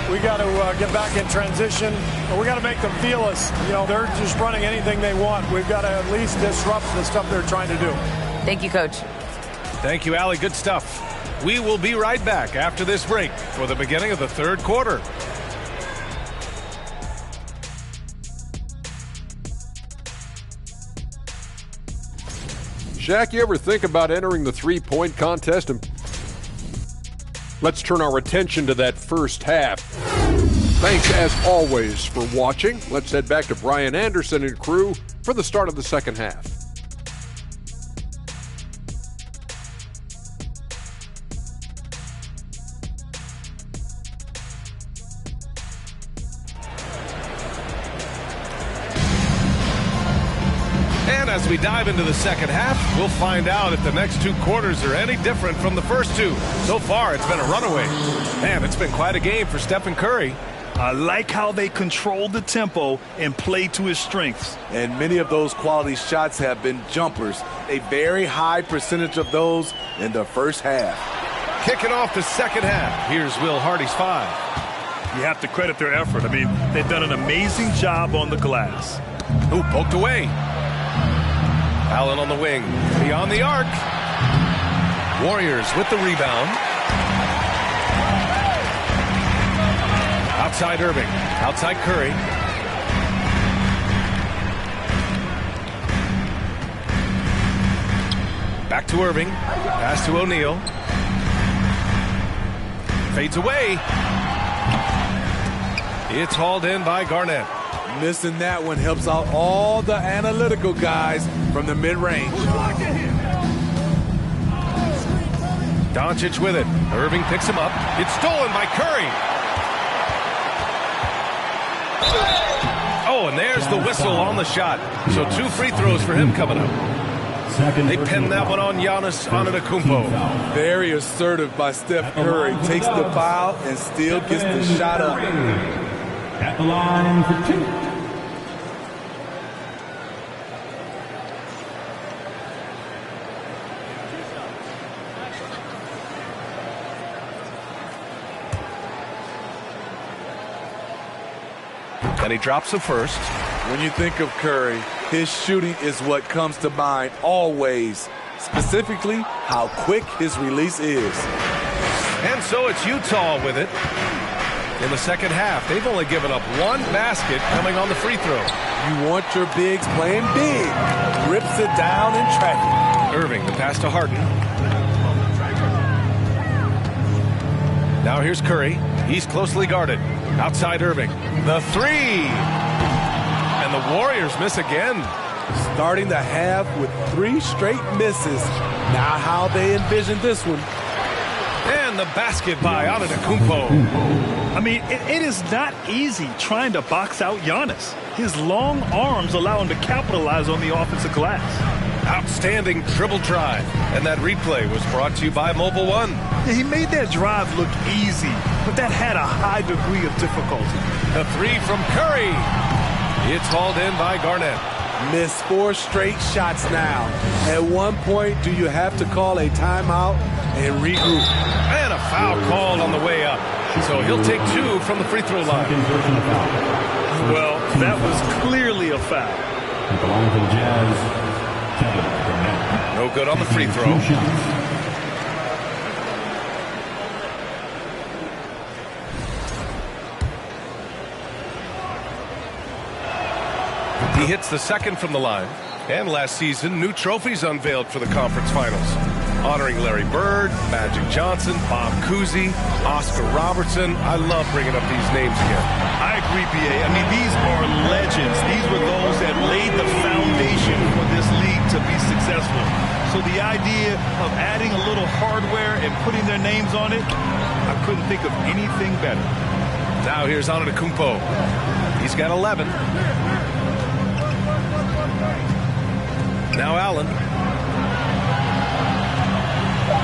We got to get back in transition. We got to make them feel us. You know, they're just running anything they want. We've got to at least disrupt the stuff they're trying to do. Thank you, Coach. Thank you, Allie. Good stuff. We will be right back after this break for the beginning of the third quarter. Shaq, you ever think about entering the three-point contest? And let's turn our attention to that first half. Thanks, as always, for watching. Let's head back to Brian Anderson and crew for the start of the second half. As we dive into the second half, we'll find out if the next 2 quarters are any different from the first 2. So far, it's been a runaway. Man, it's been quite a game for Stephen Curry. I like how they control the tempo and play to his strengths. And many of those quality shots have been jumpers. A very high percentage of those in the first half. Kicking off the second half. Here's Will Hardy's 5. You have to credit their effort. I mean, they've done an amazing job on the glass. Ooh, poked away. Allen on the wing. Beyond the arc. Warriors with the rebound. Outside Irving. Outside Curry. Back to Irving. Pass to O'Neal. Fades away. It's hauled in by Garnett. Missing that one helps out all the analytical guys from the mid-range. Doncic with it. Irving picks him up. It's stolen by Curry. Oh, and there's the whistle on the shot. So 2 free throws for him coming up. They pin that one on Giannis Antetokounmpo. Very assertive by Steph Curry. Takes the foul and still gets the shot up. At the line for 2. And he drops the first. When you think of Curry, his shooting is what comes to mind always. Specifically, how quick his release is. And so it's Utah with it. In the second half, they've only given up 1 basket coming on the free throw. You want your bigs playing big. Rips it down in traffic. Irving, the pass to Harden. Now here's Curry. He's closely guarded. Outside Irving. The 3. And the Warriors miss again. Starting the half with 3 straight misses. Now how they envision this one. And the basket by Antetokounmpo. I mean, it is not easy trying to box out Giannis. His long arms allow him to capitalize on the offensive glass. Outstanding dribble drive. And that replay was brought to you by Mobile One. Yeah, he made that drive look easy, but that had a high degree of difficulty. The 3 from Curry. It's hauled in by Garnett. Missed 4 straight shots now. At one point, do you have to call a timeout and regroup? And a foul called on the way up. So he'll take 2 from the free throw line. Well, that was clearly a foul. At the line for the Jazz, Kevin Garnett. No good on the free throw. He hits the second from the line. And last season, new trophies unveiled for the conference finals. Honoring Larry Bird, Magic Johnson, Bob Cousy, Oscar Robertson. I love bringing up these names again. I agree, B.A. I mean, these are legends. These were those that laid the foundation for this league to be successful. So the idea of adding a little hardware and putting their names on it, I couldn't think of anything better. Now here's Antetokounmpo. He's got 11. Now Allen.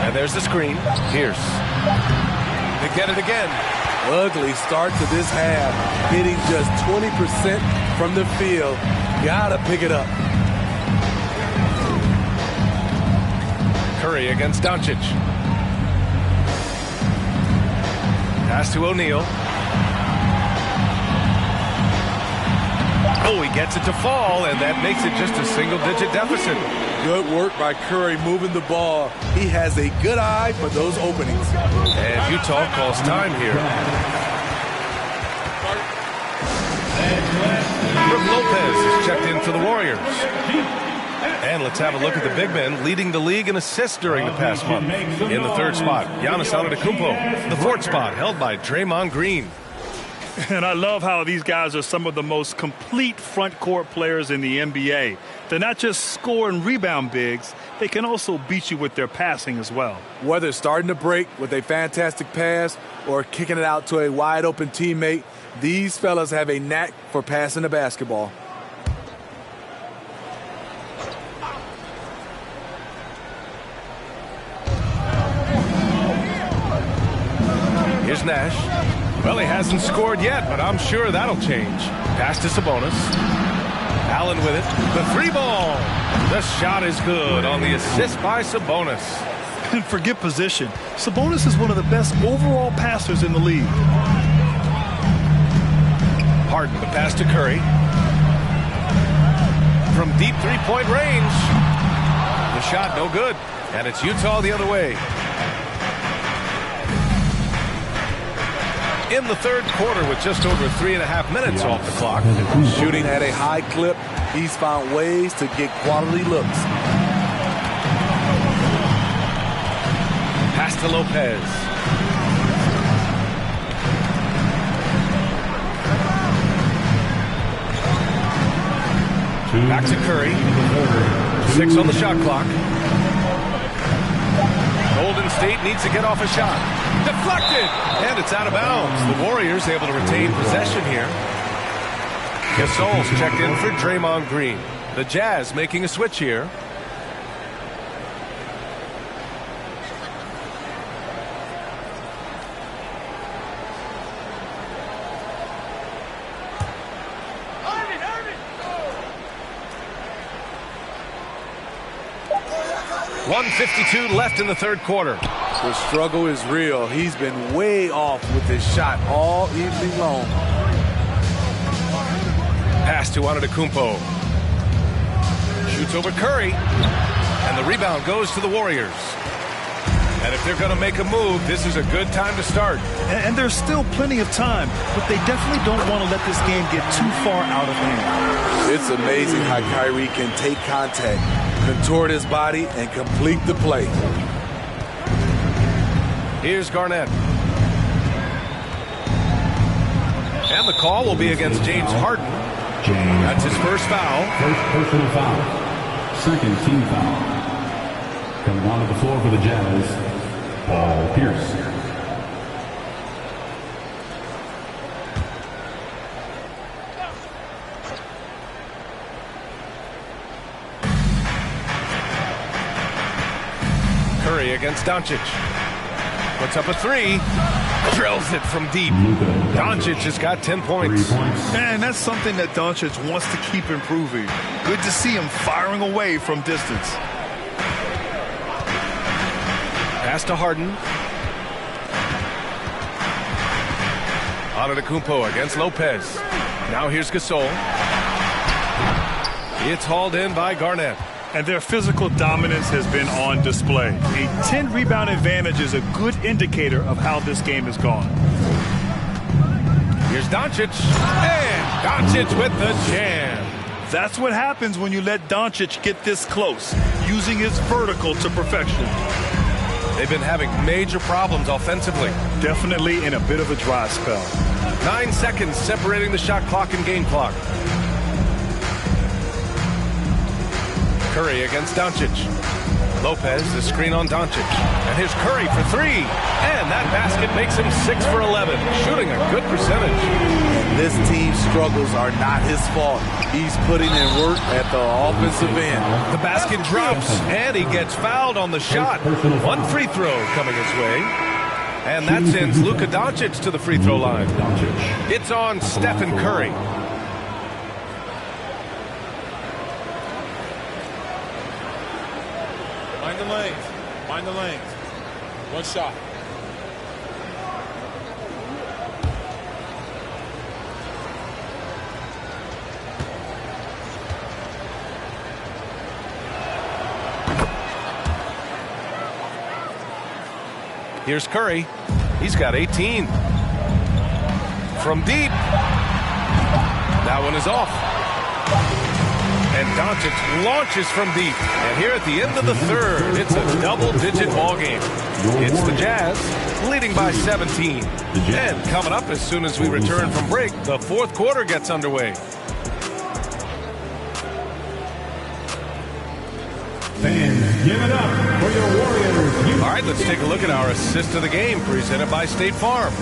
And there's the screen. Pierce. They get it again. Ugly start to this half. Hitting just 20% from the field. Gotta pick it up. Curry against Doncic. Pass to O'Neal. Oh, he gets it to fall, and that makes it just a single-digit deficit. Good work by Curry moving the ball. He has a good eye for those openings. And Utah calls time here. Brook Lopez is checked in for the Warriors. And let's have a look at the big men leading the league in assists during the past month. In the 3rd spot, Giannis Antetokounmpo. The 4th spot held by Draymond Green. And I love how these guys are some of the most complete front court players in the NBA. They're not just score and rebound bigs, they can also beat you with their passing as well. Whether starting to break with a fantastic pass or kicking it out to a wide open teammate, these fellas have a knack for passing the basketball. Here's Nash. Well, he hasn't scored yet, but I'm sure that'll change. Pass to Sabonis. Allen with it. The 3-ball. The shot is good on the assist by Sabonis. And forget position. Sabonis is one of the best overall passers in the league. Harden, the pass to Curry. From deep three-point range. The shot no good. And it's Utah the other way. In the third quarter with just over 3.5 minutes off the clock. Shooting at a high clip, he's found ways to get quality looks. Pass to Lopez. Back to Curry. 6 on the shot clock. Golden State needs to get off a shot. Deflected! And it's out of bounds. The Warriors able to retain possession here. Gasol's checked in for Draymond Green. The Jazz making a switch here. .152 left in the third quarter. The struggle is real. He's been way off with his shot all evening long. Pass to Antetokounmpo. Shoots over Curry. And the rebound goes to the Warriors. And if they're going to make a move, this is a good time to start. And there's still plenty of time, but they definitely don't want to let this game get too far out of hand. It's amazing how Kyrie can take contact, contort his body, and complete the play. Here's Garnett. And the call will be against James Harden. That's his first foul. First personal foul. Second team foul. Coming onto the floor for the Jazz, Paul Pierce. Curry against Doncic. Puts up a 3. Drills it from deep. Doncic has got 10 points. And that's something that Doncic wants to keep improving. Good to see him firing away from distance. Pass to Harden. Antetokounmpo against Lopez. Now here's Gasol. It's hauled in by Garnett. And their physical dominance has been on display. A 10-rebound advantage is a good indicator of how this game has gone. Here's Doncic. And Doncic with the jam. That's what happens when you let Doncic get this close, using his vertical to perfection. They've been having major problems offensively. Definitely in a bit of a dry spell. 9 seconds separating the shot clock and game clock. Curry against Doncic. Lopez, the screen on Doncic. And here's Curry for 3. And that basket makes him 6 for 11. Shooting a good percentage. This team's struggles are not his fault. He's putting in work at the offensive end. The basket drops, and he gets fouled on the shot. 1 free throw coming his way. And that sends Luka Doncic to the free throw line. It's on Stephen Curry. Mind the lanes. Mind the lanes. One shot. Here's Curry. He's got 18. From deep. That one is off. And Doncic launches from deep. And here at the end of the third, it's a double-digit ball game. It's the Jazz leading by 17. And coming up as soon as we return from break, the fourth quarter gets underway. Fans, give it up for your Warriors. All right, let's take a look at our assist of the game presented by State Farm.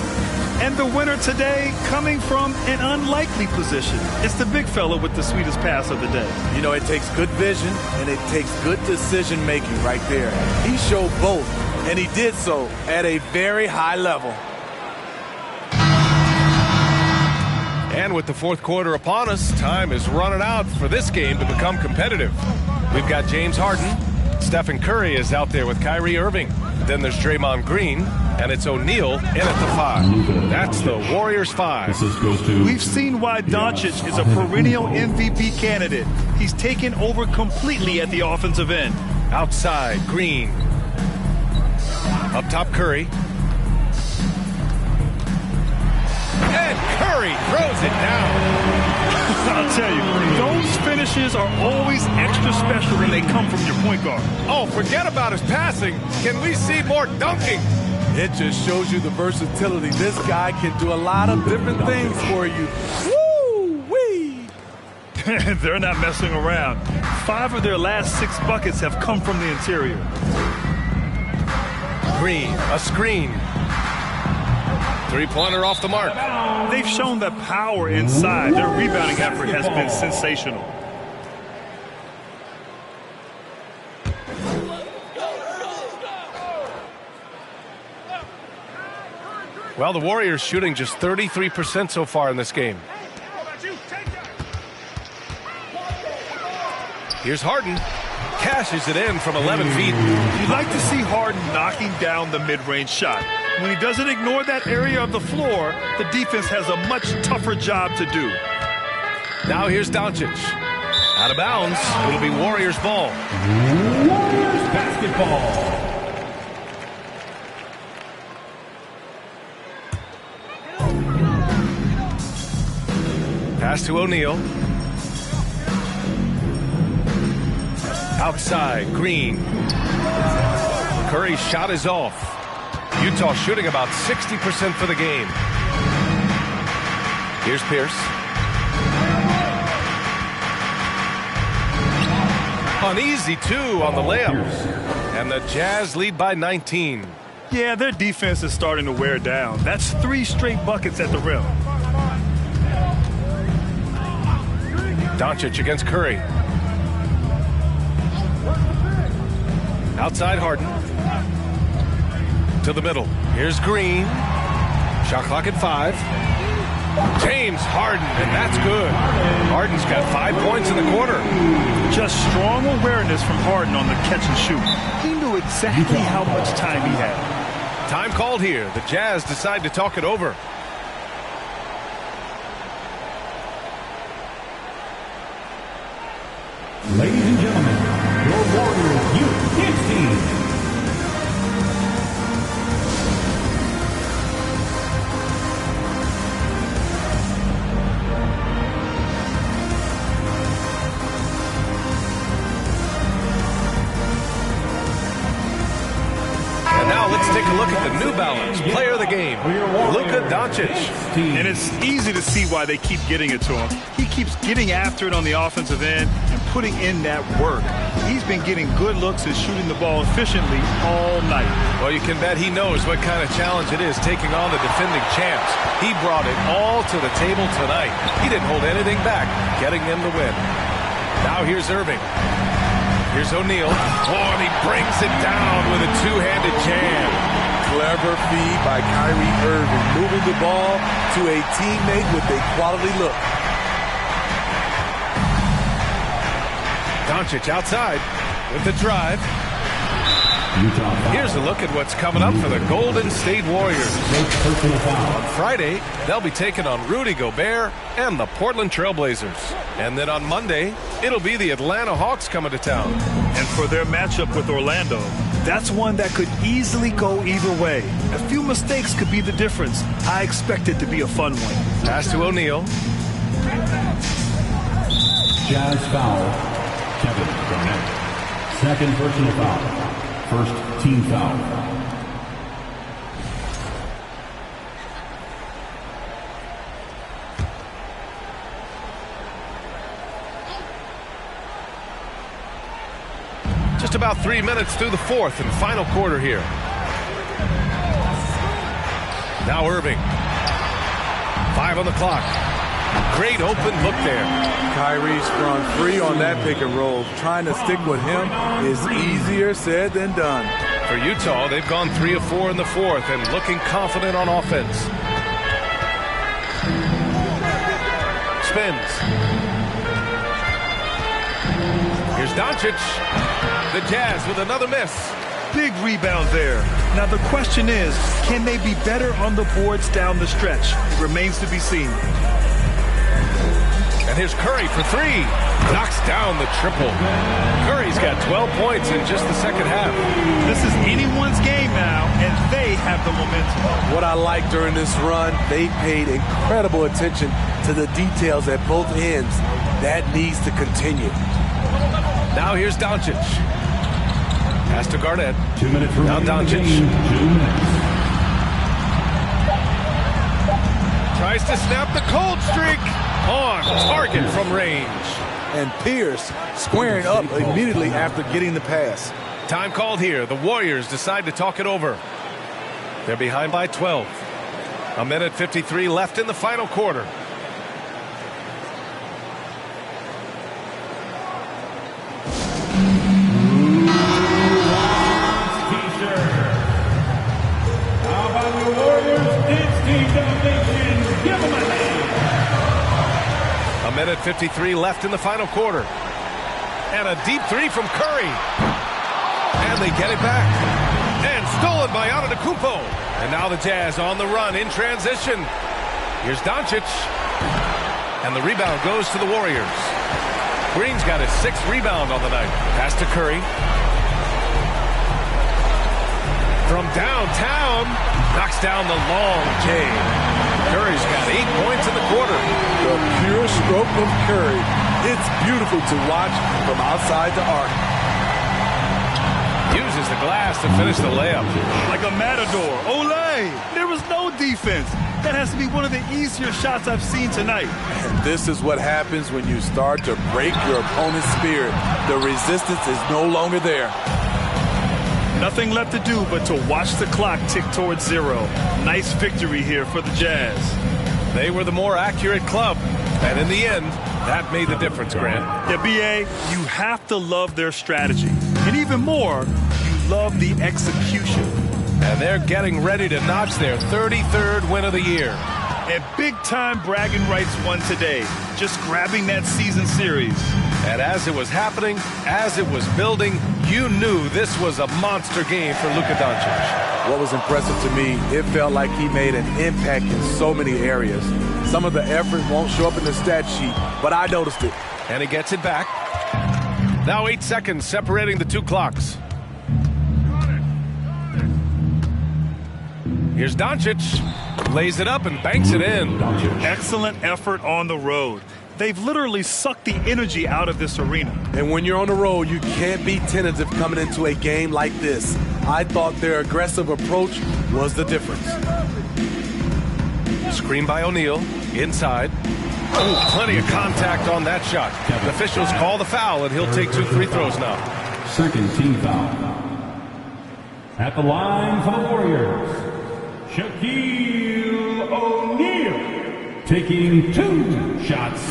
And the winner today coming from an unlikely position. It's the big fella with the sweetest pass of the day. You know, it takes good vision and it takes good decision making right there. He showed both, and he did so at a very high level. And with the fourth quarter upon us, time is running out for this game to become competitive. We've got James Harden. Stephen Curry is out there with Kyrie Irving. Then there's Draymond Green, and it's O'Neal in at the 5. That's the Warriors 5. We've seen why Doncic is a perennial MVP candidate. He's taken over completely at the offensive end. Outside, Green. Up top, Curry. And Curry throws it down. I'll tell you, those finishes are always extra special when they come from your point guard. Oh, forget about his passing. Can we see more dunking? It just shows you the versatility. This guy can do a lot of different things for you. Woo-wee! They're not messing around. 5 of their last 6 buckets have come from the interior. Green, a screen. Three-pointer off the mark. They've shown the power inside. Their rebounding effort has been sensational. Well, the Warriors shooting just 33% so far in this game. Here's Harden. Cashes it in from 11 feet. You'd like to see Harden knocking down the mid-range shot. When he doesn't ignore that area of the floor, the defense has a much tougher job to do. Now here's Doncic. Out of bounds. It'll be Warriors ball. Warriors basketball. Pass to O'Neal. Outside, Green. Curry's shot is off. Utah shooting about 60% for the game. Here's Pierce. An easy 2 on the layup. And the Jazz lead by 19. Yeah, their defense is starting to wear down. That's 3 straight buckets at the rim. Doncic against Curry. Outside Harden. To the middle. Here's Green. Shot clock at 5. James Harden, and that's good. Harden's got 5 points in the quarter. Just strong awareness from Harden on the catch and shoot. He knew exactly how much time he had. Time called here. The Jazz decide to talk it over. Ladies and gentlemen, your Warriors Youth Kids team. Take a look at the New Balance player of the game, Luka Doncic. And it's easy to see why they keep getting it to him. He keeps getting after it on the offensive end and putting in that work. He's been getting good looks and shooting the ball efficiently all night. Well, you can bet he knows what kind of challenge it is taking on the defending champs. He brought it all to the table tonight. He didn't hold anything back, getting them to win. Now here's Irving. Here's O'Neal. Oh, and he brings it down with a two-handed jam. Clever feed by Kyrie Irving, moving the ball to a teammate with a quality look. Doncic outside with the drive. Here's a look at what's coming up for the Golden State Warriors. On Friday, they'll be taking on Rudy Gobert and the Portland Trailblazers. And then on Monday, it'll be the Atlanta Hawks coming to town. And for their matchup with Orlando, that's one that could easily go either way. A few mistakes could be the difference. I expect it to be a fun one. Pass to O'Neal. Jazz foul. Kevin Garnett. Second personal foul. First team foul. Just about 3 minutes through the fourth and final quarter here. Now Irving. 5 on the clock. Great open look there. Kyrie's sprung free on that pick and roll. Trying to stick with him is easier said than done. For Utah, they've gone 3 of 4 in the fourth and looking confident on offense. spins. Here's Doncic. The Jazz with another miss. Big rebound there. Now the question is, can they be better on the boards down the stretch? It remains to be seen. And here's Curry for three. Knocks down the triple. Curry's got 12 points in just the second half. This is anyone's game now, and they have the momentum. What I like during this run, they paid incredible attention to the details at both ends. That needs to continue. Now here's Doncic. Pass to Garnett. 2 minutes now remaining in the Doncic. game. 2 minutes. Tries to snap the cold streak. On target from range. And Pierce squaring up immediately after getting the pass. Time called here. The Warriors decide to talk it over. They're behind by 12. 1:53 left in the final quarter. How about the Warriors? Dance team domination. Give them a hand. 1:53 left in the final quarter. And a deep three from Curry. And they get it back. And stolen by Antetokounmpo. And now the Jazz on the run in transition. Here's Doncic. And the rebound goes to the Warriors. Green's got his 6th rebound on the night. Pass to Curry. From downtown. Knocks down the long J. Curry's got 8 points in the quarter. The pure stroke of Curry. It's beautiful to watch from outside the arc. Uses the glass to finish the layup. Like a matador. Olé! There was no defense. That has to be one of the easier shots I've seen tonight. And this is what happens when you start to break your opponent's spirit. The resistance is no longer there. Nothing left to do but to watch the clock tick towards 0. Nice victory here for the Jazz. They were the more accurate club. And in the end, that made the difference, Grant. Yeah, B.A., you have to love their strategy. And even more, you love the execution. And they're getting ready to notch their 33rd win of the year. And big-time bragging rights won today. Just grabbing that season series. And as it was happening, as it was building, you knew this was a monster game for Luka Doncic. What was impressive to me, it felt like he made an impact in so many areas. Some of the effort won't show up in the stat sheet, but I noticed it. And he gets it back. Now 8 seconds separating the two clocks. Here's Doncic. Lays it up and banks it in. Excellent effort on the road. They've literally sucked the energy out of this arena. And when you're on the road, you can't be tentative coming into a game like this. I thought their aggressive approach was the difference. Screen by O'Neal. Inside. Ooh, plenty of contact on that shot. The officials call the foul, and he'll take 2 free throws now. Second team foul. At the line for the Warriors, Shaquille O'Neal taking 2 shots.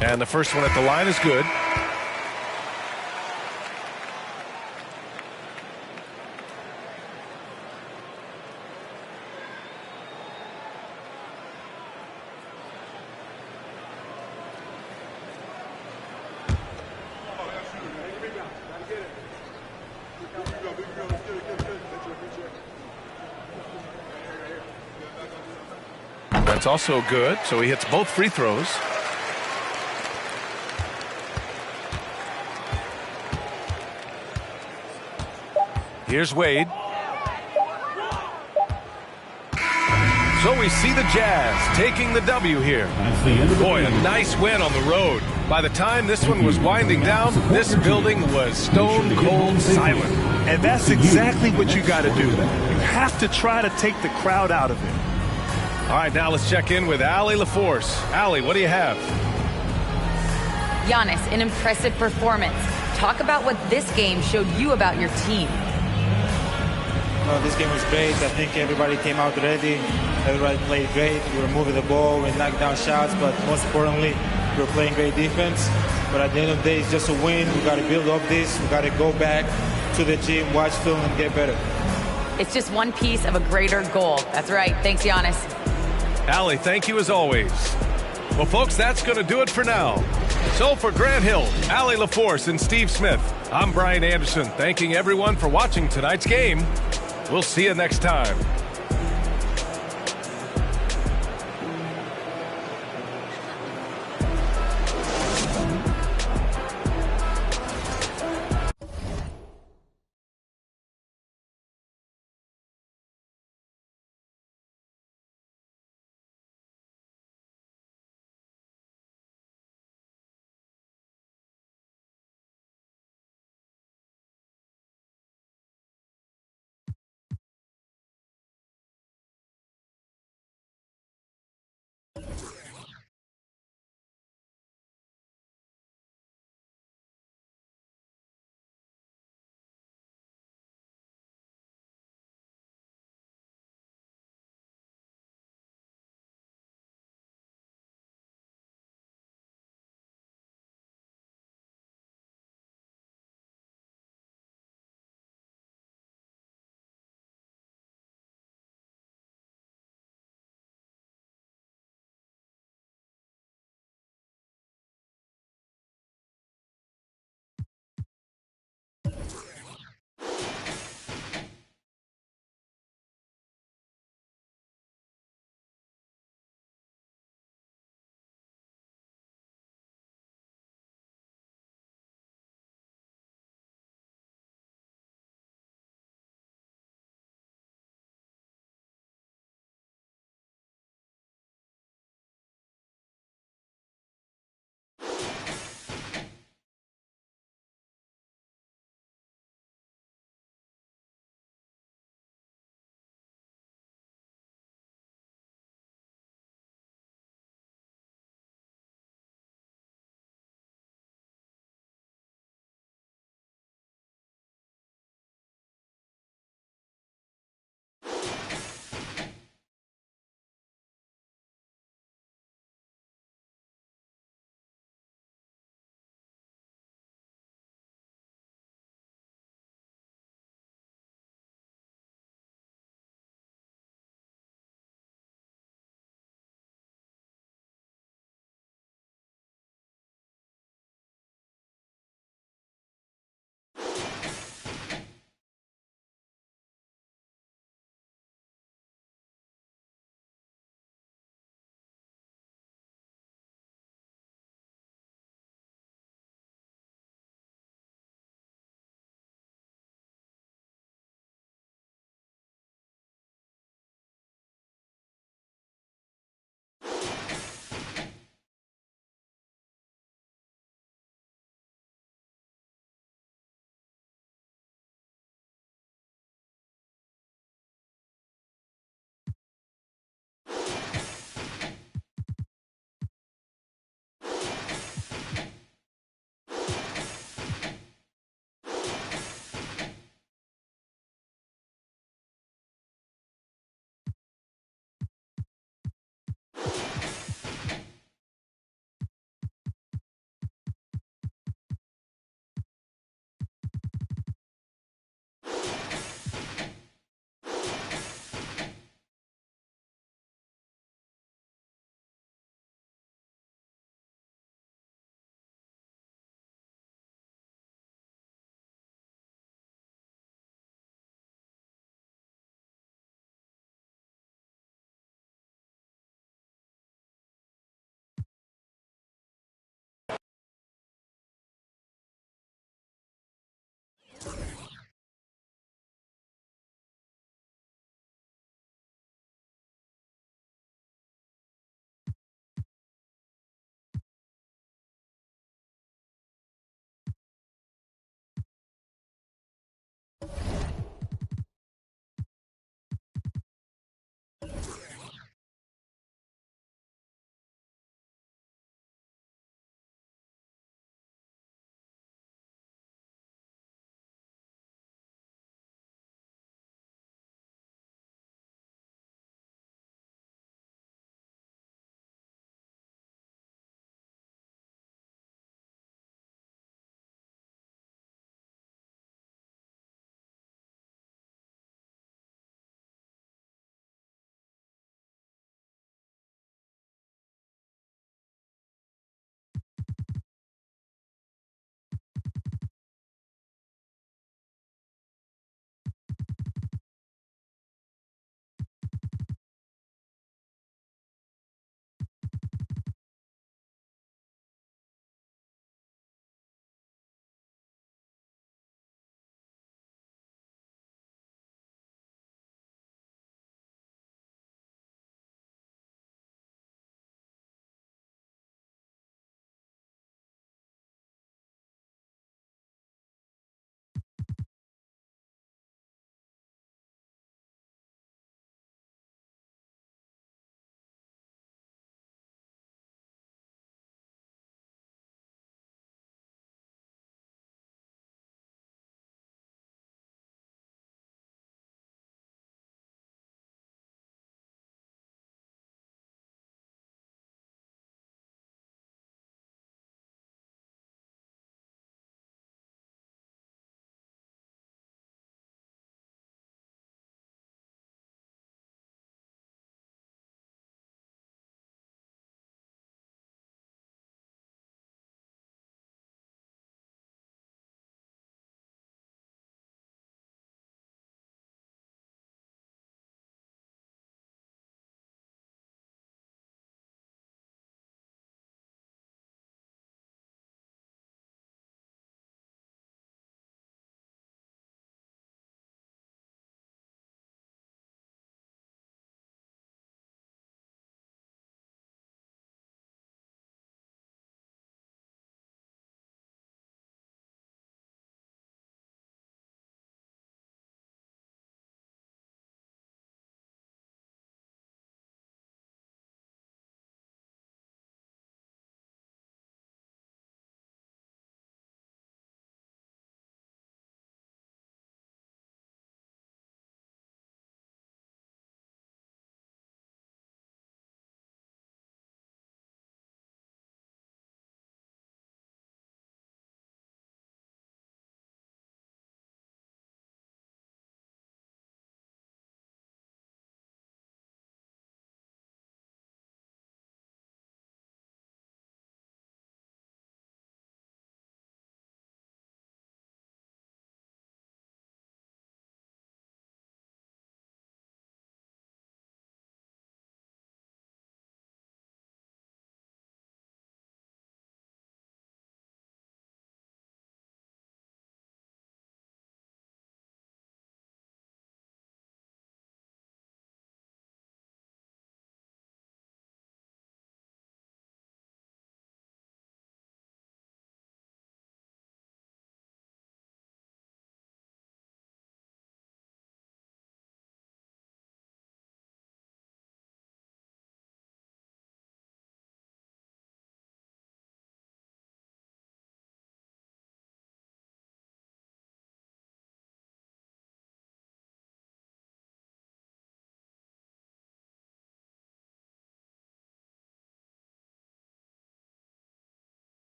And the first one at the line is good. That's also good, so he hits both free throws. Here's Wade. So we see the Jazz taking the W here. Boy, a nice win on the road. By the time this one was winding down, this building was stone cold silent. And that's exactly what you got to do. You have to try to take the crowd out of it. All right, now let's check in with Allie LaForce. Allie, what do you have? Giannis, an impressive performance. Talk about what this game showed you about your team. This game was great. I think everybody came out ready. Everybody played great. We were moving the ball. We knocked down shots. But most importantly, we were playing great defense. But at the end of the day, it's just a win. We got to build up this. We got to go back to the gym, watch film, and get better. It's just one piece of a greater goal. That's right. Thanks, Giannis. Allie, thank you as always. Well, folks, that's going to do it for now. So for Grant Hill, Allie LaForce, and Steve Smith, I'm Brian Anderson, thanking everyone for watching tonight's game. We'll see you next time.